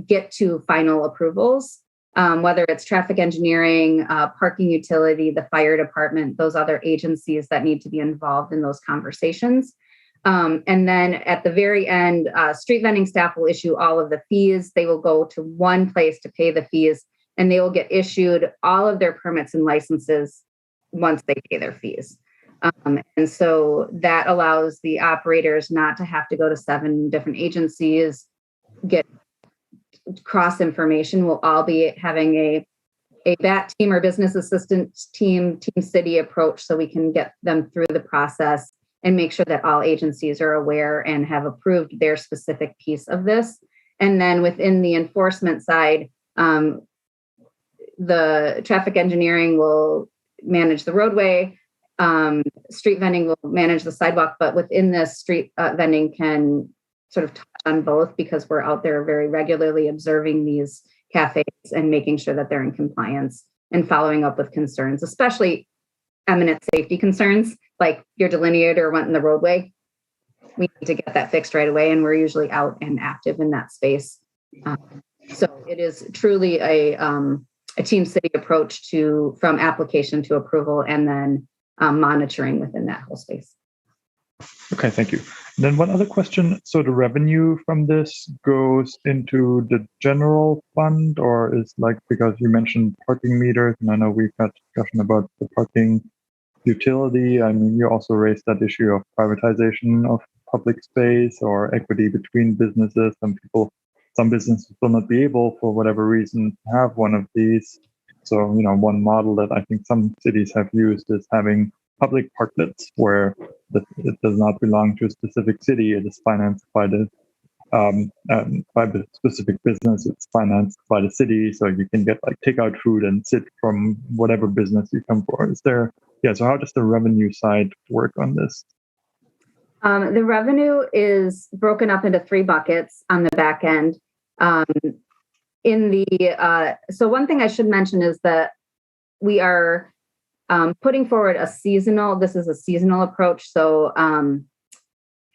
get to final approvals, whether it's traffic engineering, parking utility, the fire department, those other agencies that need to be involved in those conversations. And then at the very end, street vending staff will issue all of the fees. They will go to one place to pay the fees, and they will get issued all of their permits and licenses once they pay their fees. And so that allows the operators not to have to go to 7 different agencies, get cross information. We'll all be having a BAT team or business assistance team city approach so we can get them through the process and make sure that all agencies are aware and have approved their specific piece of this. And then within the enforcement side, the traffic engineering will manage the roadway. street vending will manage the sidewalk, but within this, street vending can sort of touch on both because we're out there very regularly observing these cafes and making sure that they're in compliance and following up with concerns, especially eminent safety concerns, like your delineator went in the roadway. We need to get that fixed right away, and we're usually out and active in that space. So it is truly a team city approach from application to approval and then monitoring within that whole space. Okay, thank you. Then one other question. So the revenue from this goes into the general fund, or is like, because you mentioned parking meters, and I know we've had discussion about the parking utility. I mean, you also raised that issue of privatization of public space or equity between businesses. Some businesses will not be able, for whatever reason, to have one of these. So, one model that I think some cities have used is having public parklets where it does not belong to a specific city. It is financed by the specific business. It's financed by the city, so you can get like takeout food and sit from whatever business you come for. So how does the revenue side work on this? The revenue is broken up into 3 buckets on the back end. So one thing I should mention is that we are putting forward this is a seasonal approach. So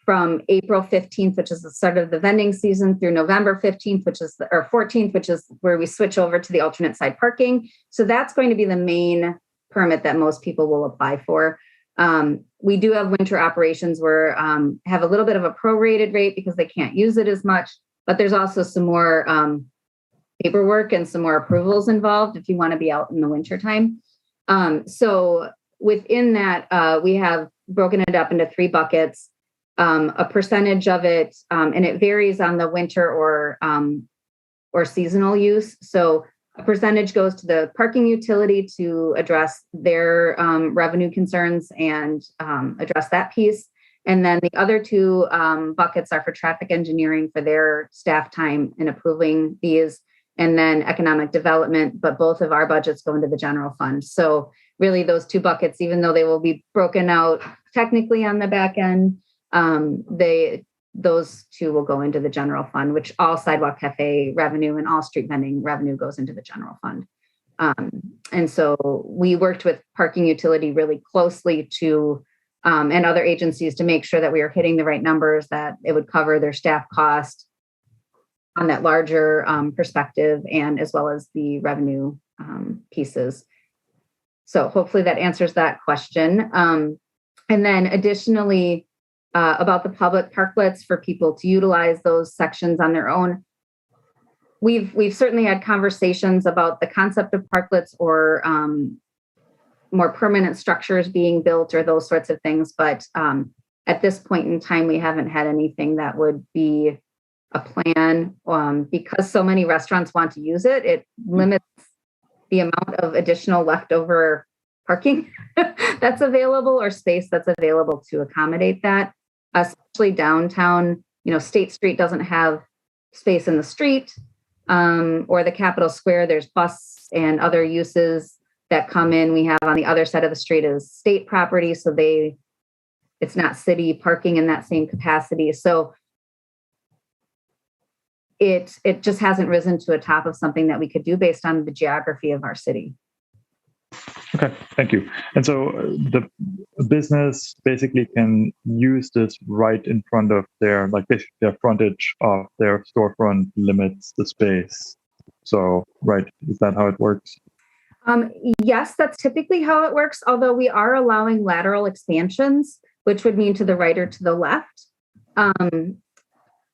from April 15th, which is the start of the vending season, through November 15th, or 14th, which is where we switch over to the alternate side parking. So that's going to be the main permit that most people will apply for. We do have winter operations where have a little bit of a prorated rate because they can't use it as much, but there's also some more paperwork and some more approvals involved if you want to be out in the wintertime. So within that, we have broken it up into 3 buckets, a percentage of it, and it varies on the winter or seasonal use. So a percentage goes to the parking utility to address their revenue concerns and address that piece. And then the other 2 buckets are for traffic engineering for their staff time in approving these, and then economic development, but both of our budgets go into the general fund. So really those 2 buckets, even though they will be broken out technically on the back end, those 2 will go into the general fund, which all sidewalk cafe revenue and all street vending revenue goes into the general fund. And so we worked with parking utility really closely and other agencies to make sure that we are hitting the right numbers, that it would cover their staff cost on that larger perspective, and as well as the revenue pieces. So hopefully that answers that question. And then additionally, about the public parklets for people to utilize those sections on their own. We've certainly had conversations about the concept of parklets or more permanent structures being built or those sorts of things. But at this point in time, we haven't had anything that would be a plan because so many restaurants want to use it. It limits the amount of additional leftover parking that's available or space that's available to accommodate that, especially downtown. State Street doesn't have space in the street, or the Capitol Square. There's bus and other uses that come in. We have on the other side of the street is state property, so it's not city parking in that same capacity. So it just hasn't risen to a top of something that we could do based on the geography of our city. Okay, thank you. And so the business basically can use this right in front of basically their frontage of their storefront limits the space. So, right, is that how it works? Yes, that's typically how it works, although we are allowing lateral expansions, which would mean to the right or to the left.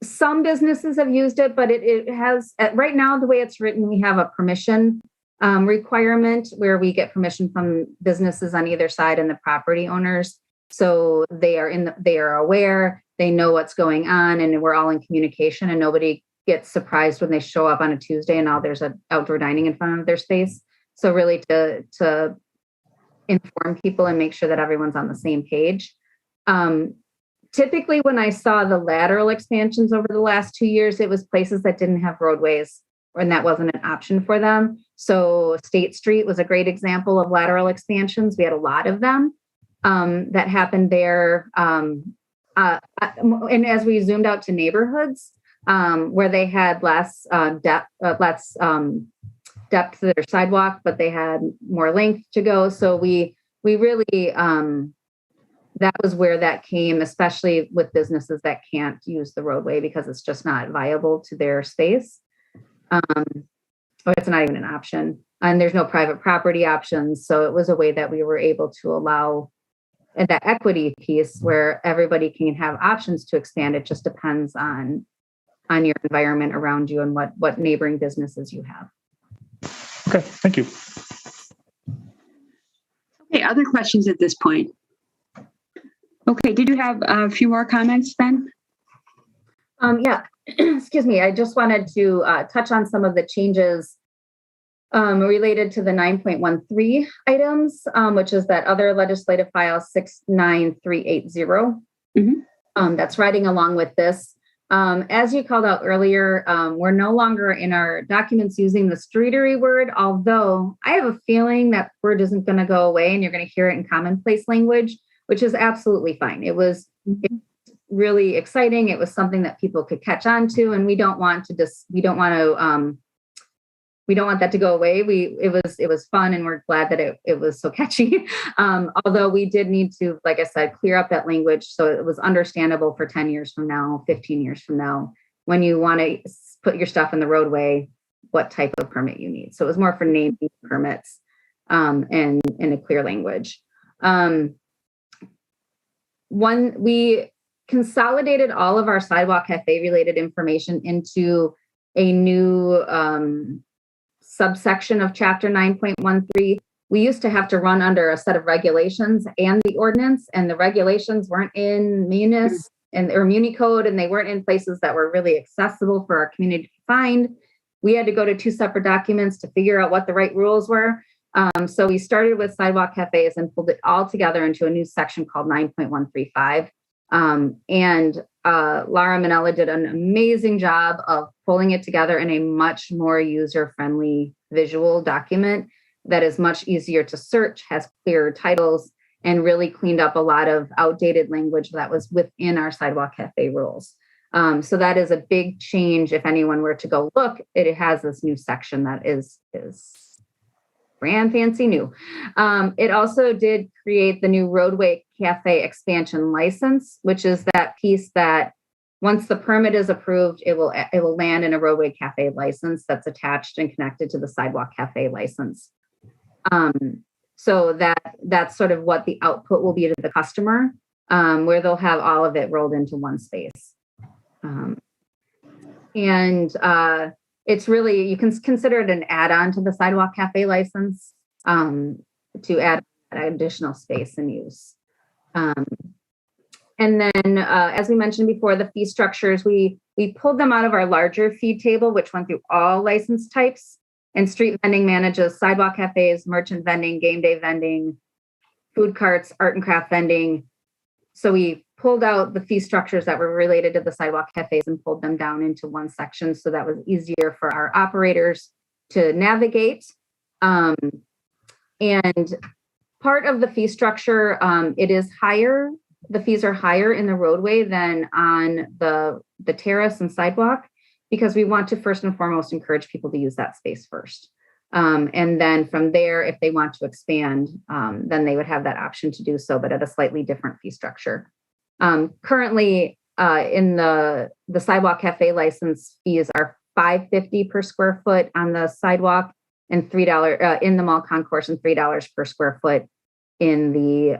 Some businesses have used it, but it has, right now, the way it's written, we have a permission requirement where we get permission from businesses on either side and the property owners. So they are aware, they know what's going on, and we're all in communication, and nobody gets surprised when they show up on a Tuesday and now there's an outdoor dining in front of their space. So really to inform people and make sure that everyone's on the same page. Typically, when I saw the lateral expansions over the last 2 years, it was places that didn't have roadways, and that wasn't an option for them. So State Street was a great example of lateral expansions. We had a lot of them. that happened there. And as we zoomed out to neighborhoods where they had less depth to their sidewalk, but they had more length to go. So we really, that was where that came, especially with businesses that can't use the roadway because it's just not viable to their space. Or it's not even an option. And there's no private property options. So it was a way that we were able to allow that equity piece where everybody can have options to expand. It just depends on your environment around you and what neighboring businesses you have. Okay, thank you. Okay, other questions at this point? Okay, did you have a few more comments then? Yeah, excuse me. I just wanted to touch on some of the changes related to the 9.13 items, which is that other legislative file 69380. That's riding along with this. As you called out earlier, we're no longer in our documents using the streetery word, although I have a feeling that word isn't going to go away and you're going to hear it in commonplace language, which is absolutely fine. It was really exciting. It was something that people could catch on to, and we don't want that to go away. It was fun, and we're glad that it was so catchy. Although we did need to, like I said, clear up that language so it was understandable for 10 years from now, 15 years from now, when you want to put your stuff in the roadway, what type of permit you need. So it was more for naming permits and in a clear language. We consolidated all of our sidewalk cafe related information into a new subsection of chapter 9.13. We used to have to run under a set of regulations and the ordinance, and the regulations weren't in Munis or Muni code, and they weren't in places that were really accessible for our community to find. We had to go to two separate documents to figure out what the right rules were. So we started with sidewalk cafes and pulled it all together into a new section called 9.135. Laura Manella did an amazing job of pulling it together in a much more user-friendly visual document that is much easier to search, has clearer titles, and really cleaned up a lot of outdated language that was within our sidewalk cafe rules. So that is a big change. If anyone were to go look, it has this new section that is brand fancy new. It also did create the new roadway cafe expansion license, which is that piece that once the permit is approved, it will land in a roadway cafe license that's attached and connected to the sidewalk cafe license. So that's sort of what the output will be to the customer, where they'll have all of it rolled into one space. It's really, you can consider it an add-on to the sidewalk cafe license to add additional space and use. And then, as we mentioned before, the fee structures, we pulled them out of our larger fee table, which went through all license types. And street vending manages sidewalk cafes, merchant vending, game day vending, food carts, art and craft vending. So we pulled out the fee structures that were related to the sidewalk cafes and pulled them down into one section. So that was easier for our operators to navigate. And part of the fee structure, it is higher. The fees are higher in the roadway than on the terrace and sidewalk, because we want to first and foremost encourage people to use that space first. And then from there, if they want to expand, then they would have that option to do so, but at a slightly different fee structure. Currently, in the sidewalk cafe license, fees are $5.50 per square foot on the sidewalk and $3 in the mall concourse and $3 per square foot in the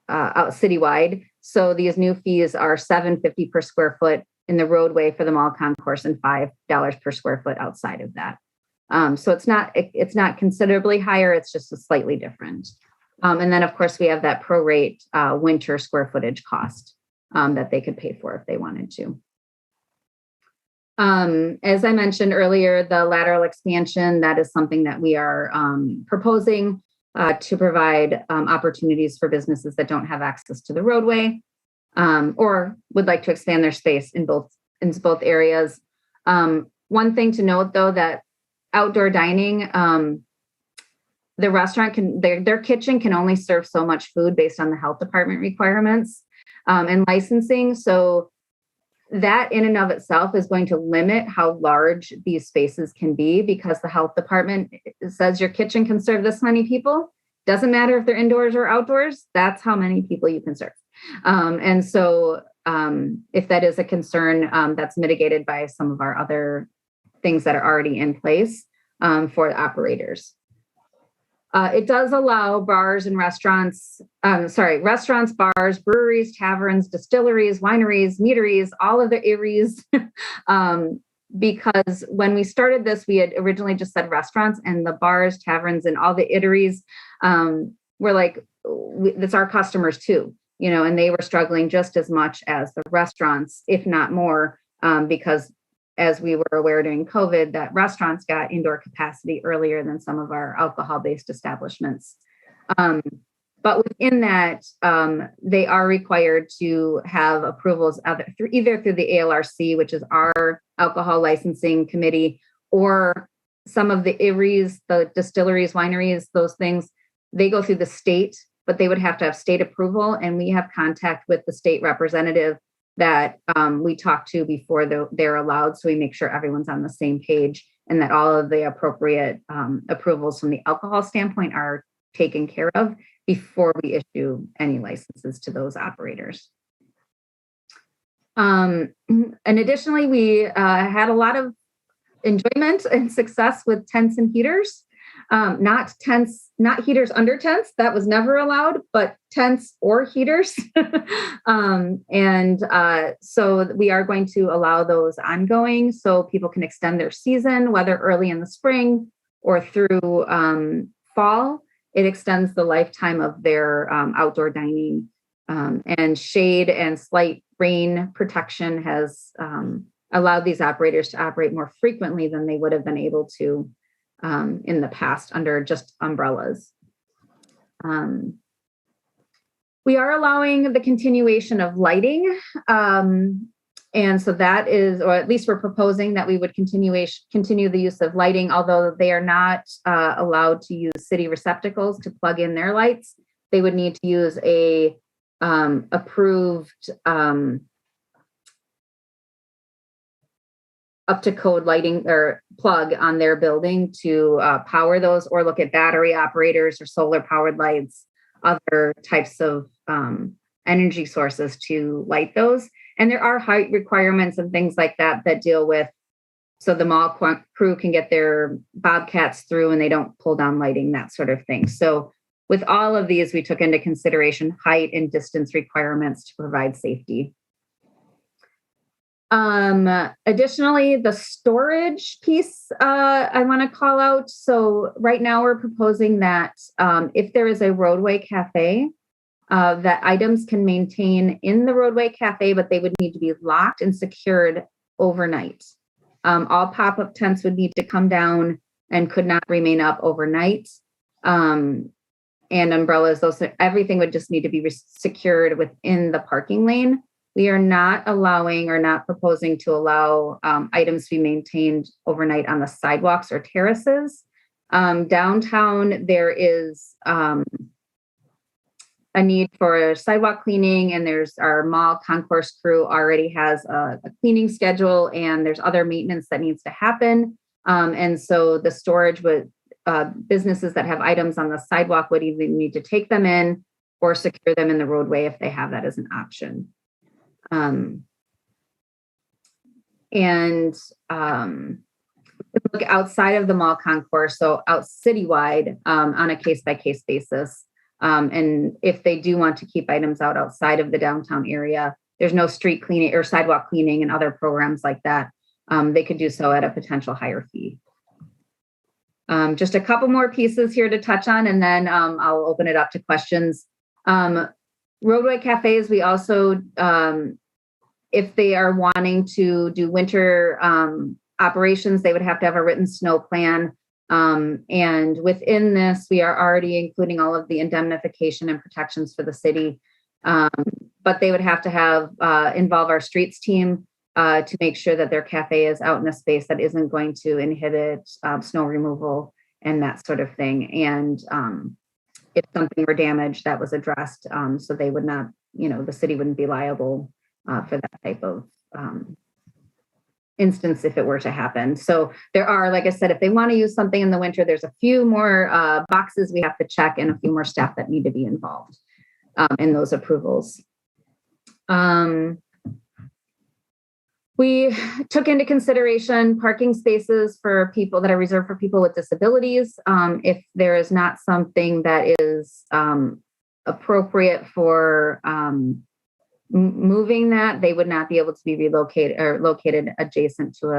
out citywide. So these new fees are $7.50 per square foot in the roadway for the mall concourse and $5 per square foot outside of that. So it's not considerably higher. It's just a slightly different. And then of course we have that prorate winter square footage cost that they could pay for if they wanted to. As I mentioned earlier, the lateral expansion, that is something that we are proposing to provide opportunities for businesses that don't have access to the roadway or would like to expand their space in both areas. One thing to note, though, that outdoor dining, the restaurant their kitchen can only serve so much food based on the health department requirements and licensing. So that in and of itself is going to limit how large these spaces can be, because the health department says your kitchen can serve this many people. Doesn't matter if they're indoors or outdoors, that's how many people you can serve. And so if that is a concern, that's mitigated by some of our other things that are already in place for the operators. It does allow bars and restaurants, bars, breweries, taverns, distilleries, wineries, meaderies, all of the eateries, because when we started this, we had originally just said restaurants, and the bars, taverns, and all the eateries were like, that's our customers too, and they were struggling just as much as the restaurants, if not more, because as we were aware during COVID, that restaurants got indoor capacity earlier than some of our alcohol-based establishments. But within that, they are required to have approvals either through the ALRC, which is our alcohol licensing committee, or some of the eateries, the distilleries, wineries, those things, they go through the state, but they would have to have state approval. And we have contact with the state representative that we talk to before they're allowed. So we make sure everyone's on the same page and that all of the appropriate approvals from the alcohol standpoint are taken care of before we issue any licenses to those operators. And additionally, we had a lot of enjoyment and success with tents and heaters. Not heaters under tents. That was never allowed, but tents or heaters. So we are going to allow those ongoing so people can extend their season, whether early in the spring or through fall. It extends the lifetime of their outdoor dining, and shade and slight rain protection has allowed these operators to operate more frequently than they would have been able to in the past under just umbrellas. We are allowing the continuation of lighting. And so that is, or at least we're proposing that we would continue the use of lighting, although they are not allowed to use city receptacles to plug in their lights. They would need to use a approved up to code lighting or plug on their building to power those, or look at battery operators or solar powered lights, other types of energy sources to light those. And there are height requirements and things like that that deal with, so the mall crew can get their bobcats through and they don't pull down lighting, that sort of thing. So with all of these, we took into consideration height and distance requirements to provide safety. Additionally, the storage piece I want to call out. So right now we're proposing that if there is a roadway cafe, that items can maintain in the roadway cafe, but they would need to be locked and secured overnight. All pop-up tents would need to come down and could not remain up overnight. And umbrellas, everything would just need to be secured within the parking lane. We are not allowing or not proposing to allow items to be maintained overnight on the sidewalks or terraces. Downtown, there is a need for sidewalk cleaning, and there's our mall concourse crew already has a cleaning schedule, and there's other maintenance that needs to happen. And so the storage would, businesses that have items on the sidewalk would either need to take them in or secure them in the roadway if they have that as an option. Look outside of the mall concourse, so out citywide on a case-by-case basis. And if they do want to keep items outside of the downtown area, there's no street cleaning or sidewalk cleaning and other programs like that. They could do so at a potential higher fee. Just a couple more pieces here to touch on, and then I'll open it up to questions. Roadway cafes, we also, if they are wanting to do winter operations, they would have to have a written snow plan. And within this, we are already including all of the indemnification and protections for the city. But they would have to have involve our streets team to make sure that their cafe is out in a space that isn't going to inhibit snow removal that sort of thing. And if something were damaged, that was addressed, so they would not, the city wouldn't be liable for that type of instance if it were to happen. So there are, like I said, if they want to use something in the winter, there's a few more boxes we have to check and a few more staff that need to be involved in those approvals. We took into consideration parking spaces for people that are reserved for people with disabilities. If there is not something that is appropriate for moving that, they would not be able to be relocated or located adjacent to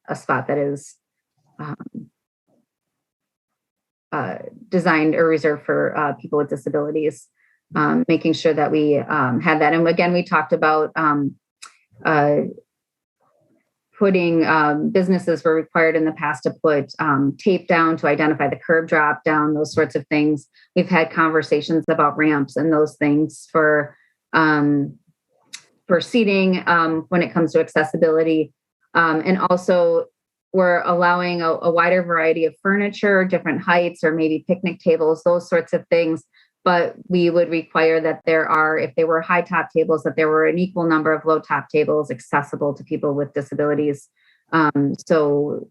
a spot that is designed or reserved for people with disabilities, making sure that we had that. And again, we talked about putting businesses were required in the past to put tape down to identify the curb drop down, those sorts of things. We've had conversations about ramps and those things for seating when it comes to accessibility. And also we're allowing a wider variety of furniture, different heights, or maybe picnic tables, those sorts of things. But we would require that there are, if they were high top tables, that there were an equal number of low top tables accessible to people with disabilities. So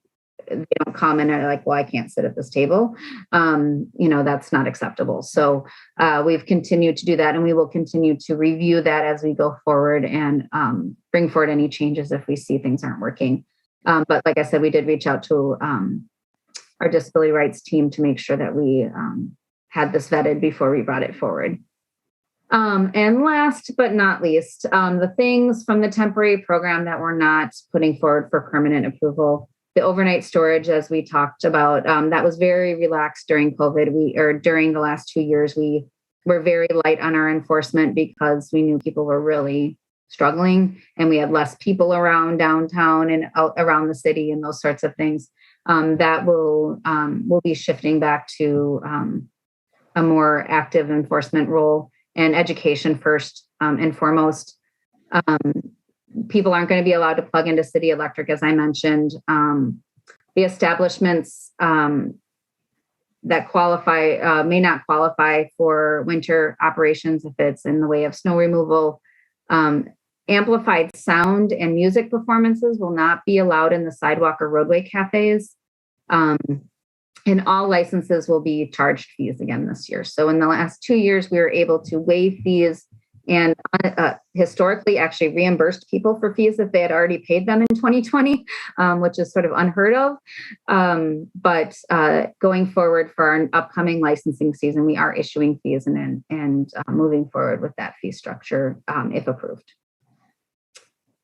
they don't come and are like, well, I can't sit at this table. That's not acceptable. So we've continued to do that, and we will continue to review that as we go forward and bring forward any changes if we see things aren't working. But like I said, we did reach out to our disability rights team to make sure that we had this vetted before we brought it forward. And last but not least, the things from the temporary program that we're not putting forward for permanent approval. The overnight storage, as we talked about, that was very relaxed during COVID. During the last 2 years, we were very light on our enforcement because we knew people were really struggling, and we had less people around downtown and around the city and those sorts of things. That will be shifting back to a more active enforcement role and education first and foremost. People aren't going to be allowed to plug into city electric, as I mentioned. The establishments that qualify may not qualify for winter operations if it's in the way of snow removal. Amplified sound and music performances will not be allowed in the sidewalk or roadway cafes. And all licenses will be charged fees again this year. So in the last 2 years, we were able to waive fees and historically actually reimbursed people for fees if they had already paid them in 2020, which is sort of unheard of. But going forward for our upcoming licensing season, we are issuing fees and moving forward with that fee structure if approved.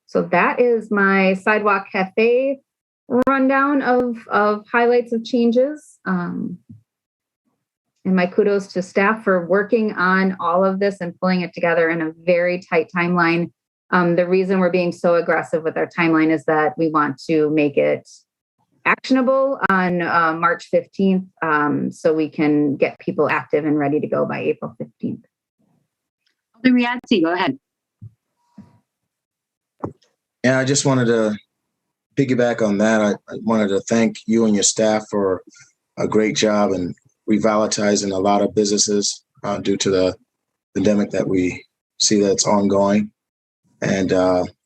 So that is my sidewalk cafe rundown of highlights of changes. And my kudos to staff for working on all of this and pulling it together in a very tight timeline. The reason we're being so aggressive with our timeline is that we want to make it actionable on March 15th so we can get people active and ready to go by April 15th. Olin Avenue, go ahead. Yeah, I just wanted to piggyback on that. I wanted to thank you and your staff for a great job in revitalizing a lot of businesses due to the pandemic that we see that's ongoing. And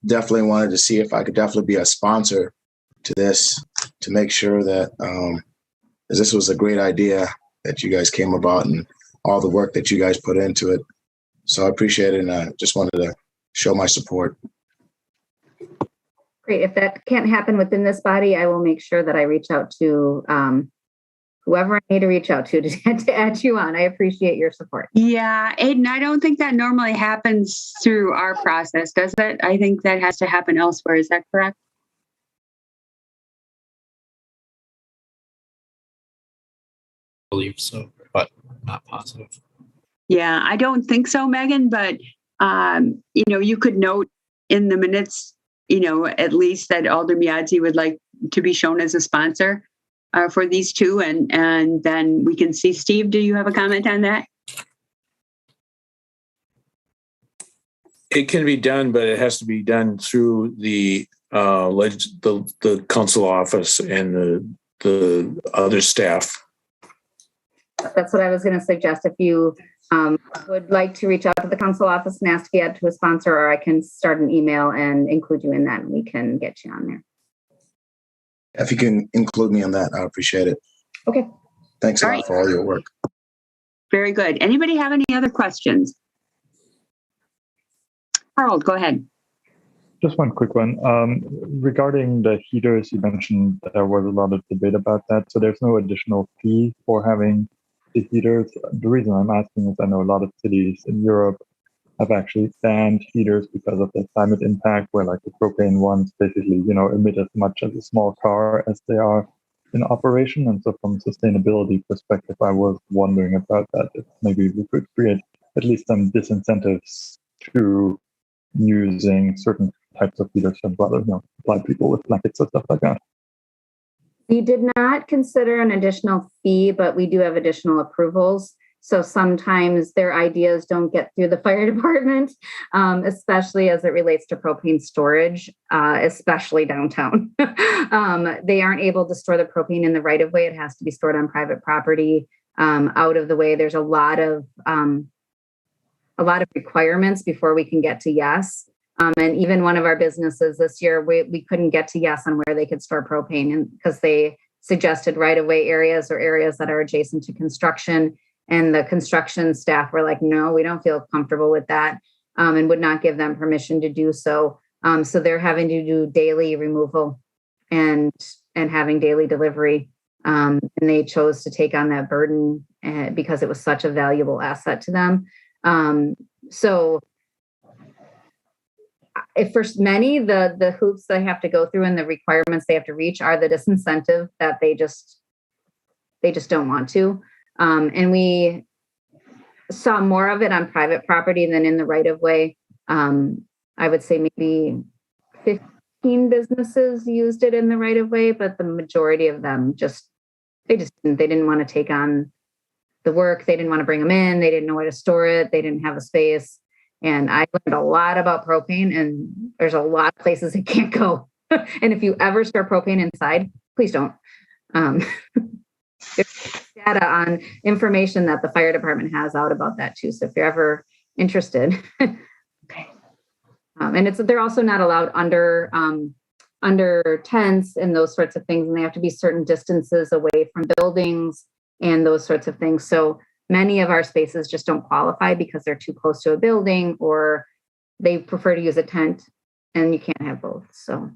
definitely wanted to see if I could definitely be a sponsor to this to make sure that this was a great idea that you guys came about and all the work that you guys put into it. So I appreciate it, and I just wanted to show my support. Great. If that can't happen within this body, I will make sure that I reach out to whoever I need to reach out to add you on. I appreciate your support. Yeah, Aiden, I don't think that normally happens through our process, does it? I think that has to happen elsewhere. Is that correct? I believe so, but not positive. Yeah, I don't think so, Megan, but you could note in the minutes, at least that Alder Miadzi would like to be shown as a sponsor for these two, and then we can see. Steve, do you have a comment on that? It can be done, but it has to be done through the council office and the other staff. That's what I was going to suggest. If you would like to reach out to the council office and ask to be added to a sponsor, or I can start an email and include you in that, and we can get you on there. If you can include me on that, I appreciate it. Okay. Thanks a lot for all your work. Very good. Anybody have any other questions? Harold, go ahead. Just one quick one. Regarding the heaters, you mentioned there was a lot of debate about that. So there's no additional fee for having the heaters. The reason I'm asking is I know a lot of cities in Europe have actually banned heaters because of their climate impact, where like the propane ones basically, emit as much as a small car as they are in operation. And so from a sustainability perspective, I was wondering about that. If maybe we could create at least some disincentives to using certain types of heaters and rather, supply people with blankets and stuff like that. We did not consider an additional fee, but we do have additional approvals. So sometimes their ideas don't get through the fire department, especially as it relates to propane storage, especially downtown. They aren't able to store the propane in the right of way. It has to be stored on private property, out of the way. There's a lot of requirements before we can get to yes. And even one of our businesses this year, we couldn't get to yes on where they could store propane, and because they suggested right-of-way areas or areas that are adjacent to construction. And the construction staff were like, no, we don't feel comfortable with that, and would not give them permission to do so. So they're having to do daily removal and having daily delivery. And they chose to take on that burden because it was such a valuable asset to them. So if for many, the hoops they have to go through and the requirements they have to reach are the disincentive that they just don't want to. And we saw more of it on private property than in the right of way. I would say maybe 15 businesses used it in the right of way, but the majority of them they didn't want to take on the work. They didn't want to bring them in. They didn't know where to store it. They didn't have a space. And I learned a lot about propane, and there's a lot of places it can't go. And if you ever store propane inside, please don't. There's data on information that the fire department has out about that too. So if you're ever interested, okay. And they're also not allowed under tents and those sorts of things, and they have to be certain distances away from buildings and those sorts of things. So many of our spaces just don't qualify because they're too close to a building, or they prefer to use a tent, and you can't have both. So,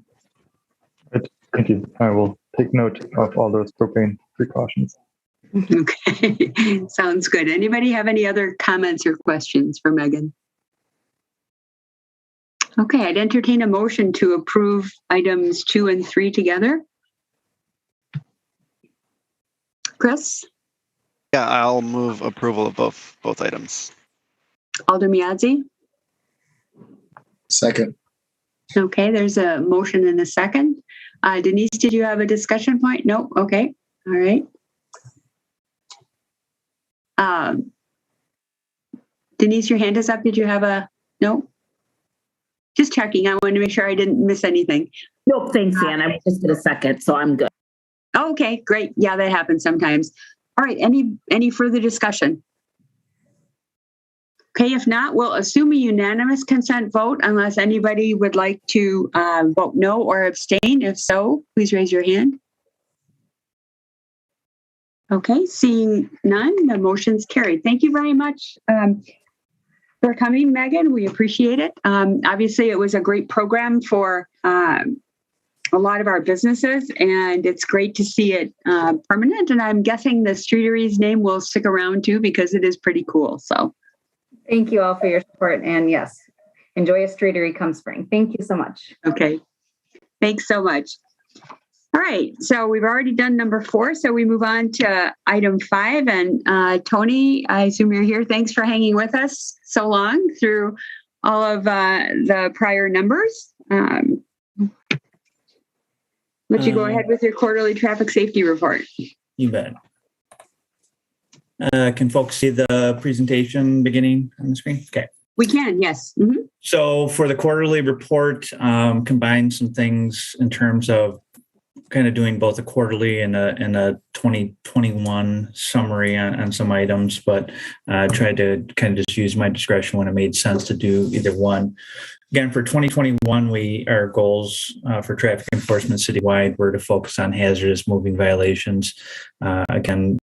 thank you. I will take note of all those propane precautions. Okay, sounds good. Anybody have any other comments or questions for Megan? Okay, I'd entertain a motion to approve items 2 and 3 together. Chris? Yeah, I'll move approval of both items. Alder Miadzi? Second. Okay, there's a motion and a second. Denise, did you have a discussion point? No? Okay, all right. Denise, your hand is up. Did you have no? Just checking. I wanted to make sure I didn't miss anything. Nope, thanks, Ann. I just did a second, so I'm good. Okay, great. Yeah, that happens sometimes. All right, any further discussion? Okay, if not, we'll assume a unanimous consent vote unless anybody would like to vote no or abstain. If so, please raise your hand. Okay, seeing none, the motion's carried. Thank you very much for coming, Megan. We appreciate it. Obviously, it was a great program for a lot of our businesses, and it's great to see it permanent. And I'm guessing the Streetery's name will stick around too, because it is pretty cool. So thank you all for your support, and yes, enjoy a Streetery come spring. Thank you so much. Okay, thanks so much. All right, so we've already done number 4, so we move on to item 5. And Tony, I assume you're here. Thanks for hanging with us so long through all of the prior numbers. Let you go ahead with your quarterly traffic safety report. You bet. Can folks see the presentation beginning on the screen? Okay. We can, yes. Mm-hmm. So for the quarterly report, combine some things in terms of kind of doing both a quarterly and a 2021 summary on some items, but tried to kind of just use my discretion when it made sense to do either one. Again, for 2021, our goals for traffic enforcement citywide were to focus on hazardous moving violations. Again,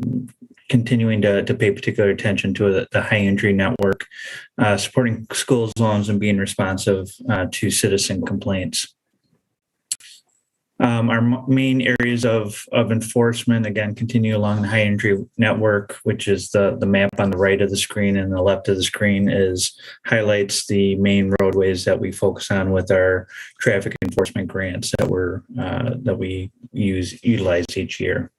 continuing to pay particular attention to the high injury network, supporting school zones, and being responsive to citizen complaints. Our main areas of enforcement, again, continue along the high injury network, which is the map on the right of the screen, and the left of the screen highlights the main roadways that we focus on with our traffic enforcement grants that we utilize each year.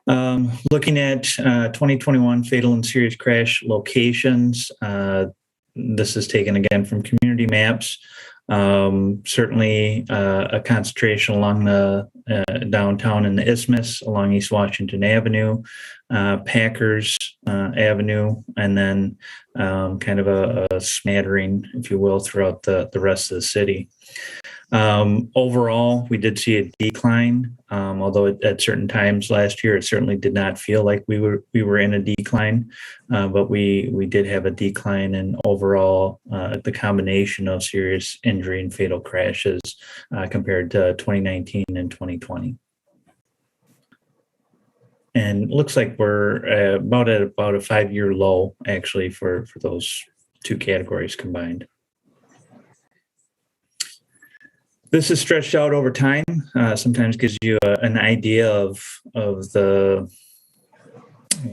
Looking at 2021 fatal and serious crash locations, this is taken again from community maps. Certainly a concentration along the downtown and the Isthmus, along East Washington Avenue, Packers Avenue, and then kind of a smattering, if you will, throughout the rest of the city. Overall, we did see a decline, although at certain times last year, it certainly did not feel like we were in a decline, but we did have a decline in overall the combination of serious injury and fatal crashes compared to 2019 and 2020. And it looks like we're about at a 5-year low, actually, for those two categories combined. This is stretched out over time. Sometimes gives you an idea of the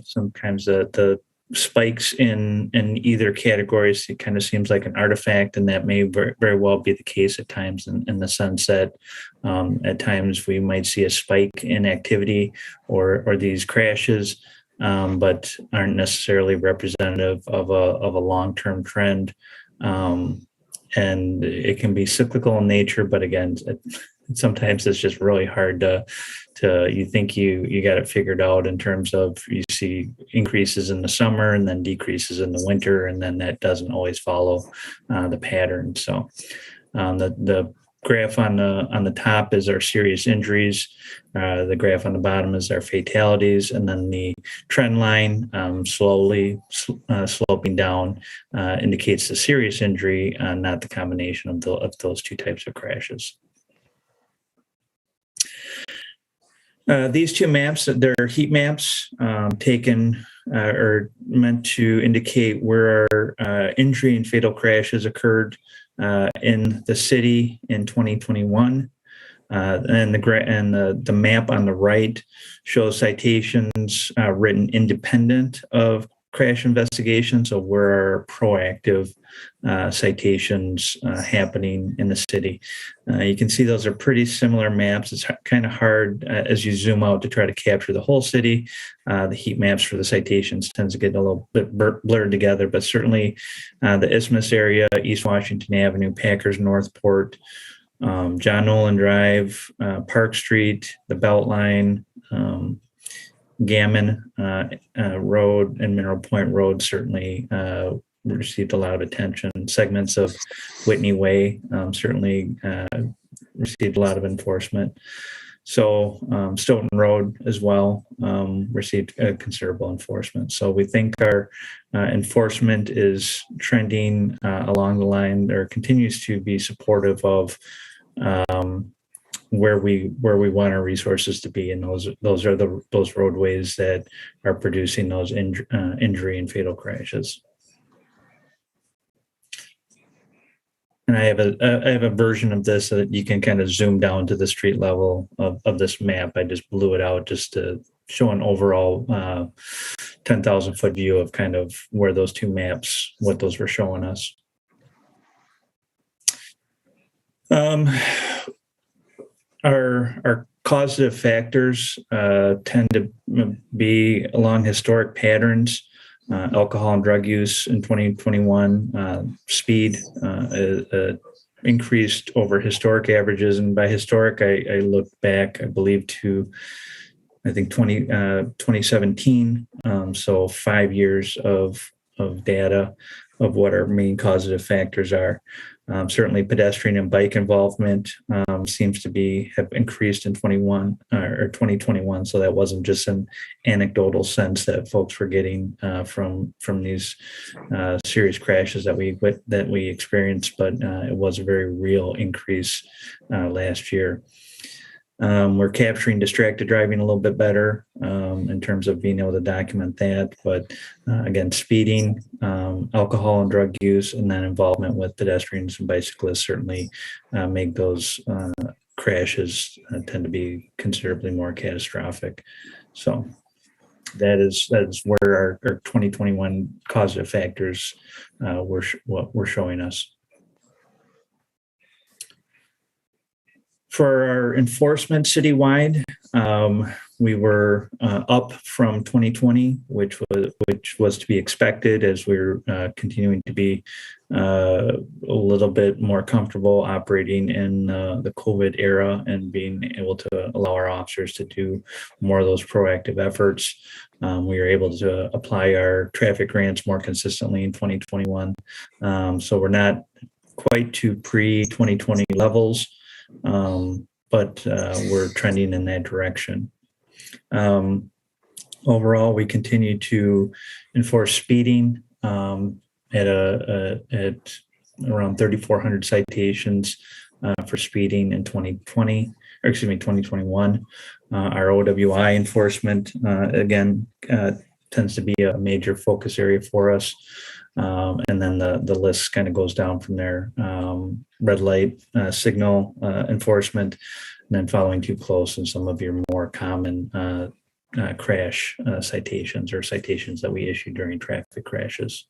sometimes the spikes in either categories. It kind of seems like an artifact, and that may very well be the case at times, in the sense that at times we might see a spike in activity or these crashes, but aren't necessarily representative of a long-term trend. And it can be cyclical in nature, but again, sometimes it's just really hard to you think you got it figured out in terms of you see increases in the summer and then decreases in the winter, and then that doesn't always follow the pattern. So the graph on the top is our serious injuries. The graph on the bottom is our fatalities, and then the trend line slowly sloping down indicates the serious injury, not the combination of those two types of crashes. These two maps, they're heat maps taken or meant to indicate where our injury and fatal crashes occurred in the city in 2021. And the map on the right shows citations written independent of crash investigation, so where are proactive citations happening in the city. You can see those are pretty similar maps. It's kind of hard as you zoom out to try to capture the whole city. The heat maps for the citations tends to get a little bit blurred together, but certainly the Isthmus area, East Washington Avenue, Packers Northport, John Nolan Drive, Park Street, the Beltline, Gammon Road, and Mineral Point Road certainly received a lot of attention. Segments of Whitney Way certainly received a lot of enforcement. So Stoughton Road as well received considerable enforcement. So we think our enforcement is trending along the line, or continues to be supportive of where we want our resources to be, and those are those roadways that are producing those injury and fatal crashes. And I have a version of this so that you can kind of zoom down to the street level of this map. I just blew it out just to show an overall 10,000 foot view of kind of where those two maps, what those were showing us. Our causative factors tend to be along historic patterns. Alcohol and drug use in 2021, speed increased over historic averages. And by historic, I looked back, I believe, to, I think, 2017. So 5 years of data. what our main causative factors are. Certainly, pedestrian and bike involvement seems to have increased in 2021. So that wasn't just an anecdotal sense that folks were getting from these serious crashes that we experienced, but it was a very real increase last year. We're capturing distracted driving a little bit better in terms of being able to document that. But again, speeding, alcohol and drug use, and then involvement with pedestrians and bicyclists certainly make those crashes tend to be considerably more catastrophic. So that is where our 2021 causative factors were showing us. For our enforcement citywide, we were up from 2020, which was to be expected as we're continuing to be a little bit more comfortable operating in the COVID era and being able to allow our officers to do more of those proactive efforts. We were able to apply our traffic grants more consistently in 2021. So we're not quite to pre-2020 levels, but we're trending in that direction. Overall, we continue to enforce speeding at around 3,400 citations for speeding in 2021. Our OWI enforcement, again, tends to be a major focus area for us. And then the list kind of goes down from there. Red light signal enforcement, and then following too close, and some of your more common crash citations or citations that we issue during traffic crashes.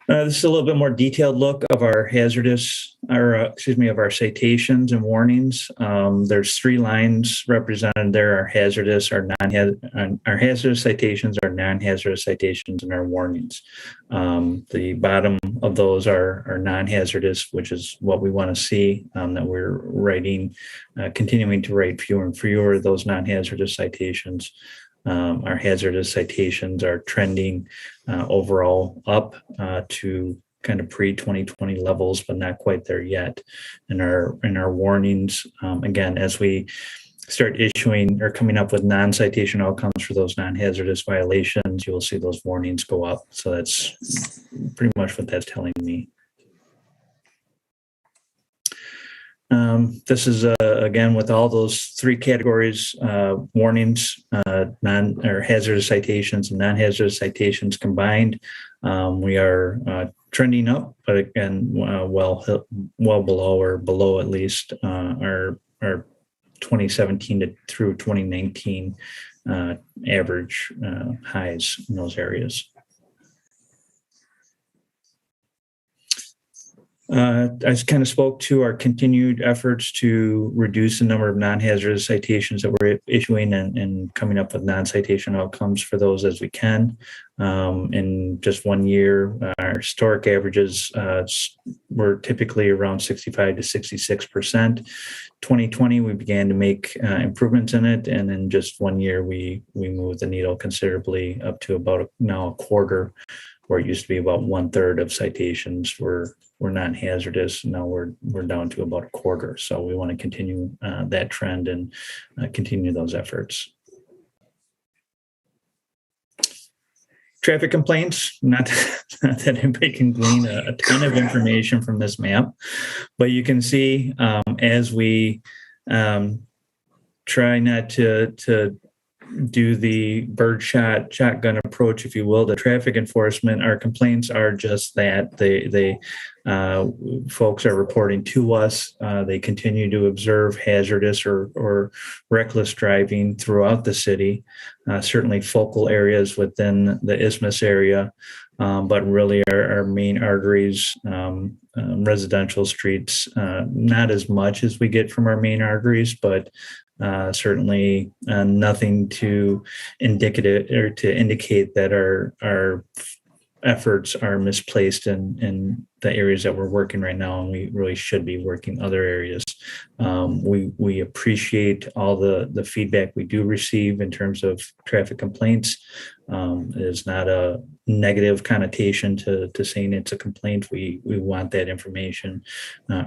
This is a little bit more detailed look of our of our citations and warnings. There's 3 lines represented there: our hazardous, our hazardous citations, our non-hazardous citations, and our warnings. The bottom of those are non-hazardous, which is what we want to see, that we're continuing to write fewer and fewer of those non-hazardous citations. Our hazardous citations are trending overall up to kind of pre-2020 levels, but not quite there yet. And our warnings, again, as we start issuing or coming up with non-citation outcomes for those non-hazardous violations, you'll see those warnings go up. So that's pretty much what that's telling me. This is again with all those 3 categories: warnings, hazardous citations, and non-hazardous citations combined. We are trending up, but again, well below, or below at least our 2017 through 2019 average highs in those areas. I kind of spoke to our continued efforts to reduce the number of non-hazardous citations that we're issuing and coming up with non-citation outcomes for those as we can. In just 1 year, our historic averages were typically around 65 to 66%. 2020, we began to make improvements in it, and in just 1 year, we moved the needle considerably up to about now a quarter, where it used to be about 1/3 of citations were non-hazardous. Now we're down to about a quarter. So we want to continue that trend and continue those efforts. Traffic complaints, not that anybody can glean a ton of information from this map, but you can see as we try not to do the shotgun approach, if you will, the traffic enforcement, our complaints are just that. They folks are reporting to us. They continue to observe hazardous or reckless driving throughout the city, certainly focal areas within the Isthmus area, but really our main arteries, residential streets, not as much as we get from our main arteries, but certainly nothing to indicate that our efforts are misplaced in the areas that we're working right now, and we really should be working other areas. We appreciate all the feedback we do receive in terms of traffic complaints. It is not a negative connotation to saying it's a complaint. We want that information.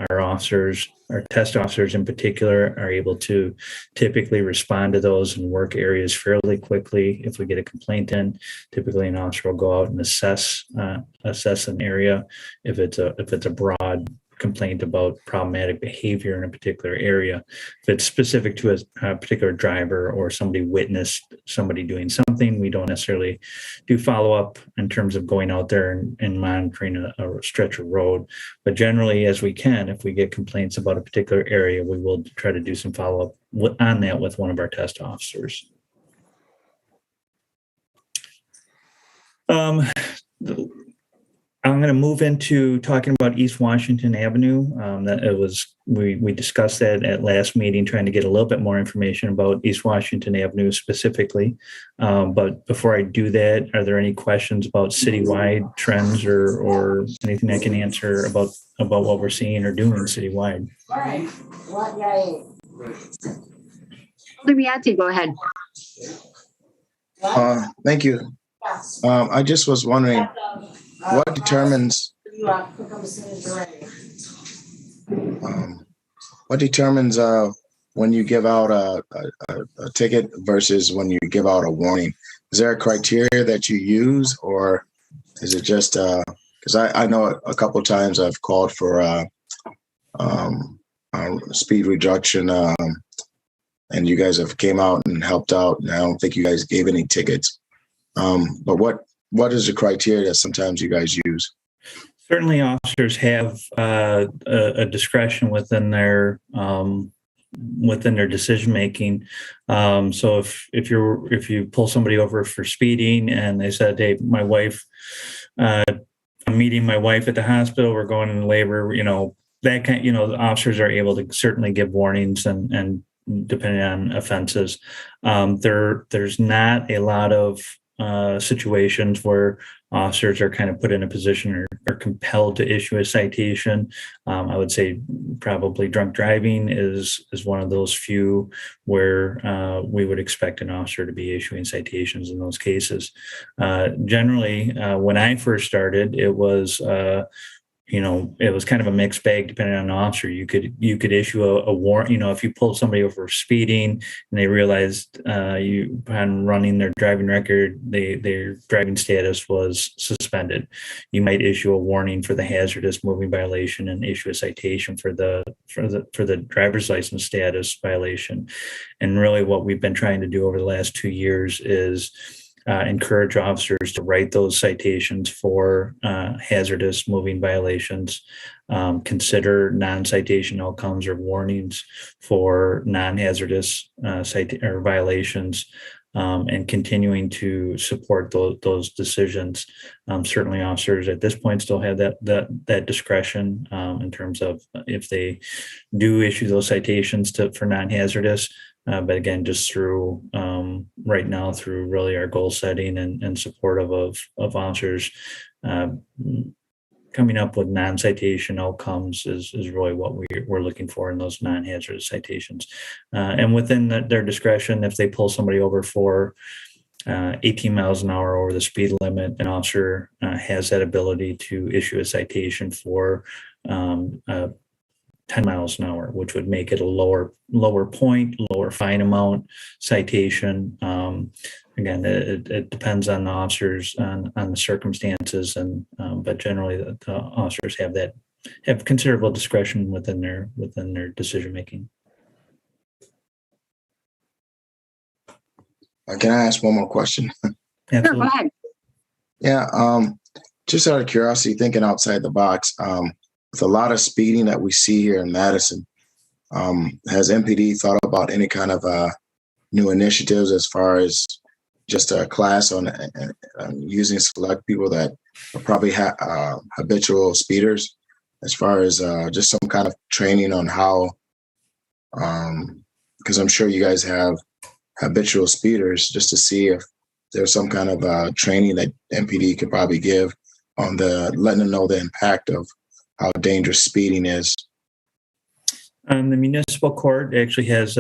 Our officers, our test officers in particular, are able to typically respond to those and work areas fairly quickly. If we get a complaint in, typically an officer will go out and assess an area. If it's a broad complaint about problematic behavior in a particular area, if it's specific to a particular driver or somebody witnessed somebody doing something, we don't necessarily do follow-up in terms of going out there and monitoring a stretch of road. But generally, as we can, if we get complaints about a particular area, we will try to do some follow-up on that with one of our test officers. I'm going to move into talking about East Washington Avenue. We discussed that at last meeting, trying to get a little bit more information about East Washington Avenue specifically. But before I do that, are there any questions about citywide trends or anything I can answer about what we're seeing or doing citywide? Riazzi, go ahead. Thank you. I just was wondering, what determines when you give out a ticket versus when you give out a warning? Is there a criteria that you use, or is it just because I know a couple of times I've called for speed reduction and you guys have came out and helped out, and I don't think you guys gave any tickets. But what is the criteria that sometimes you guys use? Certainly, officers have a discretion within their decision making. So if you pull somebody over for speeding and they said, "Hey, my wife, I'm meeting my wife at the hospital. We're going into labor," that kind. The officers are able to certainly give warnings and depending on offenses. There's not a lot of situations where officers are kind of put in a position or are compelled to issue a citation. I would say probably drunk driving is one of those few where we would expect an officer to be issuing citations in those cases. Generally, when I first started, it was it was kind of a mixed bag depending on the officer. You could issue a warrant. If you pulled somebody over for speeding and they realized upon running their driving record, their driving status was suspended, you might issue a warning for the hazardous moving violation and issue a citation for the driver's license status violation. And really, what we've been trying to do over the last 2 years is encourage officers to write those citations for hazardous moving violations, consider non-citation outcomes or warnings for non-hazardous violations, and continuing to support those decisions. Certainly, officers at this point still have that discretion in terms of if they do issue those citations for non-hazardous. But again, just through right now through really our goal setting and supportive of officers, coming up with non-citation outcomes is really what we're looking for in those non-hazardous citations. And within their discretion, if they pull somebody over for 18 miles an hour over the speed limit, an officer has that ability to issue a citation for 10 miles an hour, which would make it a lower fine amount citation. Again, it depends on the officers on the circumstances, but generally the officers have considerable discretion within their decision making. Can I ask one more question? Absolutely. Sure, go ahead. Yeah, just out of curiosity, thinking outside the box, with a lot of speeding that we see here in Madison, has MPD thought about any kind of new initiatives as far as just a class on using select people that are probably habitual speeders, as far as just some kind of training on how, because I'm sure you guys have habitual speeders, just to see if there's some kind of training that MPD could probably give on letting them know the impact of how dangerous speeding is. The municipal court actually has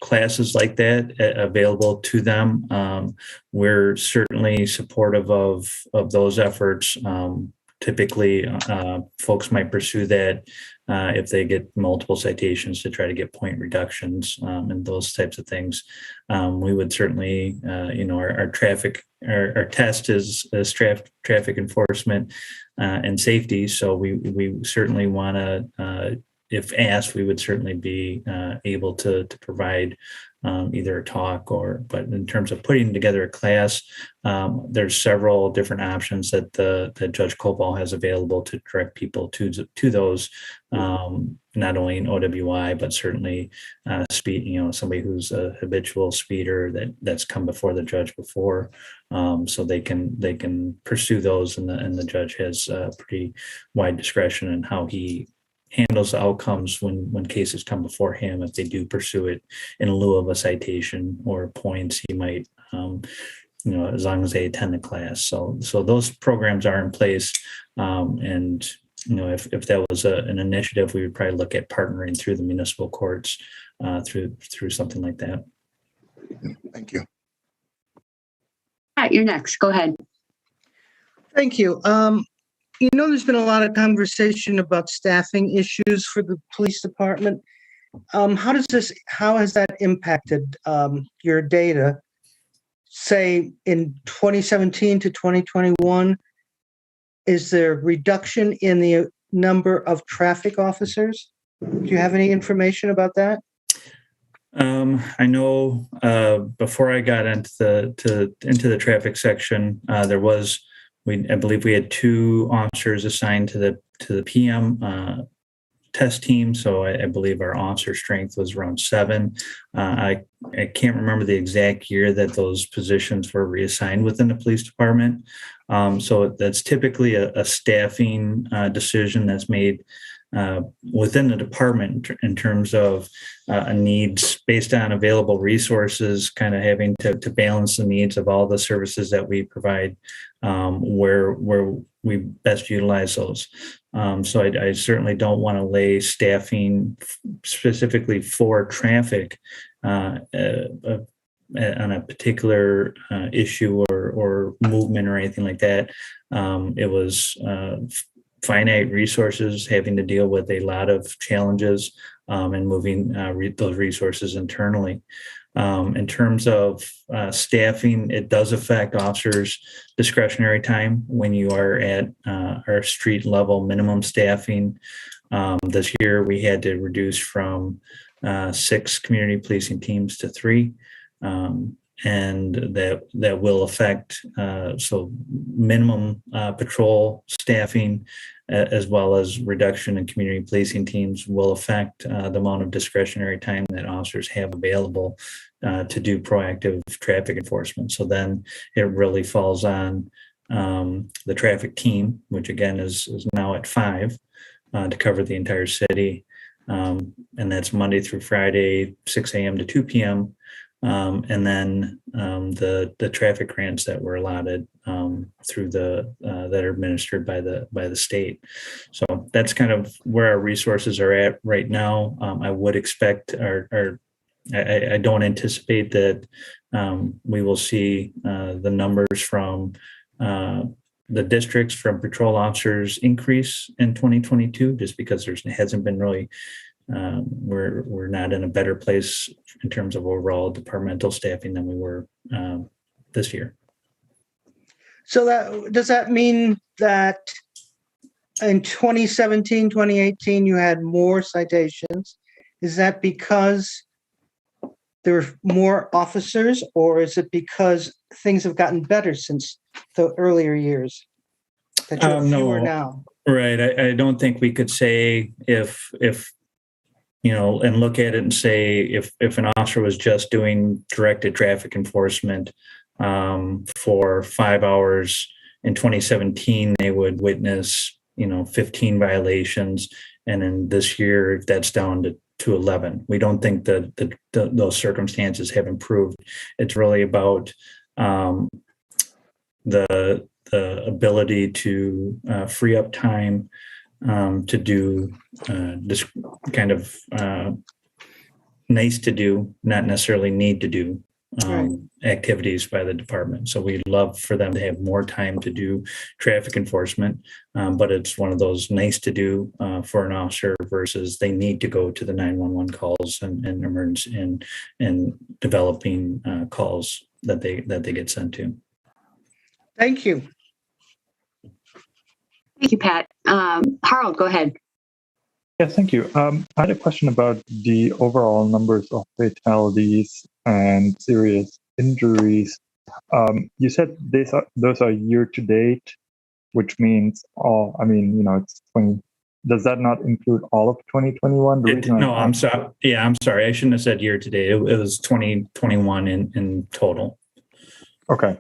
classes like that available to them. We're certainly supportive of those efforts. Typically, folks might pursue that if they get multiple citations to try to get point reductions and those types of things. We would certainly, our test is traffic enforcement and safety. So we certainly want to, if asked, we would certainly be able to provide either a talk but in terms of putting together a class, there's several different options that Judge Copal has available to direct people to those, not only in OWI, but certainly speed, somebody who's a habitual speeder that's come before the judge before. So they can pursue those, and the judge has pretty wide discretion in how he handles the outcomes when cases come before him. If they do pursue it in lieu of a citation or points, he might, as long as they attend the class. So those programs are in place. And if that was an initiative, we would probably look at partnering through the municipal courts through something like that. Thank you. Pat, you're next. Go ahead. Thank you. There's been a lot of conversation about staffing issues for the police department. How has that impacted your data? Say in 2017 to 2021, is there a reduction in the number of traffic officers? Do you have any information about that? I know before I got into the traffic section, I believe we had 2 officers assigned to the PM test team. So I believe our officer strength was around 7. I can't remember the exact year that those positions were reassigned within the police department. So that's typically a staffing decision that's made within the department in terms of needs based on available resources, kind of having to balance the needs of all the services that we provide, where we best utilize those. So I certainly don't want to lay staffing specifically for traffic on a particular issue or movement or anything like that. It was finite resources, having to deal with a lot of challenges and moving those resources internally. In terms of staffing, it does affect officers' discretionary time when you are at our street level minimum staffing. This year, we had to reduce from 6 community policing teams to 3. And that will affect so minimum patrol staffing as well as reduction in community policing teams will affect the amount of discretionary time that officers have available to do proactive traffic enforcement. So then it really falls on the traffic team, which again is now at 5 to cover the entire city. And that's Monday through Friday, 6 a.m. to 2 p.m. And then the traffic grants that were allotted through that are administered by the state. So that's kind of where our resources are at right now. I would expect I don't anticipate that we will see the numbers from the districts from patrol officers increase in 2022, just because there hasn't been really. We're not in a better place in terms of overall departmental staffing than we were this year. So does that mean that in 2017, 2018, you had more citations? Is that because there were more officers, or is it because things have gotten better since the earlier years that you're fewer now? Right. I don't think we could say if and look at it and say if an officer was just doing directed traffic enforcement for 5 hours in 2017, they would witness 15 violations, and then this year that's down to 11. We don't think that those circumstances have improved. It's really about the the ability to free up time to do this kind of nice to do, not necessarily need to do activities by the department. So we'd love for them to have more time to do traffic enforcement, but it's one of those nice to do for an officer versus they need to go to the 911 calls and emergency and developing calls that they get sent to. Thank you. Thank you, Pat. Harold, go ahead. Yes, thank you. I had a question about the overall numbers of fatalities and serious injuries. You said those are year to date, which means it's 20. Does that not include all of 2021? No, I'm sorry. Yeah, I'm sorry. I shouldn't have said year to date. It was 2021 in total. Okay.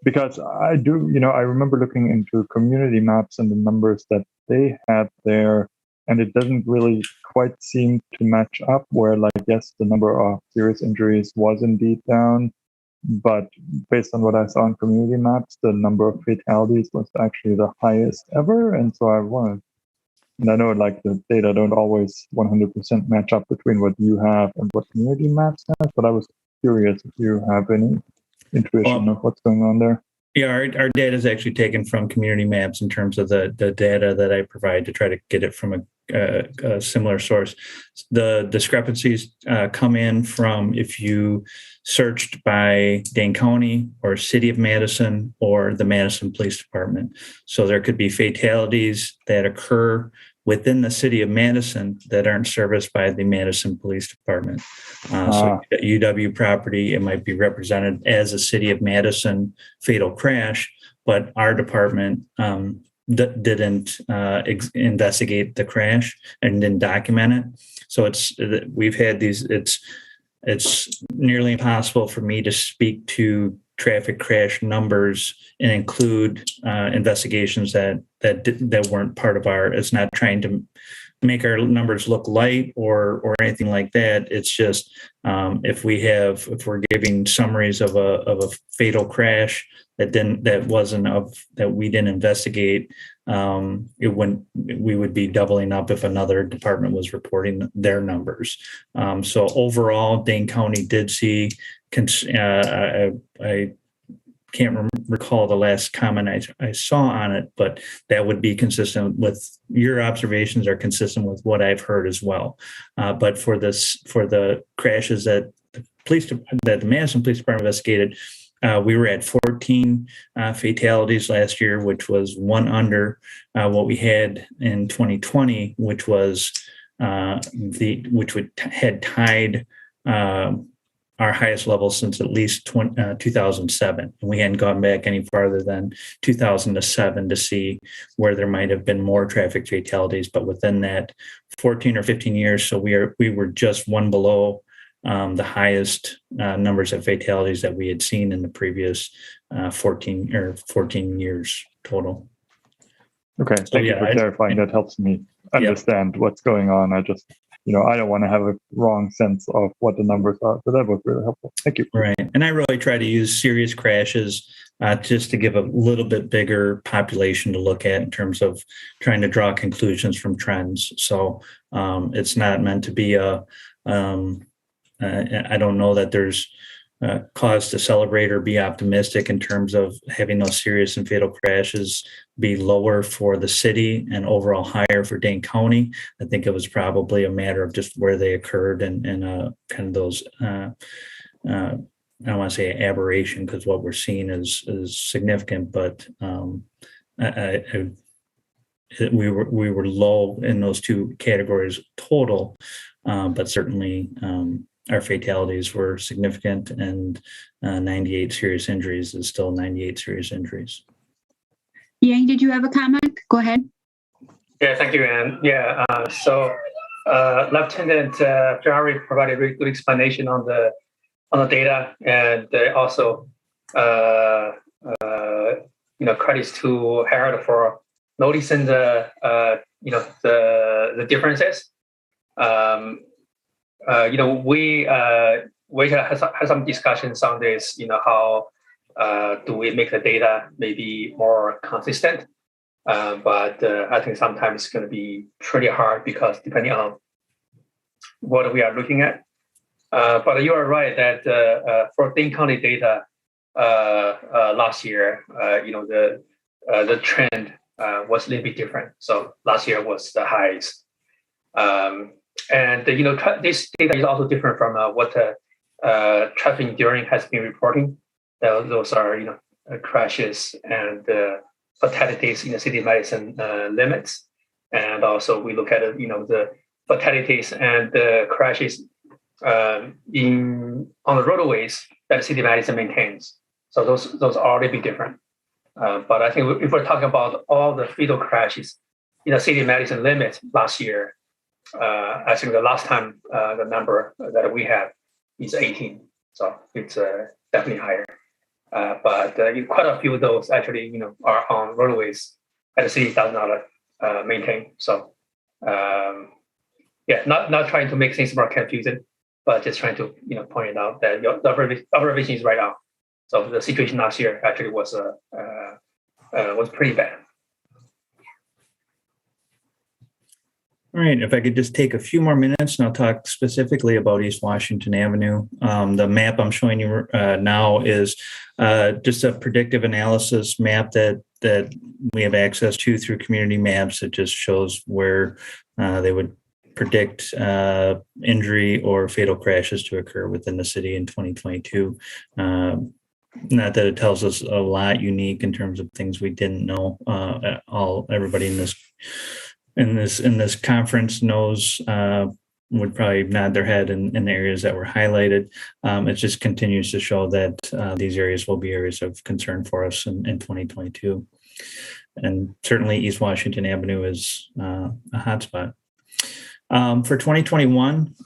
Because I remember looking into community maps and the numbers that they had there, and it doesn't really quite seem to match up where, yes, the number of serious injuries was indeed down, but based on what I saw on community maps, the number of fatalities was actually the highest ever. And so I know the data don't always 100% match up between what you have and what community maps have, but I was curious if you have any intuition of what's going on there. Yeah, our data is actually taken from community maps in terms of the data that I provide to try to get it from a similar source. The discrepancies come in from if you searched by Dane County or City of Madison or the Madison Police Department. So there could be fatalities that occur within the City of Madison that aren't serviced by the Madison Police Department. So UW property, it might be represented as a City of Madison fatal crash, but our department didn't investigate the crash and didn't document it. So we've had these. It's nearly impossible for me to speak to traffic crash numbers and include investigations that weren't part of our. It's not trying to make our numbers look light or anything like that. It's just if we're giving summaries of a fatal crash that we didn't investigate, we would be doubling up if another department was reporting their numbers. So overall, Dane County did see. I can't recall the last comment I saw on it, but that would be consistent with your observations are consistent with what I've heard as well. But for the crashes that the Madison Police Department investigated, we were at 14 fatalities last year, which was one under what we had in 2020, which had tied our highest level since at least 2007. And we hadn't gone back any farther than 2007 to see where there might have been more traffic fatalities. But within that 14 or 15 years, so we were just one below the highest numbers of fatalities that we had seen in the previous 14 years total. Okay, thank you for clarifying. That helps me understand what's going on. I just, I don't want to have a wrong sense of what the numbers are. So that was really helpful. Thank you. Right. And I really try to use serious crashes just to give a little bit bigger population to look at in terms of trying to draw conclusions from trends. So it's not meant to be I don't know that there's cause to celebrate or be optimistic in terms of having those serious and fatal crashes be lower for the city and overall higher for Dane County. I think it was probably a matter of just where they occurred and kind of those, I don't want to say aberration because what we're seeing is significant, but we were low in those two categories total, but certainly our fatalities were significant, and 98 serious injuries is still 98 serious injuries. Yang, did you have a comment? Go ahead. Yeah, thank you, Ann. Yeah, so Lieutenant Jari provided a very good explanation on the data, and also credits to Harold for noticing the differences. We had some discussions on this, how do we make the data maybe more consistent? But I think sometimes it's going to be pretty hard because depending on what we are looking at. But you are right that for Dane County data last year, the trend was a little bit different. So last year was the highest. This data is also different from what traffic enduring has been reporting. Those are crashes and fatalities in the city of Madison limits, and also we look at the fatalities and the crashes on the roadways that the city of Madison maintains. So those are already different. But I think if we're talking about all the fatal crashes in the city of Madison limits last year, I think the last time the number that we have is 18. So it's definitely higher. But quite a few of those actually, are on roadways that the city does not maintain. So not trying to make things more confusing, but just trying to point it out that the observation is right on. So the situation last year actually was pretty bad. All right, if I could just take a few more minutes and I'll talk specifically about East Washington Avenue. The map I'm showing you now is just a predictive analysis map that we have access to through community maps. It just shows where they would predict injury or fatal crashes to occur within the city in 2022. Not that it tells us a lot unique in terms of things we didn't know. Everybody in this conference knows, would probably nod their head in the areas that were highlighted. It just continues to show that these areas will be areas of concern for us in 2022. And certainly East Washington Avenue is a hotspot. For 2021,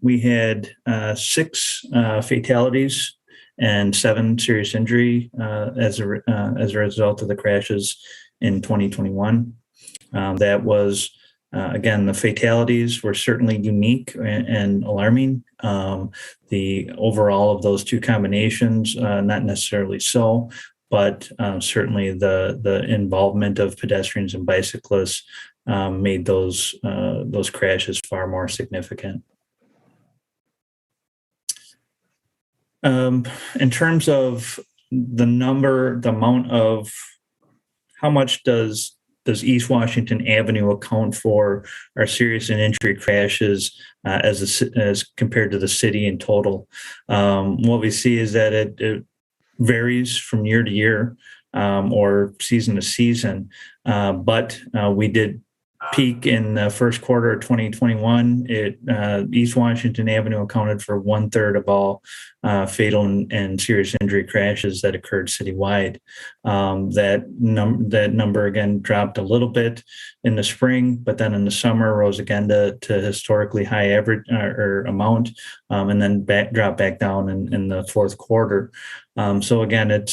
we had 6 fatalities and 7 serious injury as a result of the crashes in 2021. That was, again, the fatalities were certainly unique and alarming. The overall of those 2 combinations, not necessarily so, but certainly the involvement of pedestrians and bicyclists made those crashes far more significant. In terms of the amount of how much does East Washington Avenue account for our serious and injury crashes as compared to the city in total? What we see is that it varies from year to year or season to season, but we did peak in the first quarter of 2021. East Washington Avenue accounted for 1/3 of all fatal and serious injury crashes that occurred citywide. That number again dropped a little bit in the spring, but then in the summer rose again to historically high average or amount, and then dropped back down in the fourth quarter. So again,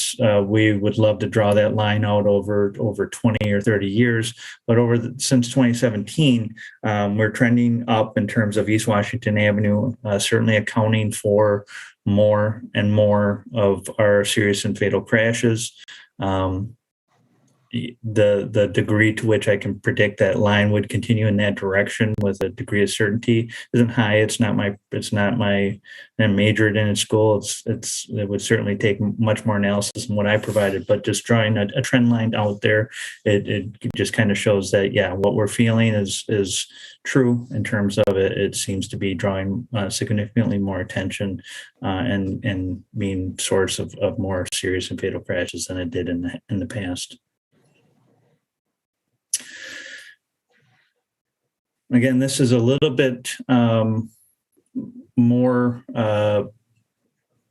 we would love to draw that line out over 20 or 30 years, but since 2017, we're trending up in terms of East Washington Avenue, certainly accounting for more and more of our serious and fatal crashes. The degree to which I can predict that line would continue in that direction with a degree of certainty isn't high. It's not my I majored in school. It would certainly take much more analysis than what I provided, but just drawing a trend line out there, it just kind of shows that, yeah, what we're feeling is true in terms of it. It seems to be drawing significantly more attention and being source of more serious and fatal crashes than it did in the past. Again, this is a little bit more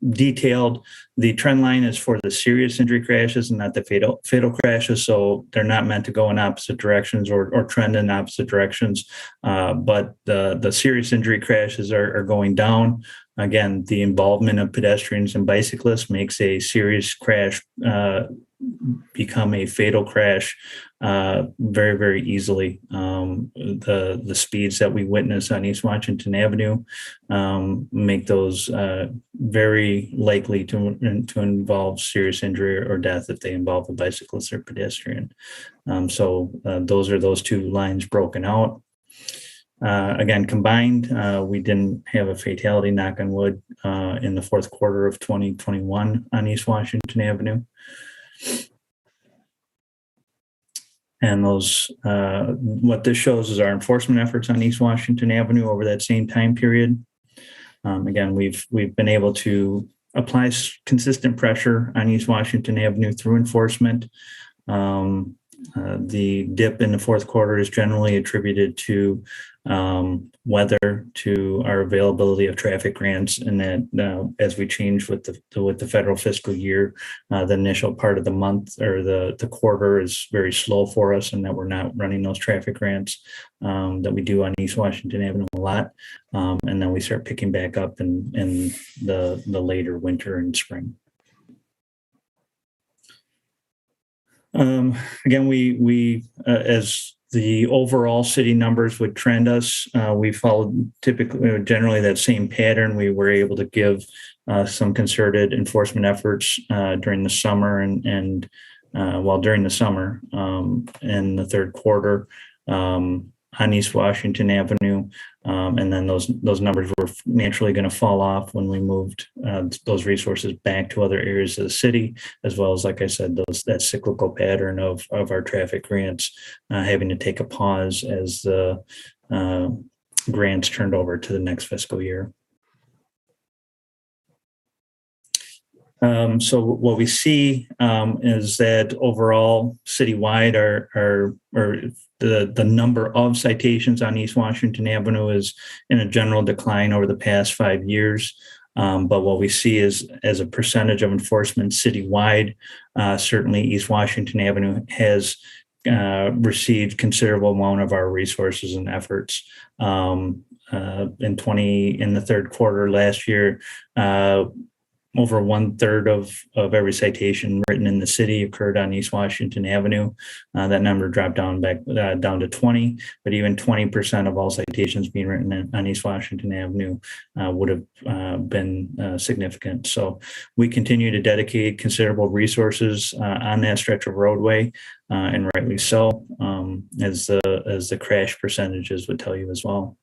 detailed. The trend line is for the serious injury crashes and not the fatal crashes, so they're not meant to go in opposite directions or trend in opposite directions. But the serious injury crashes are going down. Again, the involvement of pedestrians and bicyclists makes a serious crash become a fatal crash very, very easily. The speeds that we witness on East Washington Avenue make those very likely to involve serious injury or death if they involve a bicyclist or pedestrian. So those are those two lines broken out. Again, combined, we didn't have a fatality, knock on wood, in the fourth quarter of 2021 on East Washington Avenue. And those, what this shows is our enforcement efforts on East Washington Avenue over that same time period. Again, we've been able to apply consistent pressure on East Washington Avenue through enforcement. The dip in the fourth quarter is generally attributed to weather, to our availability of traffic grants, and that as we change with the federal fiscal year, the initial part of the month or the quarter is very slow for us, and that we're not running those traffic grants that we do on East Washington Avenue a lot, and then we start picking back up in the later winter and spring. Again, we as the overall city numbers would trend us, we followed generally that same pattern. We were able to give some concerted enforcement efforts during the summer and during the summer in the third quarter on East Washington Avenue. And then those numbers were naturally going to fall off when we moved those resources back to other areas of the city, as well as, like I said, that cyclical pattern of our traffic grants having to take a pause as the grants turned over to the next fiscal year. So what we see is that overall citywide the number of citations on East Washington Avenue is in a general decline over the past 5 years. But what we see is as a percentage of enforcement citywide, certainly East Washington Avenue has received considerable amount of our resources and efforts. In the third quarter last year, over 1/3 of every citation written in the city occurred on East Washington Avenue. That number dropped down to 20, but even 20% of all citations being written on East Washington Avenue would have been significant. So we continue to dedicate considerable resources on that stretch of roadway, and rightly so, as the crash percentages would tell you as well.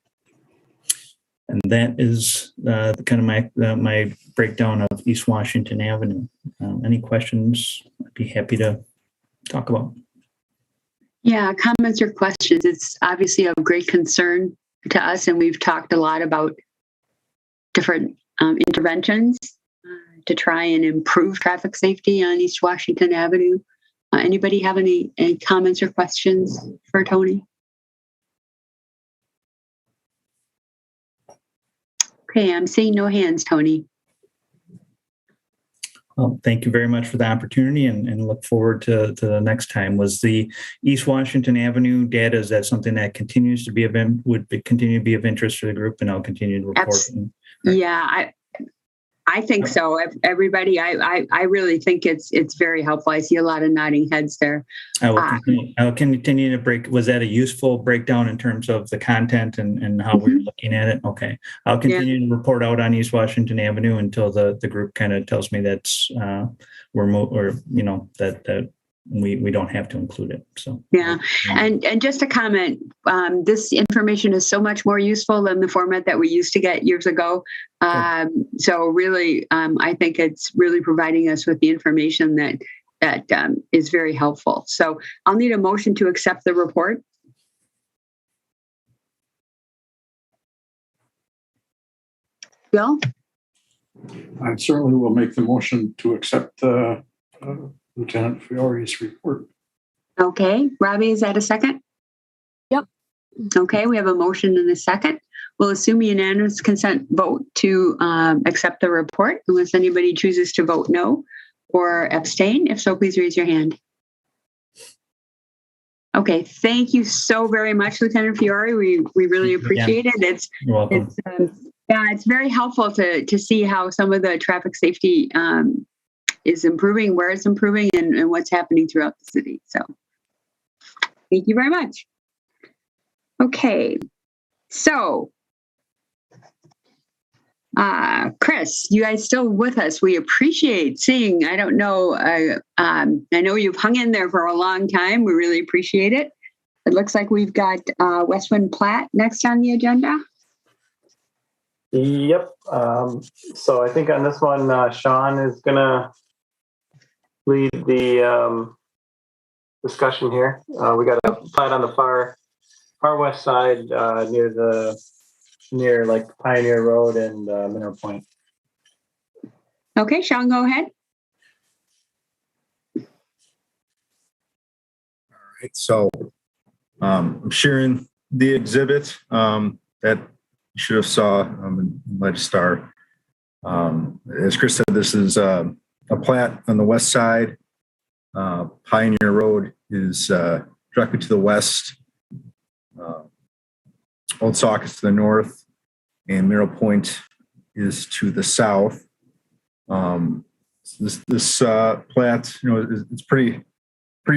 And that is kind of my breakdown of East Washington Avenue. Any questions? I'd be happy to talk about. Yeah, comments or questions. It's obviously of great concern to us, and we've talked a lot about different interventions to try and improve traffic safety on East Washington Avenue. Anybody have any comments or questions for Tony? Okay, I'm seeing no hands, Tony. Well, thank you very much for the opportunity, and look forward to the next time. Was the East Washington Avenue data, is that something that continues to be would continue to be of interest to the group, and I'll continue to report? Yeah, I think so. Everybody, I really think it's very helpful. I see a lot of nodding heads there. I'll continue to break. Was that a useful breakdown in terms of the content and how we're looking at it? Okay. I'll continue to report out on East Washington Avenue until the group kind of tells me that's that we don't have to include it. So yeah, and just a comment, this information is so much more useful than the format that we used to get years ago. So really, I think it's really providing us with the information that is very helpful. So I'll need a motion to accept the report. Bill? I certainly will make the motion to accept Lieutenant Fiore's report. Okay. Robbie, is that a second? Yep. Okay, we have a motion and a second. We'll assume unanimous consent vote to accept the report, unless anybody chooses to vote no or abstain. If so, please raise your hand. Okay, thank you so very much, Lieutenant Fiore. We really appreciate it. You're welcome. Yeah, it's very helpful to see how some of the traffic safety is improving, where it's improving, and what's happening throughout the city. So thank you very much. Okay, so Chris, you guys still with us? We appreciate seeing. I don't know. I know you've hung in there for a long time. We really appreciate it. It looks like we've got Westwind Platte next on the agenda. Yep. So I think on this one, Sean is going to lead the discussion here. We got a plat on the far west side near like Pioneer Road and Mineral Point. Okay, Sean, go ahead. All right. So I'm sharing the exhibit that you should have saw in Legistar. As Chris said, this is a plat on the west side. Pioneer Road is directly to the west. Old Sauk is to the north, and Mineral Point is to the south. This plat, it's pretty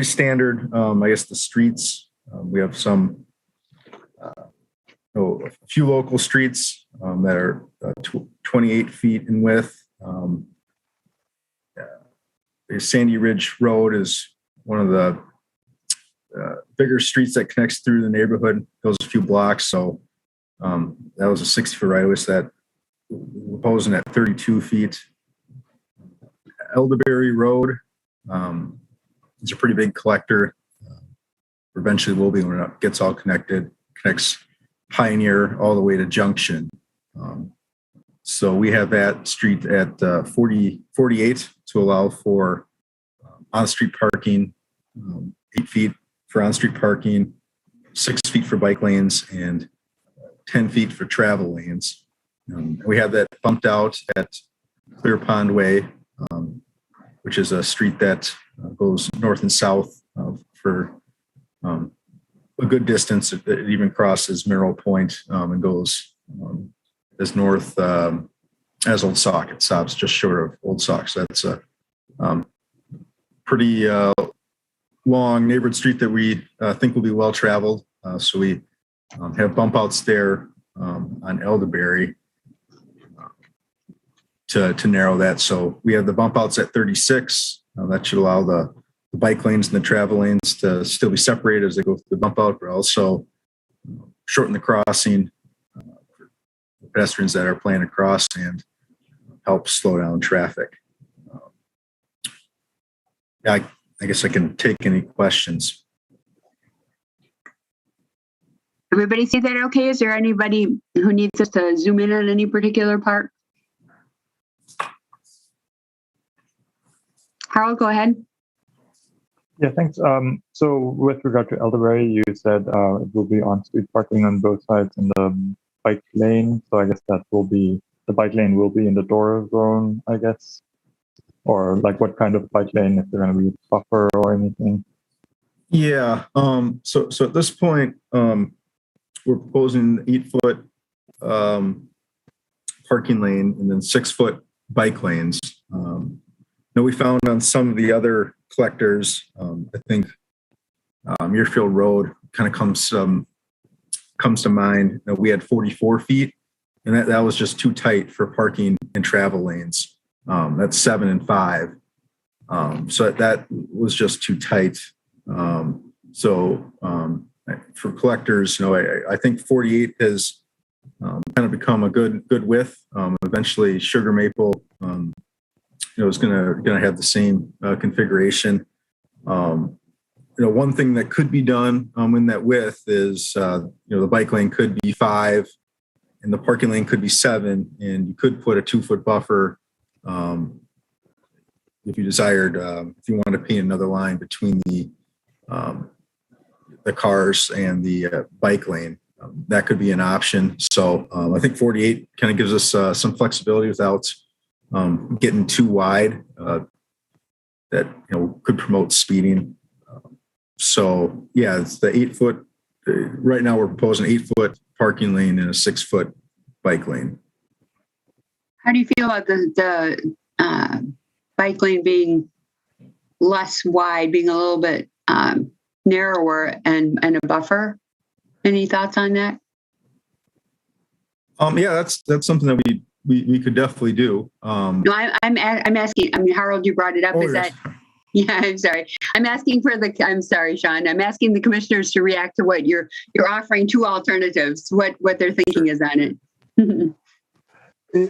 standard. I guess the streets, we have some. A few local streets that are 28 feet in width. Sandy Ridge Road is one of the bigger streets that connects through the neighborhood, goes a few blocks. So that was a 60-foot right of way. So that we're proposing at 32 feet. Elderberry Road is a pretty big collector. Eventually will be when it gets all connected, connects Pioneer all the way to Junction. So we have that street at 48 to allow for on-street parking, 8 feet for on-street parking, 6 feet for bike lanes, and 10 feet for travel lanes. We have that bumped out at Clear Pond Way, which is a street that goes north and south for a good distance. It even crosses Mineral Point and goes as north as Old Sauk. It stops just short of Old Sauk. So that's a pretty long neighborhood street that we think will be well traveled. So we have bump outs there on Elderberry to narrow that. So we have the bump outs at 36. That should allow the bike lanes and the travel lanes to still be separated as they go through the bump out, but also shorten the crossing for pedestrians that are planning to cross and help slow down traffic. I guess I can take any questions. Everybody see that okay? Is there anybody who needs us to zoom in on any particular part? Harold, go ahead. Yeah, thanks. So with regard to Elderberry, you said it will be on-street parking on both sides in the bike lane. So I guess that will be, the bike lane will be in the Dora zone, I guess. Or like what kind of bike lane, if they're going to be buffer or anything? Yeah. So at this point, we're proposing 8-foot parking lane and then 6-foot bike lanes. We found on some of the other collectors, I think Muirfield Road kind of comes to mind. We had 44 feet, and that was just too tight for parking and travel lanes. That's 7 and 5. So that was just too tight. So for collectors, I think 48 has kind of become a good width. Eventually, Sugar Maple, is going to have the same configuration. One thing that could be done in that width is, the bike lane could be 5, and the parking lane could be 7, and you could put a 2-foot buffer if you desired. If you want to paint another line between the cars and the bike lane, that could be an option. So I think 48 kind of gives us some flexibility without getting too wide. That could promote speeding. So yeah, it's the 8-foot. Right now, we're proposing 8-foot parking lane and a 6-foot bike lane. How do you feel about the bike lane being less wide, being a little bit narrower and a buffer? Any thoughts on that? Yeah, that's something that we could definitely do. No, I'm asking. I mean, Harold, you brought it up. Is yes. that? Yeah, I'm sorry. I'm asking I'm sorry, Sean. I'm asking the commissioners to react to what you're offering two alternatives. What their thinking is on it.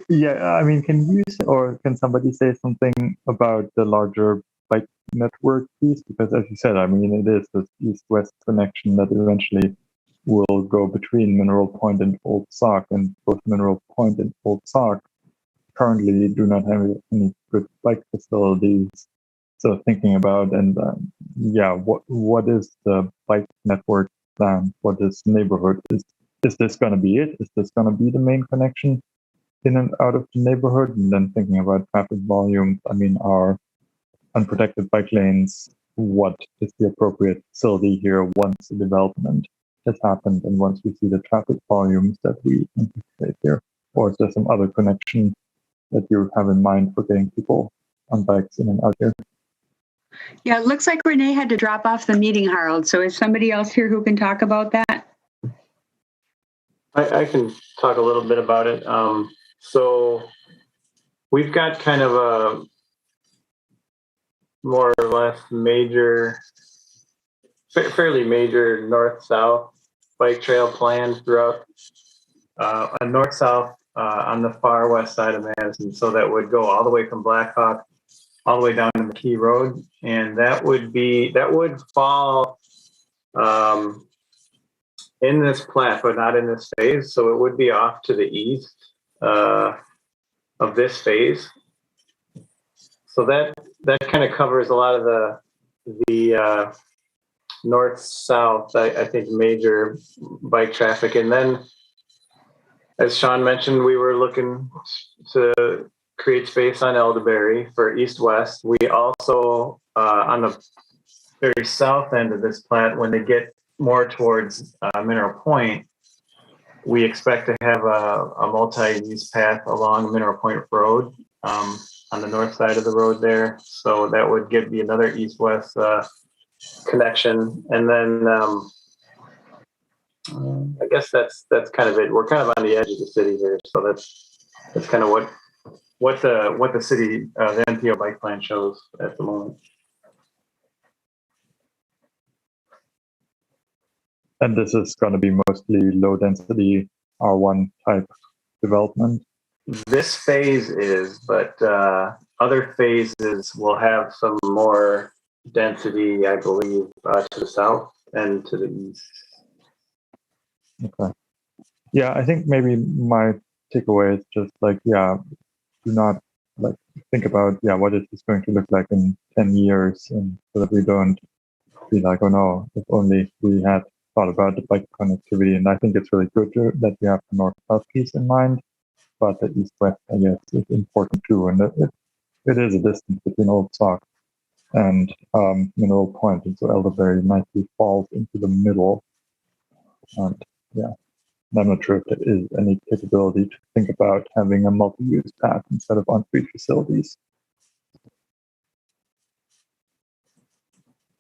Yeah, I mean, can somebody say something about the larger bike network piece? Because as you said, I mean, it is this east-west connection that eventually will go between Mineral Point and Old Sauk, and both Mineral Point and Old Sauk currently do not have any good bike facilities. So thinking about, and what is the bike network plan for this neighborhood? Is this going to be it? Is this going to be the main connection in and out of the neighborhood? And then thinking about traffic volumes, I mean, our unprotected bike lanes, what is the appropriate facility here once the development has happened and once we see the traffic volumes that we anticipate here? Or is there some other connection that you have in mind for getting people on bikes in and out here? Yeah, it looks like Renee had to drop off the meeting, Harold. So is somebody else here who can talk about that? I can talk a little bit about it. So we've got kind of a more or less fairly major north-south bike trail planned throughout a north-south on the far west side of Madison. So that would go all the way from Blackhawk all the way down to McKee Road, and that would fall in this plat, but not in this phase. So it would be off to the east of this phase. So that kind of covers a lot of the north-south, I think, major bike traffic. And then, as Sean mentioned, we were looking to create space on Elderberry for east-west. We also, on the very south end of this plat, when they get more towards Mineral Point, we expect to have a multi-use path along Mineral Point Road on the north side of the road there. So that would give you another east-west connection. And then I guess that's kind of it. We're kind of on the edge of the city here, so that's kind of what the city the NPO bike plan shows at the moment. And this is going to be mostly low density R1 type development. This phase is, but other phases will have some more density, I believe, to the south and to the east. Okay. Yeah, I think maybe my takeaway is just like, do not like think about, what is this going to look like in 10 years, and so that we don't be like, oh no, if only we had thought about the bike connectivity. And I think it's really good that you have the north-south piece in mind, but the east-west, I guess, is important too. And it is a distance between Old Sauk and Mineral Point, and so Elderberry nicely falls into the middle. And I'm not sure if there is any capability to think about having a multi-use path instead of on-street facilities.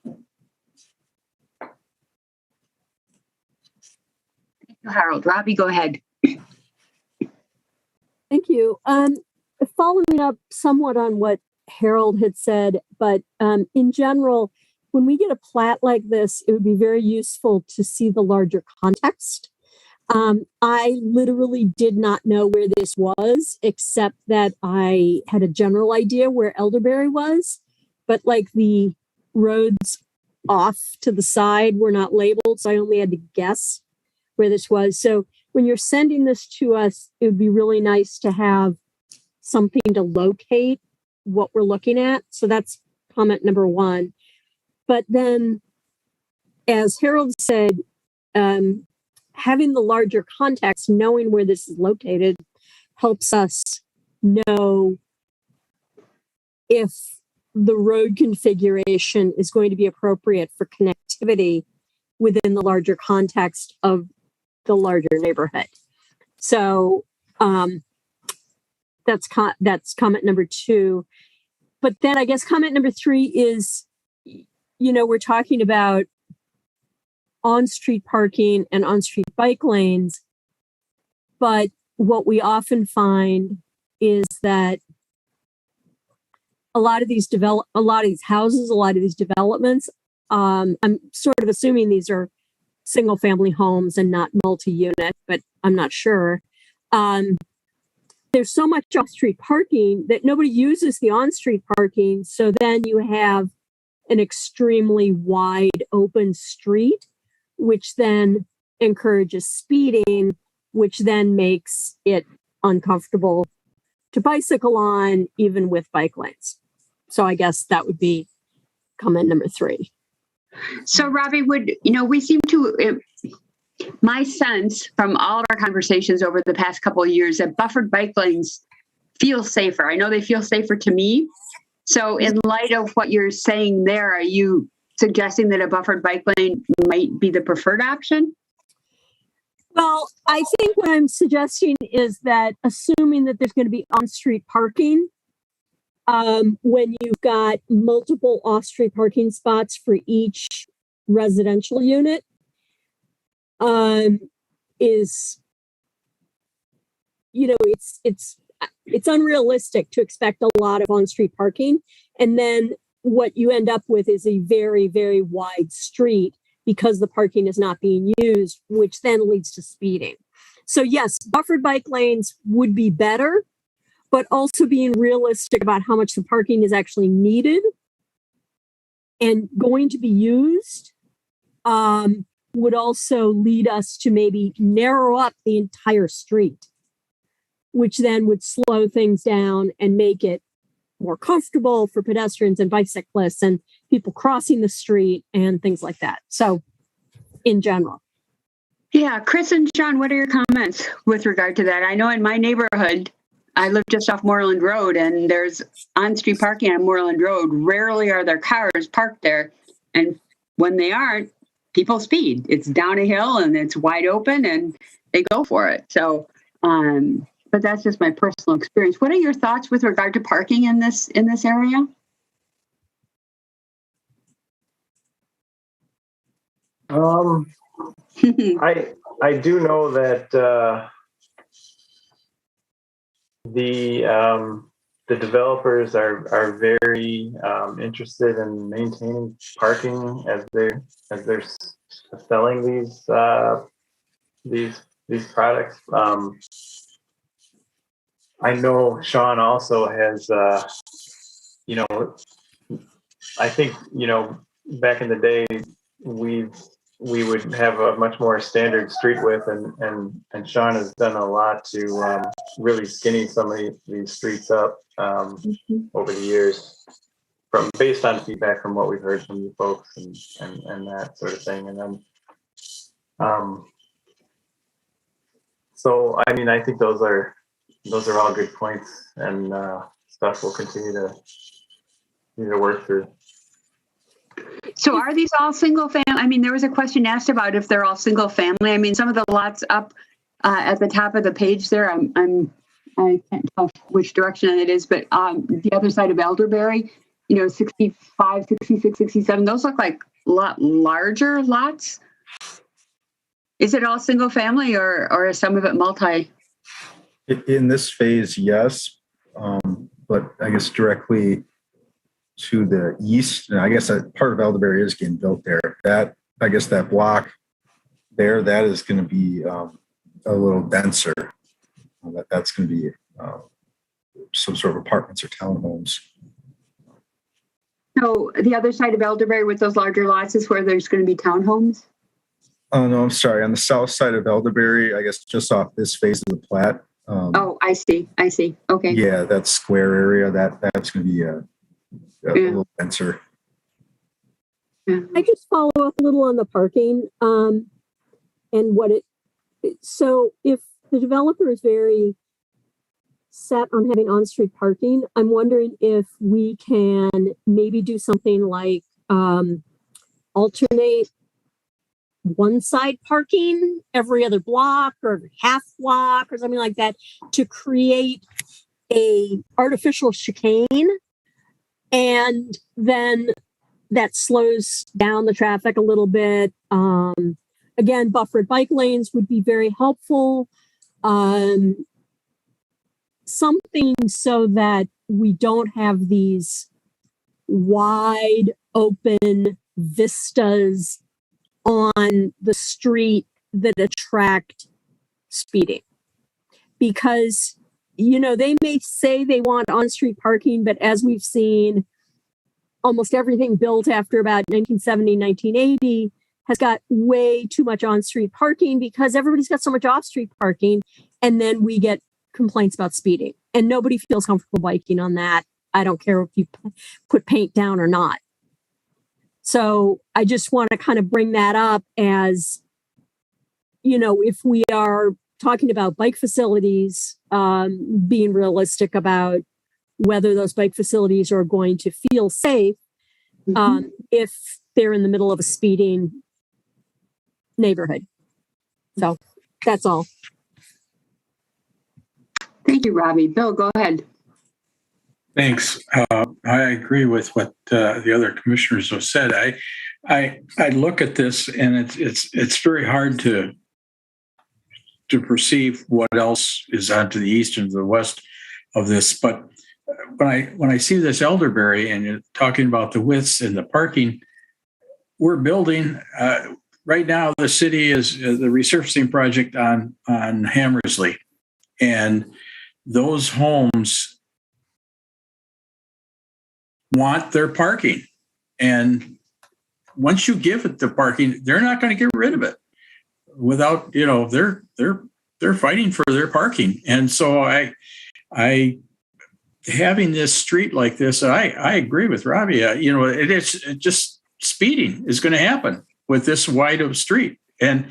Thank you, Harold. Robbie, go ahead. Thank you. Following up somewhat on what Harold had said, but in general, when we get a plat like this, it would be very useful to see the larger context. I literally did not know where this was, except that I had a general idea where Elderberry was, but like the roads off to the side were not labeled, so I only had to guess where this was. So when you're sending this to us, it would be really nice to have something to locate what we're looking at. So that's comment number one. But then, as Harold said, having the larger context, knowing where this is located, helps us know if the road configuration is going to be appropriate for connectivity within the larger context of the larger neighborhood. So that's comment number 2. But then I guess comment number 3 is, we're talking about on-street parking and on-street bike lanes. But what we often find is that a lot of these houses, a lot of these developments, I'm sort of assuming these are single family homes and not multi-unit, but I'm not sure. There's so much off-street parking that nobody uses the on-street parking. So then you have an extremely wide open street, which then encourages speeding, which then makes it uncomfortable to bicycle on, even with bike lanes. So I guess that would be comment number 3. So Robbie, we seem to, my sense from all of our conversations over the past couple of years, that buffered bike lanes feel safer. I know they feel safer to me. So in light of what you're saying there, are you suggesting that a buffered bike lane might be the preferred option? Well, I think what I'm suggesting is that assuming that there's going to be on-street parking, when you've got multiple off-street parking spots for each residential unit, it's unrealistic to expect a lot of on-street parking. And then what you end up with is a very, very wide street because the parking is not being used, which then leads to speeding. So yes, buffered bike lanes would be better, but also being realistic about how much the parking is actually needed and going to be used would also lead us to maybe narrow up the entire street, which then would slow things down and make it more comfortable for pedestrians and bicyclists and people crossing the street and things like that. So in general. Yeah, Chris and John, what are your comments with regard to that? I know in my neighborhood, I live just off Moreland Road, and there's on-street parking on Moreland Road. Rarely are there cars parked there. And when they aren't, people speed. It's down a hill and it's wide open and they go for it. So, but that's just my personal experience. What are your thoughts with regard to parking in this area? I do know that the developers are very interested in maintaining parking as they're selling these products. I know Sean also has I think back in the day we would have a much more standard street width, and Sean has done a lot to really skinny some of these streets up over the years, based on feedback from what we've heard from you folks and that sort of thing. And then so I mean, I think those are all good points, and stuff we'll continue to work through. So are these all single family? I mean, there was a question asked about if they're all single family. I mean, some of the lots up at the top of the page there, I can't tell which direction it is, but the other side of Elderberry, 65, 66, 67, those look like a lot larger lots. Is it all single family or is some of it multi? In this phase, yes. But I guess directly to the east, and I guess that part of Elderberry is getting built there. That, I guess that block there, that is going to be a little denser. That's going to be some sort of apartments or townhomes. So the other side of Elderberry with those larger lots is where there's going to be townhomes? Oh, no, I'm sorry. On the south side of Elderberry, I guess just off this phase of the plat. I see. Okay. Yeah, that square area, that's going to be a little denser. I just follow up a little on the parking and so if the developer is very set on having on-street parking, I'm wondering if we can maybe do something like alternate one side parking every other block or every half block or something like that to create a artificial chicane, and then that slows down the traffic a little bit. Again, buffered bike lanes would be very helpful. Something so that we don't have these wide open vistas on the street that attract speeding. Because, they may say they want on-street parking, but as we've seen, almost everything built after about 1970, 1980 has got way too much on-street parking because everybody's got so much off-street parking, and then we get complaints about speeding, and nobody feels comfortable biking on that. I don't care if you put paint down or not. So I just want to kind of bring that up as, if we are talking about bike facilities, being realistic about whether those bike facilities are going to feel safe if they're in the middle of a speeding neighborhood. So that's all. Thank you, Robbie. Bill, go ahead. Thanks. I agree with what the other commissioners have said. I look at this, and it's very hard to perceive what else is on to the east and to the west of this. But when I see this elderberry and you're talking about the widths and the parking, we're building right now. The city is the resurfacing project on Hammersley, and those homes want their parking. And once you give it the parking, they're not going to get rid of it without, they're fighting for their parking. And so I having this street like this, I agree with Robbie. It's just speeding is going to happen with this wide of street. And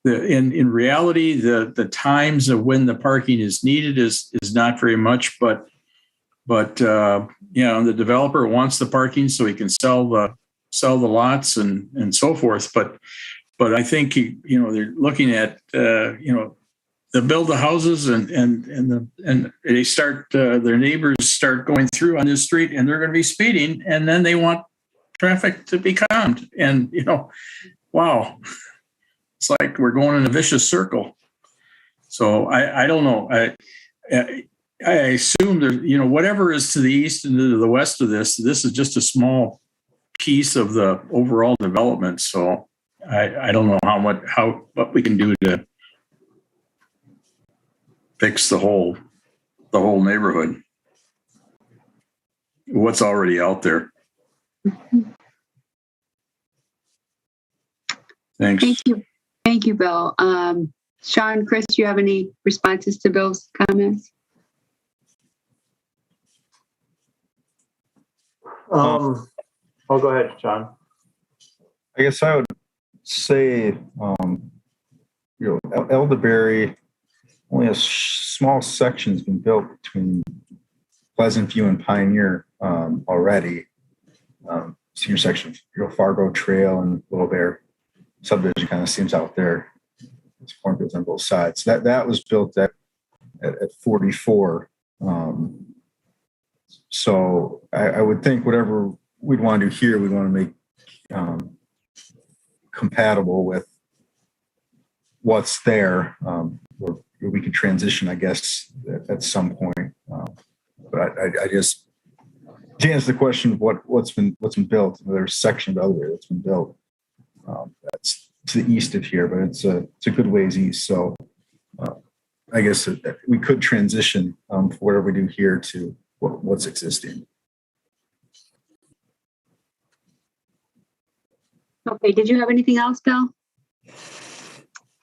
in reality, the times of when the parking is needed is not very much, but the developer wants the parking so he can sell the lots and so forth. But I think they're looking at they build the houses and they start their neighbors start going through on this street, and they're going to be speeding, and then they want traffic to be calmed. And wow, it's like we're going in a vicious circle. So I don't know. I assume there, whatever is to the east and to the west of this is just a small piece of the overall development. So I don't know what we can do to fix the whole neighborhood. What's already out there. Thanks. Thank you, Bill. Sean, Chris, do you have any responses to Bill's comments? Go ahead, John. I guess I would say, Elderberry, only a small section has been built between Pleasant View and Pioneer already. Senior section of Fargo Trail and Little Bear subdivision kind of seems out there. It's cornfields on both sides. That was built at 44. So I would think whatever we'd want to do here, we'd want to make compatible with what's there, where we could transition, I guess, at some point. But I just, to answer the question of what's been built, there's a section of Elderberry that's been built. That's to the east of here, but it's a good ways east. So I guess we could transition for whatever we do here to what's existing. Okay, did you have anything else, Bill?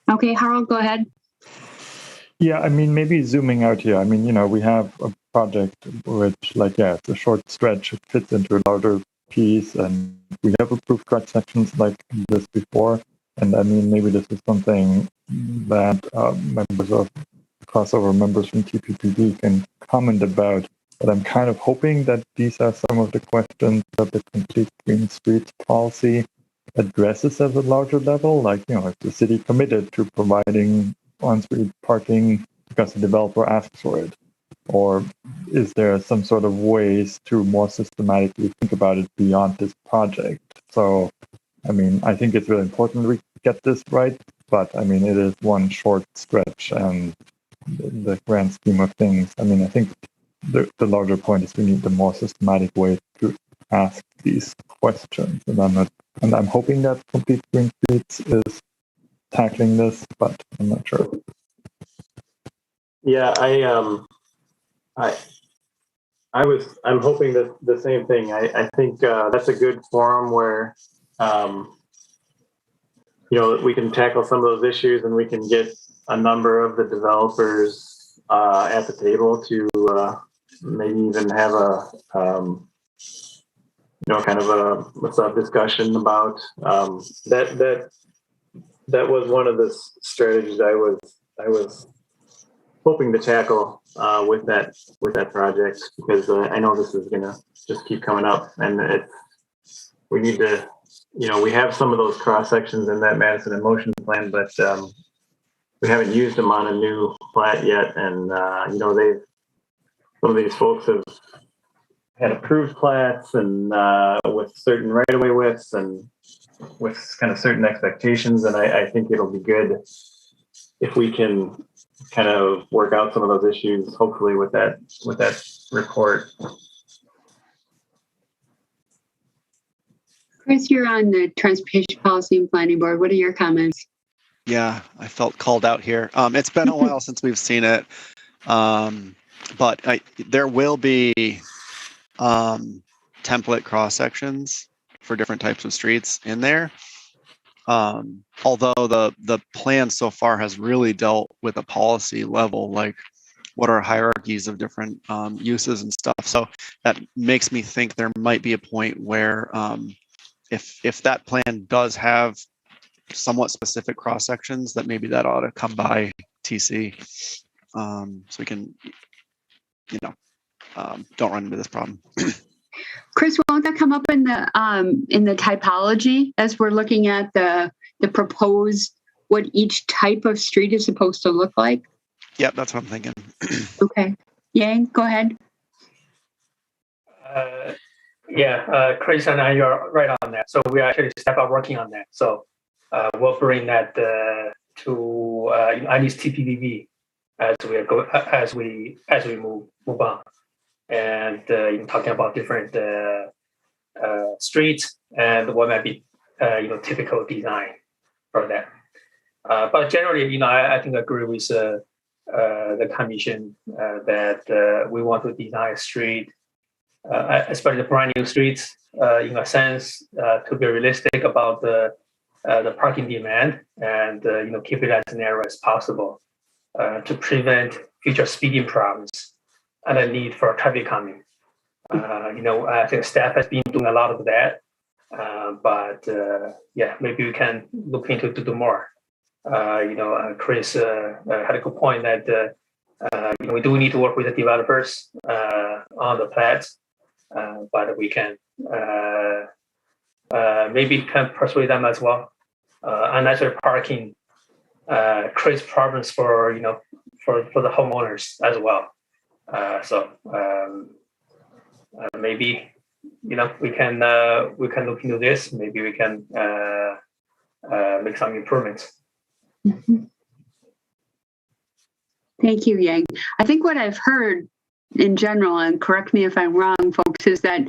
Okay, Harold, go ahead. Yeah, I mean, maybe zooming out here. I mean, we have a project which, it's a short stretch. It fits into a larger piece, and we have approved cross sections like this before. And I mean, maybe this is something that members of crossover members from TPPD can comment about. But I'm kind of hoping that these are some of the questions that the Complete Green Streets policy addresses at a larger level. Like, is the city committed to providing on-street parking because the developer asks for it? or is there some sort of ways to more systematically think about it beyond this project? So, I mean, I think it's really important we get this right, but I mean, it is one short stretch, and the grand scheme of things, I mean, I think the larger point is we need the more systematic way to ask these questions, and I'm hoping that Complete Green Streets is tackling this, but I'm not sure. Yeah, I'm hoping that the same thing. I think that's a good forum where, we can tackle some of those issues, and we can get a number of the developers at the table to maybe even have a, kind of a discussion about that. That was one of the strategies I was hoping to tackle with that project, because I know this is gonna just keep coming up, and we need to, we have some of those cross sections in that Madison and Motion plan, but we haven't used them on a new plat yet, and some of these folks have had approved plats and with certain right-of-way widths and with kind of certain expectations, and I think it'll be good if we can kind of work out some of those issues, hopefully with that report. Chris, you're on the Transportation Policy and Planning Board. What are your comments? Yeah, I felt called out here. It's been a while since we've seen it, but there will be template cross sections for different types of streets in there. Although the plan so far has really dealt with a policy level, like what are hierarchies of different uses and stuff. So that makes me think there might be a point where if that plan does have somewhat specific cross sections, that maybe that ought to come by TC, so we can, don't run into this problem. Chris, won't that come up in the typology as we're looking at the proposed, what each type of street is supposed to look like? Yep, that's what I'm thinking. Okay. Yang, go ahead. Chris and I are right on that. So we actually start working on that. So we'll bring that to INE's TPVV as we move on, and talking about different streets and what might be typical design for that. But generally, I think I agree with the commission that we want to design a street, especially the brand new streets, in a sense, to be realistic about the parking demand, and keep it as narrow as possible to prevent future speeding problems and a need for traffic calming. I think staff has been doing a lot of that, but maybe we can look into to do more. Chris had a good point that we do need to work with the developers on the plats, but we can maybe can persuade them as well. Unnecessary parking creates problems for the homeowners as well. So maybe we can look into this. Maybe we can make some improvements. Mm-hmm. Thank you, Yang. I think what I've heard in general, and correct me if I'm wrong, folks, is that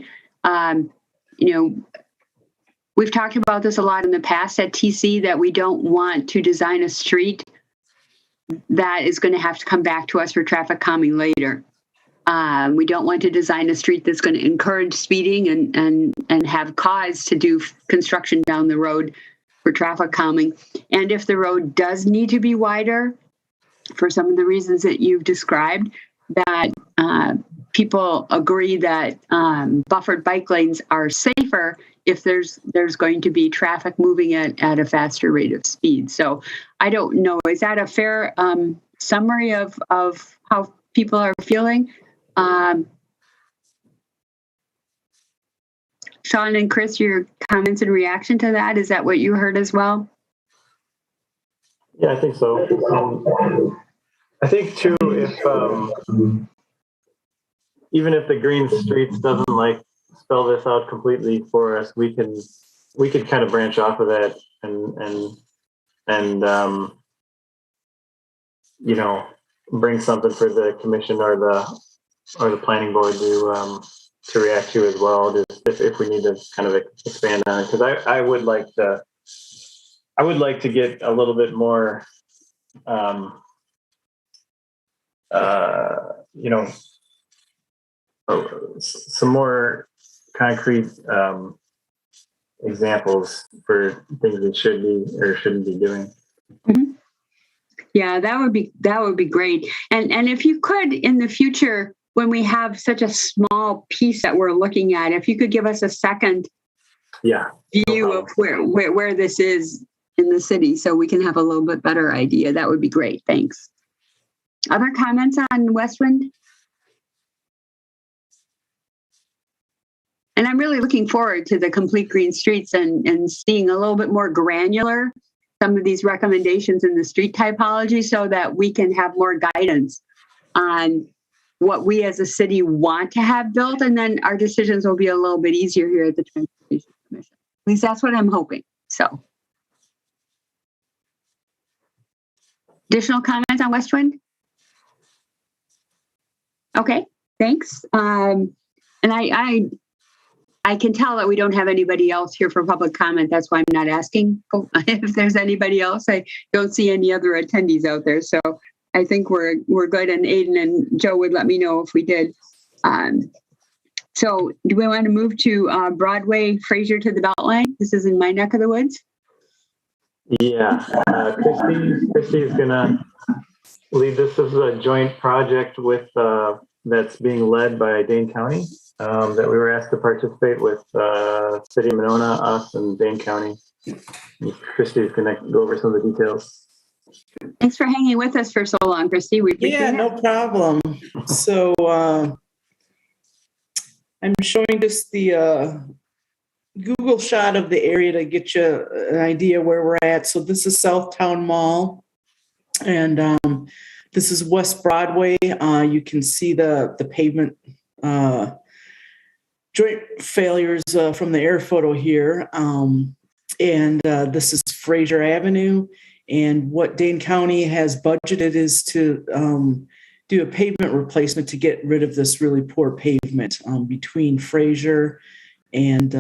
we've talked about this a lot in the past at TC, that we don't want to design a street that is going to have to come back to us for traffic calming later. We don't want to design a street that's going to encourage speeding and have cause to do construction down the road for traffic calming. And if the road does need to be wider, for some of the reasons that you've described, that people agree that buffered bike lanes are safer if there's going to be traffic moving at a faster rate of speed. So I don't know, is that a fair summary of how people are feeling? Sean and Chris, your comments in reaction to that, is that what you heard as well? Yeah, I think so. I think too, even if the Green Streets doesn't like spell this out completely for us, we could kind of branch off of that and you know, bring something for the commission or the planning board to react to as well, just if we need to kind of expand on it, because I would like to get a little bit more you know, some more concrete examples for things that should be or shouldn't be doing. Mm-hmm. Yeah, that would be great. And if you could in the future, when we have such a small piece that we're looking at, if you could give us a second view of where this is in the city, so we can have a little bit better idea, that would be great. Thanks. Other comments on Westwind? And I'm really looking forward to the complete green streets and seeing a little bit more granular some of these recommendations in the street typology, so that we can have more guidance on what we as a city want to have built. And then our decisions will be a little bit easier here at the Transportation Commission. At least that's what I'm hoping. So additional comments on Westwind? Okay, thanks. And I can tell that we don't have anybody else here for public comment. That's why I'm not asking if there's anybody else. I don't see any other attendees out there. So I think we're good. And Aiden and Joe would let me know if we did. So do we want to move to Broadway, Fraser to the Beltline? This is in my neck of the woods. Yeah, Christy is gonna lead this. This is a joint project with that's being led by Dane County. That we were asked to participate with City of Monona, us, and Dane County. Christy is going to go over some of the details. Thanks for hanging with us for so long, Christy. We appreciate it. No problem. So I'm showing just the Google shot of the area to get you an idea where we're at. So this is Southtown Mall, and this is West Broadway. You can see the pavement joint failures from the air photo here. And this is Fraser Avenue. And what Dane County has budgeted is to do a pavement replacement to get rid of this really poor pavement between Fraser and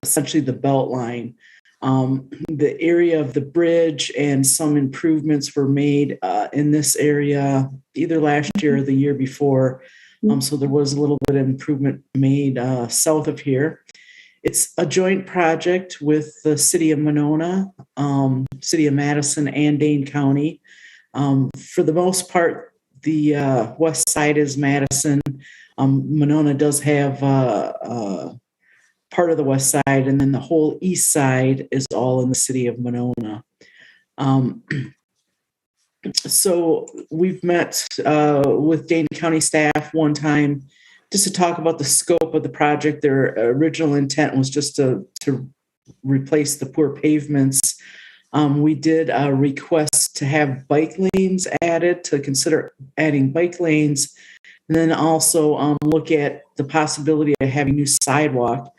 essentially the Beltline. The area of the bridge and some improvements were made in this area either last year or the year before. So there was a little bit of improvement made south of here. It's a joint project with the City of Monona, City of Madison, and Dane County. For the most part, the west side is Madison. Monona does have part of the west side, and then the whole east side is all in the City of Monona. So we've met with Dane County staff one time just to talk about the scope of the project. Their original intent was just to replace the poor pavements. We did a request to have bike lanes added, to consider adding bike lanes, and then also look at the possibility of having new sidewalk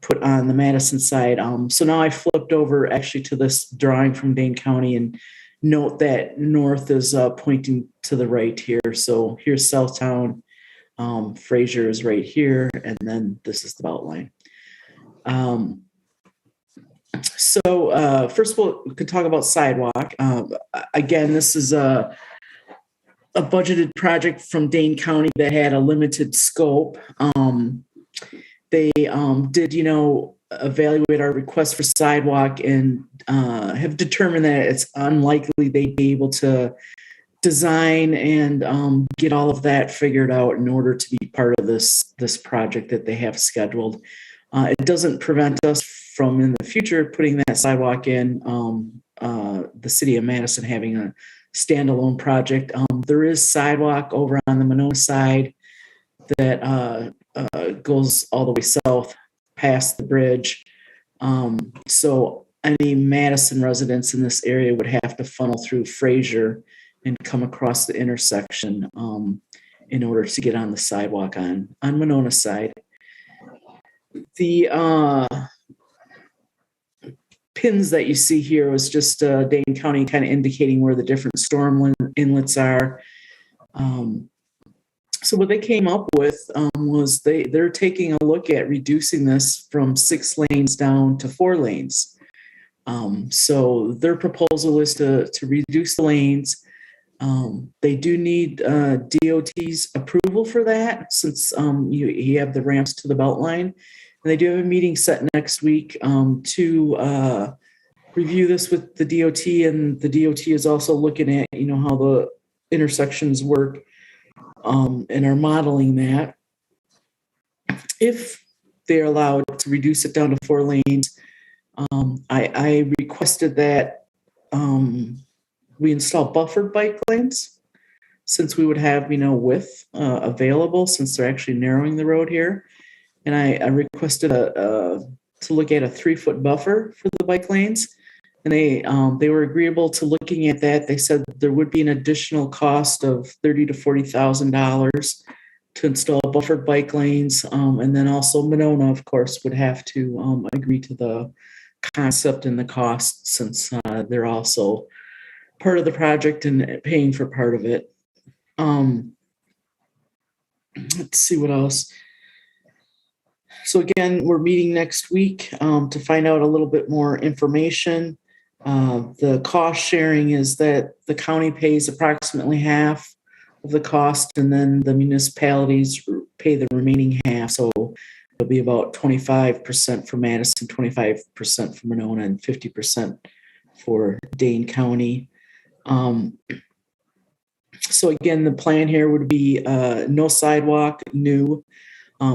put on the Madison side. So now I flipped over actually to this drawing from Dane County, and note that north is pointing to the right here. So here's Southtown, Fraser is right here, and then this is the Beltline. So first of all, we could talk about sidewalk. Again, this is a budgeted project from Dane County that had a limited scope. They did, evaluate our request for sidewalk and have determined that it's unlikely they'd be able to design and get all of that figured out in order to be part of this project that they have scheduled. It doesn't prevent us from in the future putting that sidewalk in, the City of Madison having a standalone project. There is sidewalk over on the Monona side that goes all the way south past the bridge. So any Madison residents in this area would have to funnel through Fraser and come across the intersection. in order to get on the sidewalk on Monona's side. The pins that you see here was just Dane County kind of indicating where the different storm inlets are. So what they came up with was they're taking a look at reducing this from 6 lanes down to 4 lanes. So their proposal is to reduce the lanes. They do need DOT's approval for that, since you have the ramps to the Beltline. And they do have a meeting set next week to review this with the DOT, and the DOT is also looking at, how the intersections work and are modeling that. If they're allowed to reduce it down to 4 lanes, I requested that we install buffered bike lanes, since we would have, width available, since they're actually narrowing the road here. And I requested to look at a 3-foot buffer for the bike lanes. And they were agreeable to looking at that. They said there would be an additional cost of $30,000 to $40,000 to install buffered bike lanes. And then also Monona, of course, would have to agree to the concept and the cost, since they're also part of the project and paying for part of it. Let's see what else. So again, we're meeting next week to find out a little bit more information. The cost sharing is that the county pays approximately half of the cost, and then the municipalities pay the remaining half. So it'll be about 25% for Madison, 25% for Monona, and 50% for Dane County. So again, the plan here would be no sidewalk, new.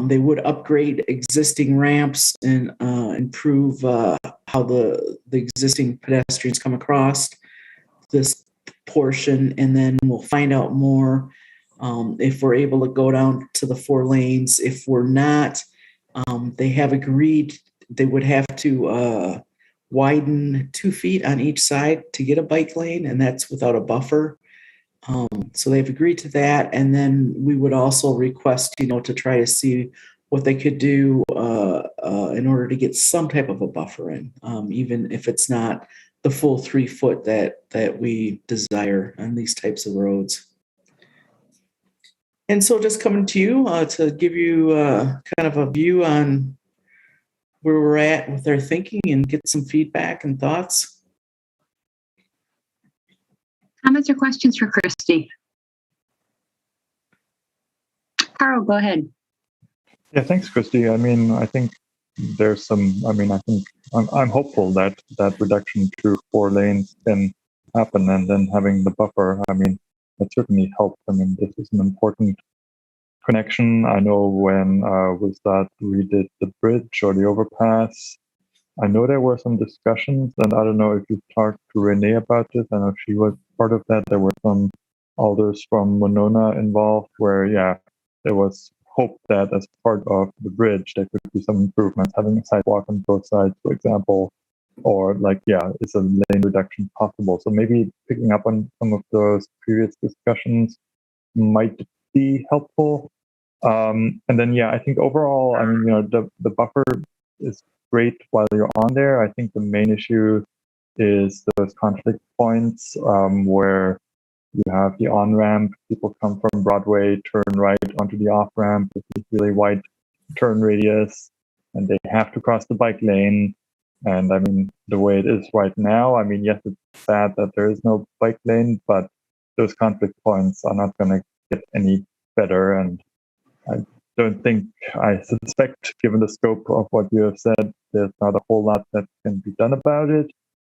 They would upgrade existing ramps and improve how the existing pedestrians come across this portion, and then we'll find out more if we're able to go down to the 4 lanes. If we're not, they have agreed they would have to widen 2 feet on each side to get a bike lane, and that's without a buffer. So they've agreed to that, and then we would also request, to try to see what they could do in order to get some type of a buffer in, even if it's not the full 3 foot that we desire on these types of roads. And so just coming to you to give you kind of a view on where we're at with our thinking and get some feedback and thoughts. Comments or questions for Christy? Carl, go ahead. Yeah, thanks, Christy. I mean, I think there's some, I'm hopeful that reduction to 4 lanes can happen, and then having the buffer, it certainly helps. This is an important connection. I know when we did the bridge or the overpass, I know there were some discussions, and I don't know if you talked to Renee about this. I know she was part of that. There were some alders from Monona involved where, there was hope that as part of the bridge, there could be some improvements, having a sidewalk on both sides, for example, or is a lane reduction possible? So maybe picking up on some of those previous discussions might be helpful. And then, I think overall, the buffer is great while you're on there. I think the main issue is those conflict points where you have the on-ramp, people come from Broadway, turn right onto the off-ramp with this really wide turn radius, and they have to cross the bike lane. And the way it is right now, yes, it's sad that there is no bike lane, but those conflict points are not going to get any better. And I suspect, given the scope of what you have said, there's not a whole lot that can be done about it.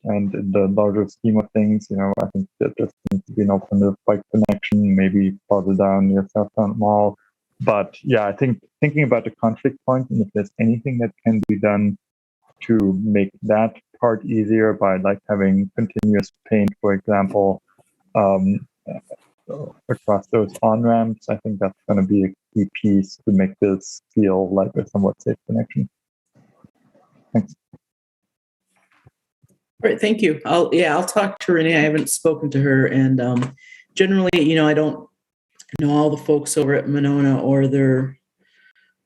And in the larger scheme of things, I think there just needs to be an alternative bike connection, maybe farther down near Southtown Mall. But I think thinking about the conflict point, and if there's anything that can be done to make that part easier by having continuous paint, for example, across those on-ramps, I think that's going to be a key piece to make this feel like a somewhat safe connection. Thanks. All right, thank you. I'll talk to Renee. I haven't spoken to her, and generally, I don't all the folks over at Monona or their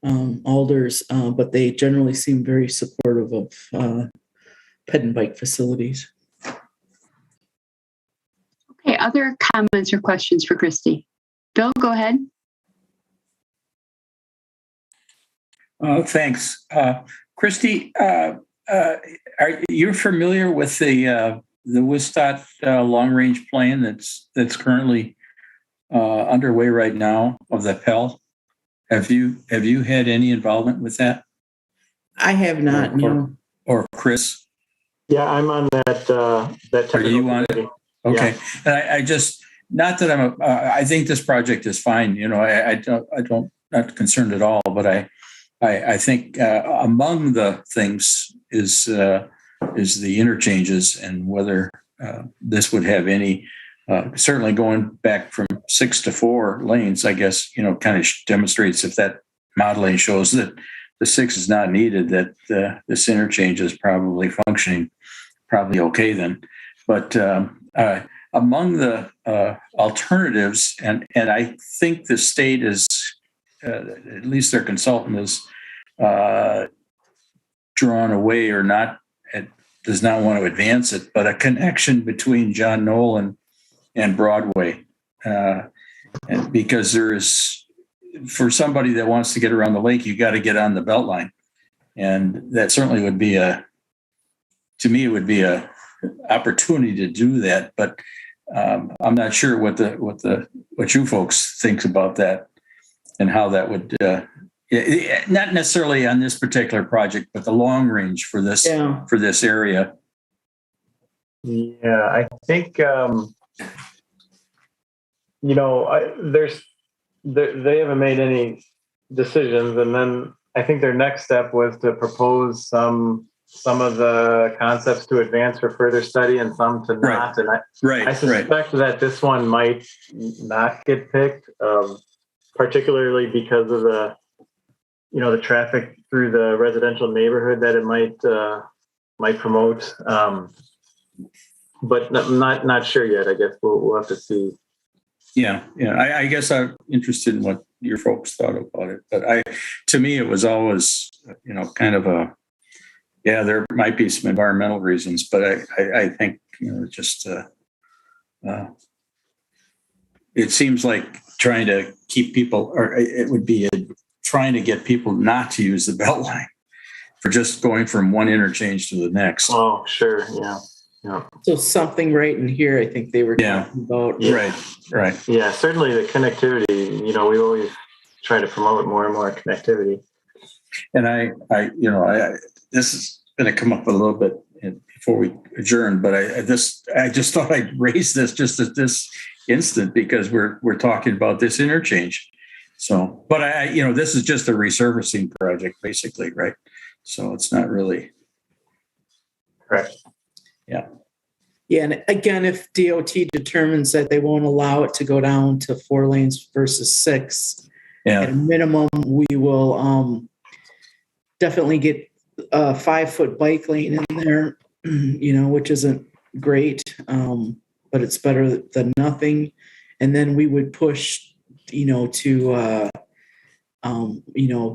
alders, but they generally seem very supportive of ped and bike facilities. Okay, other comments or questions for Christy? Bill, go ahead. Thanks. Christy, are you familiar with the WISTOT long-range plan that's currently underway right now of the Pell? Have you had any involvement with that? I have not, no. Or Chris? Yeah, I'm on that. Are you on it? Okay. And I just, not that I think this project is fine. You know, I don't not concerned at all. But I think among the things is the interchanges and whether this would have any. Certainly going back from 6 to 4 lanes, I guess, you know, kind of demonstrates if that modeling shows that the 6 is not needed, that this interchange is probably functioning probably okay then. But among the alternatives, and I think the state is, at least their consultant is drawn away or not, does not want to advance it, but a connection between John Knoll and Broadway, and because there is, for somebody that wants to get around the lake, you got to get on the Beltline, and that certainly would be to me, it would be a opportunity to do that. But I'm not sure what you folks think about that and how that would, not necessarily on this particular project, but the long range for this area. Yeah, I think. You know, they haven't made any decisions, and then I think their next step was to propose some of the concepts to advance for further study and some to not. And I suspect that this one might not get picked, particularly because of the traffic through the residential neighborhood that it might promote. But I'm not sure yet. I guess we'll have to see. Yeah. I guess I'm interested in what your folks thought about it. But to me, it was always, kind of there might be some environmental reasons, but I think, just it seems like trying to keep people, or it would be trying to get people not to use the Beltline for just going from one interchange to the next. Oh, sure. Yeah. Yeah. So something right in here, I think they were talking about. Right. Yeah, certainly the connectivity, we always try to promote more and more connectivity. And I this is going to come up a little bit before we adjourn, but I just thought I'd raise this just at this instant because we're talking about this interchange. So, but this is just a resurfacing project basically, right? So it's not really. Correct. Yeah, and again, if DOT determines that they won't allow it to go down to 4 lanes versus 6, at a minimum, we will definitely get a 5-foot bike lane in there, which isn't great, but it's better than nothing. And then we would push, to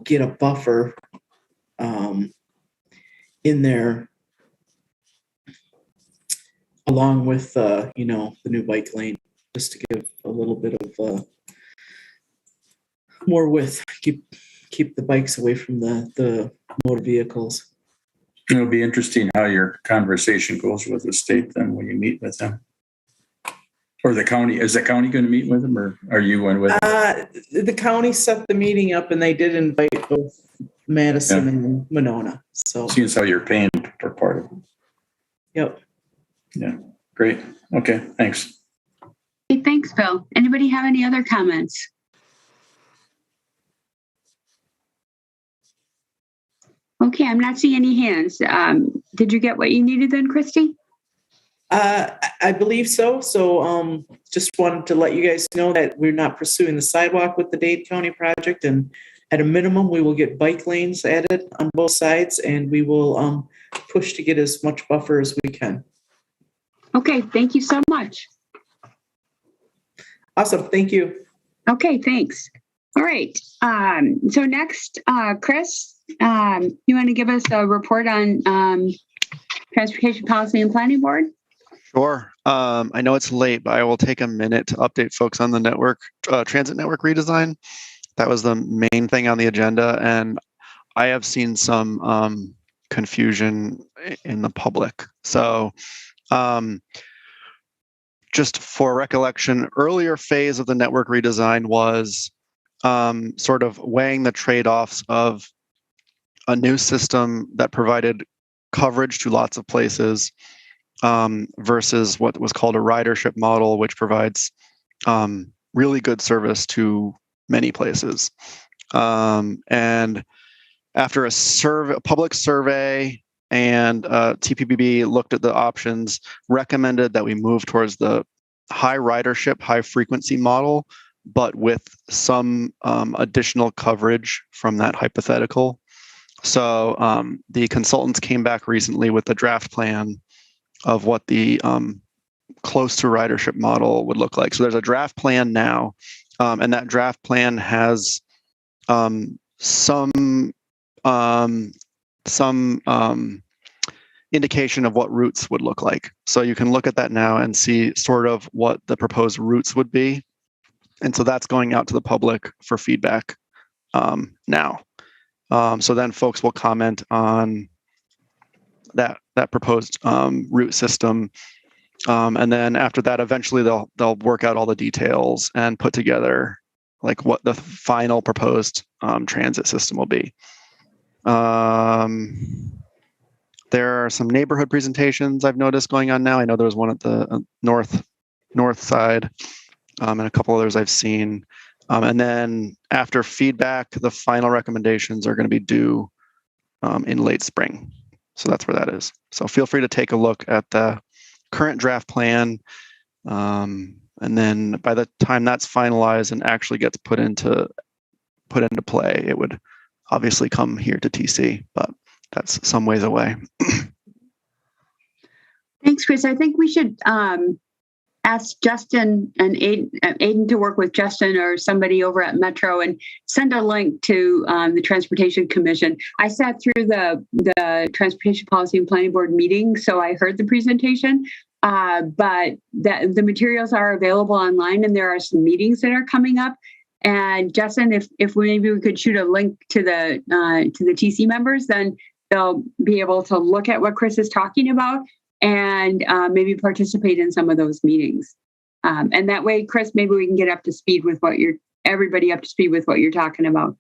get a buffer in there. Along with, the new bike lane, just to give a little bit of more width, keep the bikes away from the motor vehicles. It'll be interesting how your conversation goes with the state then when you meet with them. Or the county. Is the county going to meet with them, or are you going with them? The county set the meeting up, and they did invite both Madison and Monona. So seems how you're paying for part of it. Yep. Yeah, great. Okay, thanks. Hey, thanks, Bill. Anybody have any other comments? Okay, I'm not seeing any hands. Did you get what you needed then, Christy? I believe so. So just wanted to let you guys know that we're not pursuing the sidewalk with the Dade County project. And at a minimum, we will get bike lanes added on both sides, and we will push to get as much buffer as we can. Okay, thank you so much. Awesome. Thank you. Okay, thanks. All right. So next, Chris, you want to give us a report on Transportation Policy and Planning Board? Sure. I know it's late, but I will take a minute to update folks on the network, transit network redesign. That was the main thing on the agenda, and I have seen some confusion in the public. So just for recollection, earlier phase of the network redesign was sort of weighing the trade-offs of a new system that provided coverage to lots of places versus what was called a ridership model, which provides really good service to many places. And after a public survey, and TPPB looked at the options, recommended that we move towards the high ridership, high frequency model, but with some additional coverage from that hypothetical. So the consultants came back recently with a draft plan of what the close to ridership model would look like. So there's a draft plan now, and that draft plan has some indication of what routes would look like. So you can look at that now and see sort of what the proposed routes would be. And so that's going out to the public for feedback now. So then folks will comment on that proposed route system. And then after that, eventually they'll work out all the details and put together like what the final proposed transit system will be. There are some neighborhood presentations I've noticed going on now. I know there was one at the north side, and a couple others I've seen. And then after feedback, the final recommendations are going to be due in late spring. So that's where that is. So feel free to take a look at the current draft plan. And then by the time that's finalized and actually gets put into play, it would obviously come here to TC, but that's some ways away. Thanks, Chris. I think we should ask Justin and Aiden to work with Justin or somebody over at Metro and send a link to the Transportation Commission. I sat through the Transportation Policy and Planning Board meeting, so I heard the presentation, but the materials are available online, and there are some meetings that are coming up. And Justin, if maybe we could shoot a link to the TC members, then they'll be able to look at what Chris is talking about and maybe participate in some of those meetings. And that way, Chris, maybe we can get up to speed with everybody up to speed with what you're talking about.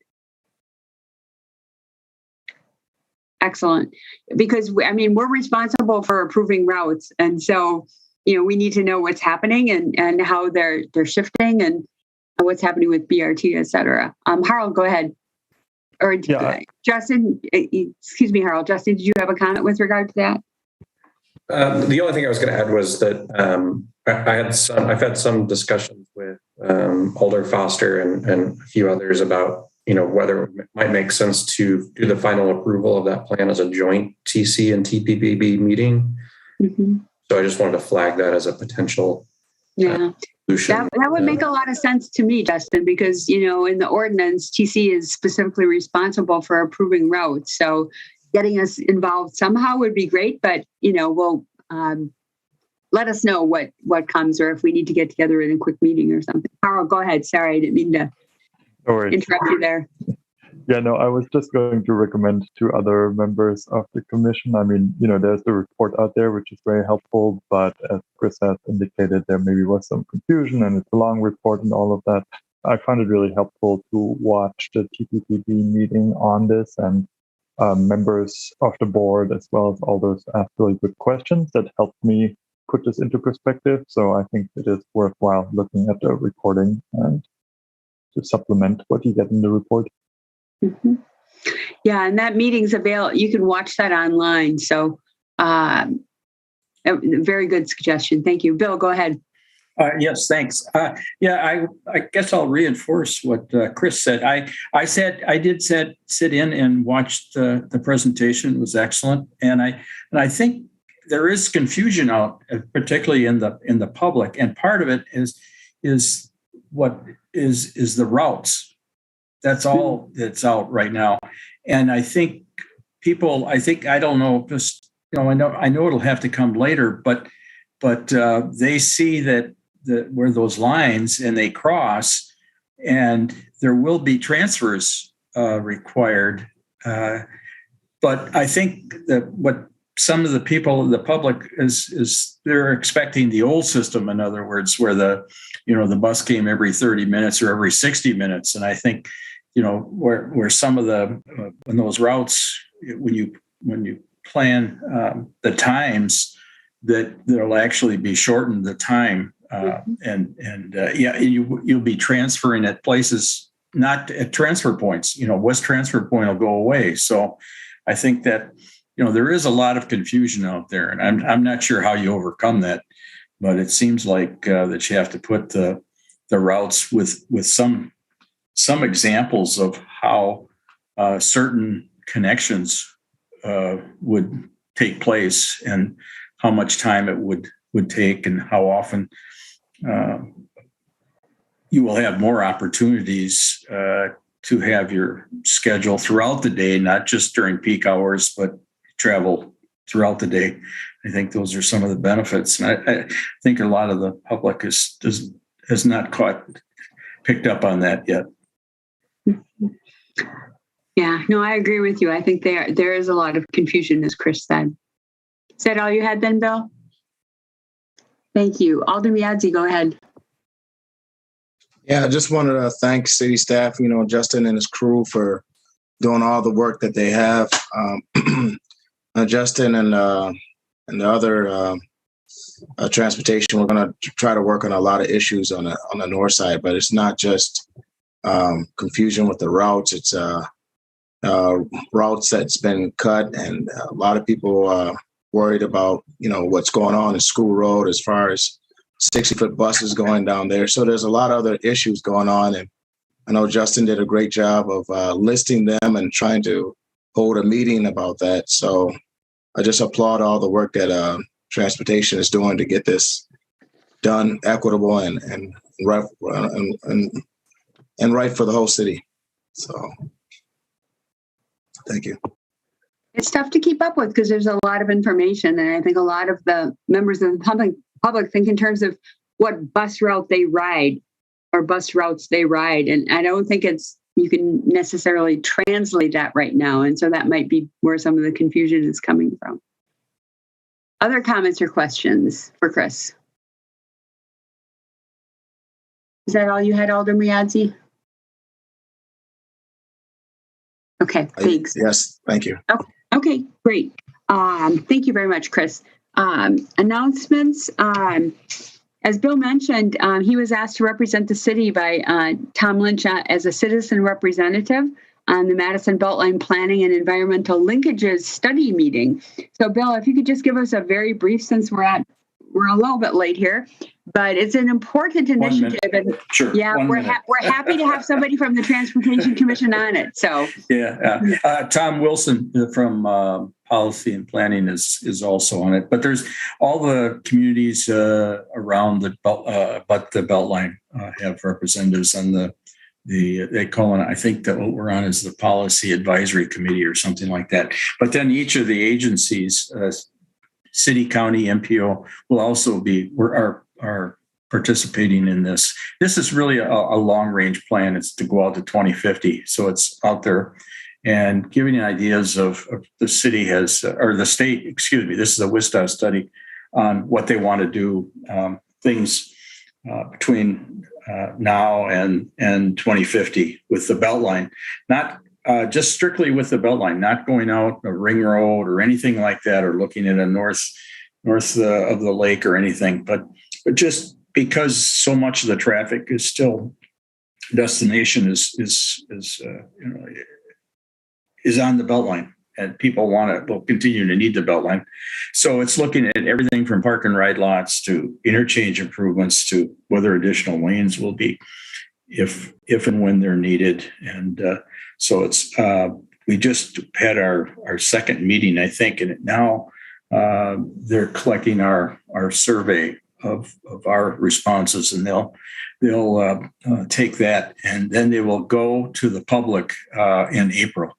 Excellent. Because we're responsible for approving routes. And so, we need to know what's happening and how they're shifting and what's happening with BRT, et cetera. Harold, go ahead. Or Justin, excuse me, Harold. Justin, did you have a comment with regard to that? The only thing I was going to add was that I've had some discussions with Alder Foster and a few others about whether it might make sense to do the final approval of that plan as a joint TC and TPPB meeting. Mm-hmm. So I just wanted to flag that as a potential solution. That would make a lot of sense to me, Justin, because in the ordinance, TC is specifically responsible for approving routes. So getting us involved somehow would be great, but we'll let us know what comes, or if we need to get together in a quick meeting or something. Harold, go ahead. Sorry, I didn't mean to interrupt you there. Yeah, no, I was just going to recommend to other members of the commission. There's the report out there, which is very helpful, but as Chris has indicated, there maybe was some confusion and it's a long report and all of that. I found it really helpful to watch the TPPB meeting on this, and members of the board, as well as all those asked really good questions that helped me put this into perspective. So I think it is worthwhile looking at the recording and to supplement what you get in the report. Mm-hmm. Yeah, and that meeting's available. You can watch that online. So a very good suggestion. Thank you. Bill, go ahead. Yes, thanks. I guess I'll reinforce what Chris said. I did sit in and watch the presentation. It was excellent, and I think there is confusion out, particularly in the public, and part of it is what is the routes. That's all that's out right now. And I think I don't know, just, I know it'll have to come later, but they see that where those lines and they cross, and there will be transfers required. But I think that what some of the people, the public is they're expecting the old system, in other words, where the bus came every 30 minutes or every 60 minutes. And I think, where some of when those routes, when you plan the times, that there'll actually be shortened the time. You'll be transferring at places, not at transfer points. West transfer point will go away. So I think that, there is a lot of confusion out there, and I'm not sure how you overcome that, but it seems like that you have to put the routes with some examples of how certain connections would take place and how much time it would take and how often you will have more opportunities to have your schedule throughout the day, not just during peak hours, but travel throughout the day. I think those are some of the benefits. And I think a lot of the public has not picked up on that yet. Yeah, no, I agree with you. I think there is a lot of confusion, as Chris said. Is that all you had then, Bill? Thank you. Alden Riadzi, go ahead. Yeah, I just wanted to thank city staff, Justin and his crew for doing all the work that they have. Justin and the other transportation, we're going to try to work on a lot of issues on the north side, but it's not just confusion with the routes. It's routes that's been cut, and a lot of people worried about, what's going on in School Road as far as 60-foot buses going down there. So there's a lot of other issues going on. And I know Justin did a great job of listing them and trying to hold a meeting about that. So I just applaud all the work that transportation is doing to get this done equitable and right for the whole city. So thank you. It's tough to keep up with because there's a lot of information, and I think a lot of the members of the public think in terms of what bus route they ride or bus routes they ride, and I don't think you can necessarily translate that right now, and so that might be where some of the confusion is coming from. Other comments or questions for Chris? Is that all you had, Alden Riadzi? Okay, thanks. Yes, thank you. Okay, great. Thank you very much, Chris. Announcements. As Bill mentioned, he was asked to represent the city by Tom Lynch as a citizen representative on the Madison Beltline Planning and Environmental Linkages Study meeting. So, Bill, if you could just give us a very brief, since we're a little bit late here, but it's an important initiative. And sure. Yeah, we're happy to have somebody from the Transportation Commission on it. So Tom Wilson from Policy and Planning is also on it. But there's all the communities around the Beltline have representatives on they call it, I think that what we're on is the Policy Advisory Committee or something like that. But then each of the agencies, city, county, MPO, will also are participating in this. This is really a long-range plan. It's to go out to 2050, so it's out there and giving ideas of the city or the state. Excuse me. This is a WISTA study on what they want to do. Things between now and 2050 with the Beltline, not just strictly with the Beltline, not going out a ring road or anything like that, or looking at a north of the lake or anything, but just because so much of the traffic is still destination is on the Beltline, and people will continue to need the Beltline. So it's looking at everything from park and ride lots to interchange improvements to whether additional lanes will be, if and when they're needed. And so it's we just had our second meeting, I think, and now they're collecting our survey of our responses, and they'll take that, and then they will go to the public in April.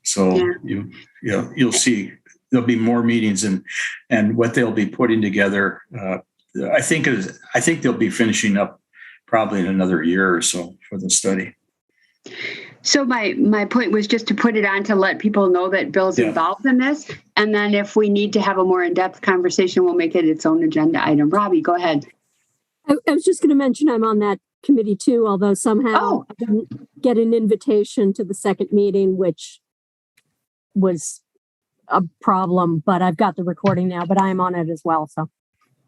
So you'll see there'll be more meetings, and what they'll be putting together. I think they'll be finishing up probably in another year or so for the study. So my point was just to put it on to let people know that Bill's involved in this. And then if we need to have a more in-depth conversation, we'll make it its own agenda item. Robbie, go ahead. I was just going to mention I'm on that committee too, although somehow I didn't get an invitation to the second meeting, which was a problem, but I've got the recording now, but I'm on it as well. So.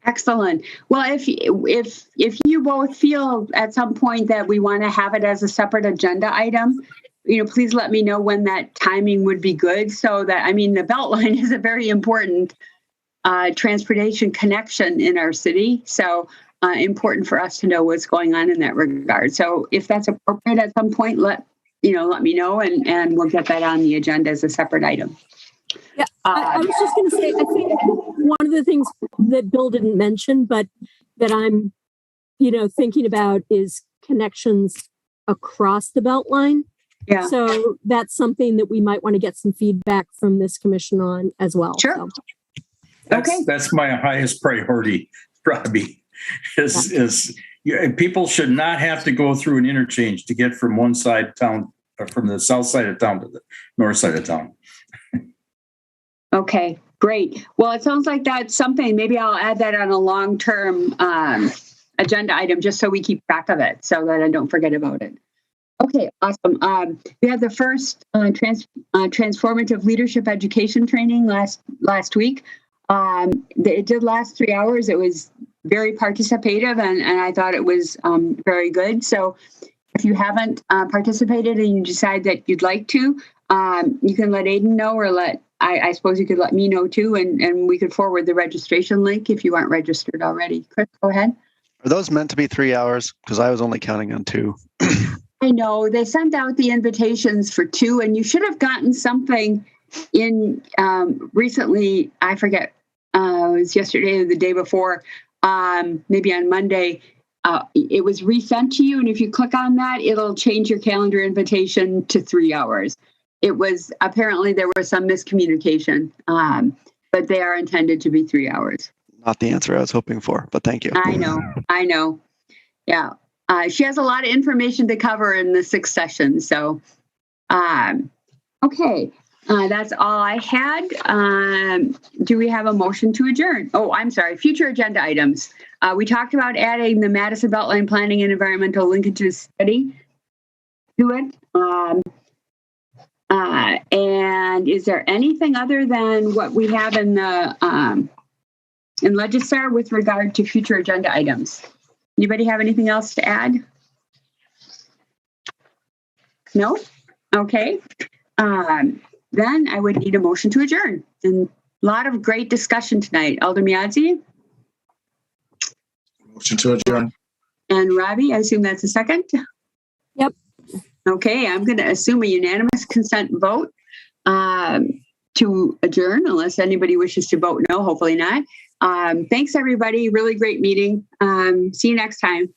Excellent. Well, if you both feel at some point that we want to have it as a separate agenda item, please let me know when that timing would be good. So that, the Beltline is a very important transportation connection in our city. So important for us to know what's going on in that regard. So if that's appropriate at some point, let me know and we'll get that on the agenda as a separate item. Yeah, I was just going to say, I think one of the things that Bill didn't mention, but that I'm, thinking about is connections across the Beltline. Yeah. So that's something that we might want to get some feedback from this commission on as well. Sure. So. That's my highest priority, Robbie. People should not have to go through an interchange to get from one side of town, or from the south side of town to the north side of town. Okay, great. Well, it sounds like that's something, maybe I'll add that on a long-term agenda item just so we keep track of it so that I don't forget about it. Okay, awesome. We had the first transformative leadership education training last week. It did last 3 hours. It was very participative and I thought it was very good. So if you haven't participated and you decide that you'd like to, you can let Aiden know, or I suppose you could let me know too, and we could forward the registration link if you aren't registered already. Chris, go ahead. Are those meant to be 3 hours? Because I was only counting on 2. I know they sent out the invitations for 2, and you should have gotten something in recently. I forget, it was yesterday or the day before, maybe on Monday. It was resent to you, and if you click on that, it'll change your calendar invitation to 3 hours. It was apparently there was some miscommunication, but they are intended to be 3 hours. Not the answer I was hoping for, but thank you. I know. Yeah. She has a lot of information to cover in the 6 sessions. So, okay. That's all I had. Do we have a motion to adjourn? Oh, I'm sorry. Future agenda items. We talked about adding the Madison Beltline Planning and Environmental Linkages Study to it. And is there anything other than what we have in the in Legistar with regard to future agenda items? Anybody have anything else to add? No? Okay. Then I would need a motion to adjourn. And a lot of great discussion tonight. Alder Miazzi? Motion to adjourn. And Robbie, I assume that's a second? Yep. Okay, I'm going to assume a unanimous consent vote to adjourn, unless anybody wishes to vote no, hopefully not. Thanks, everybody. Really great meeting. See you next time.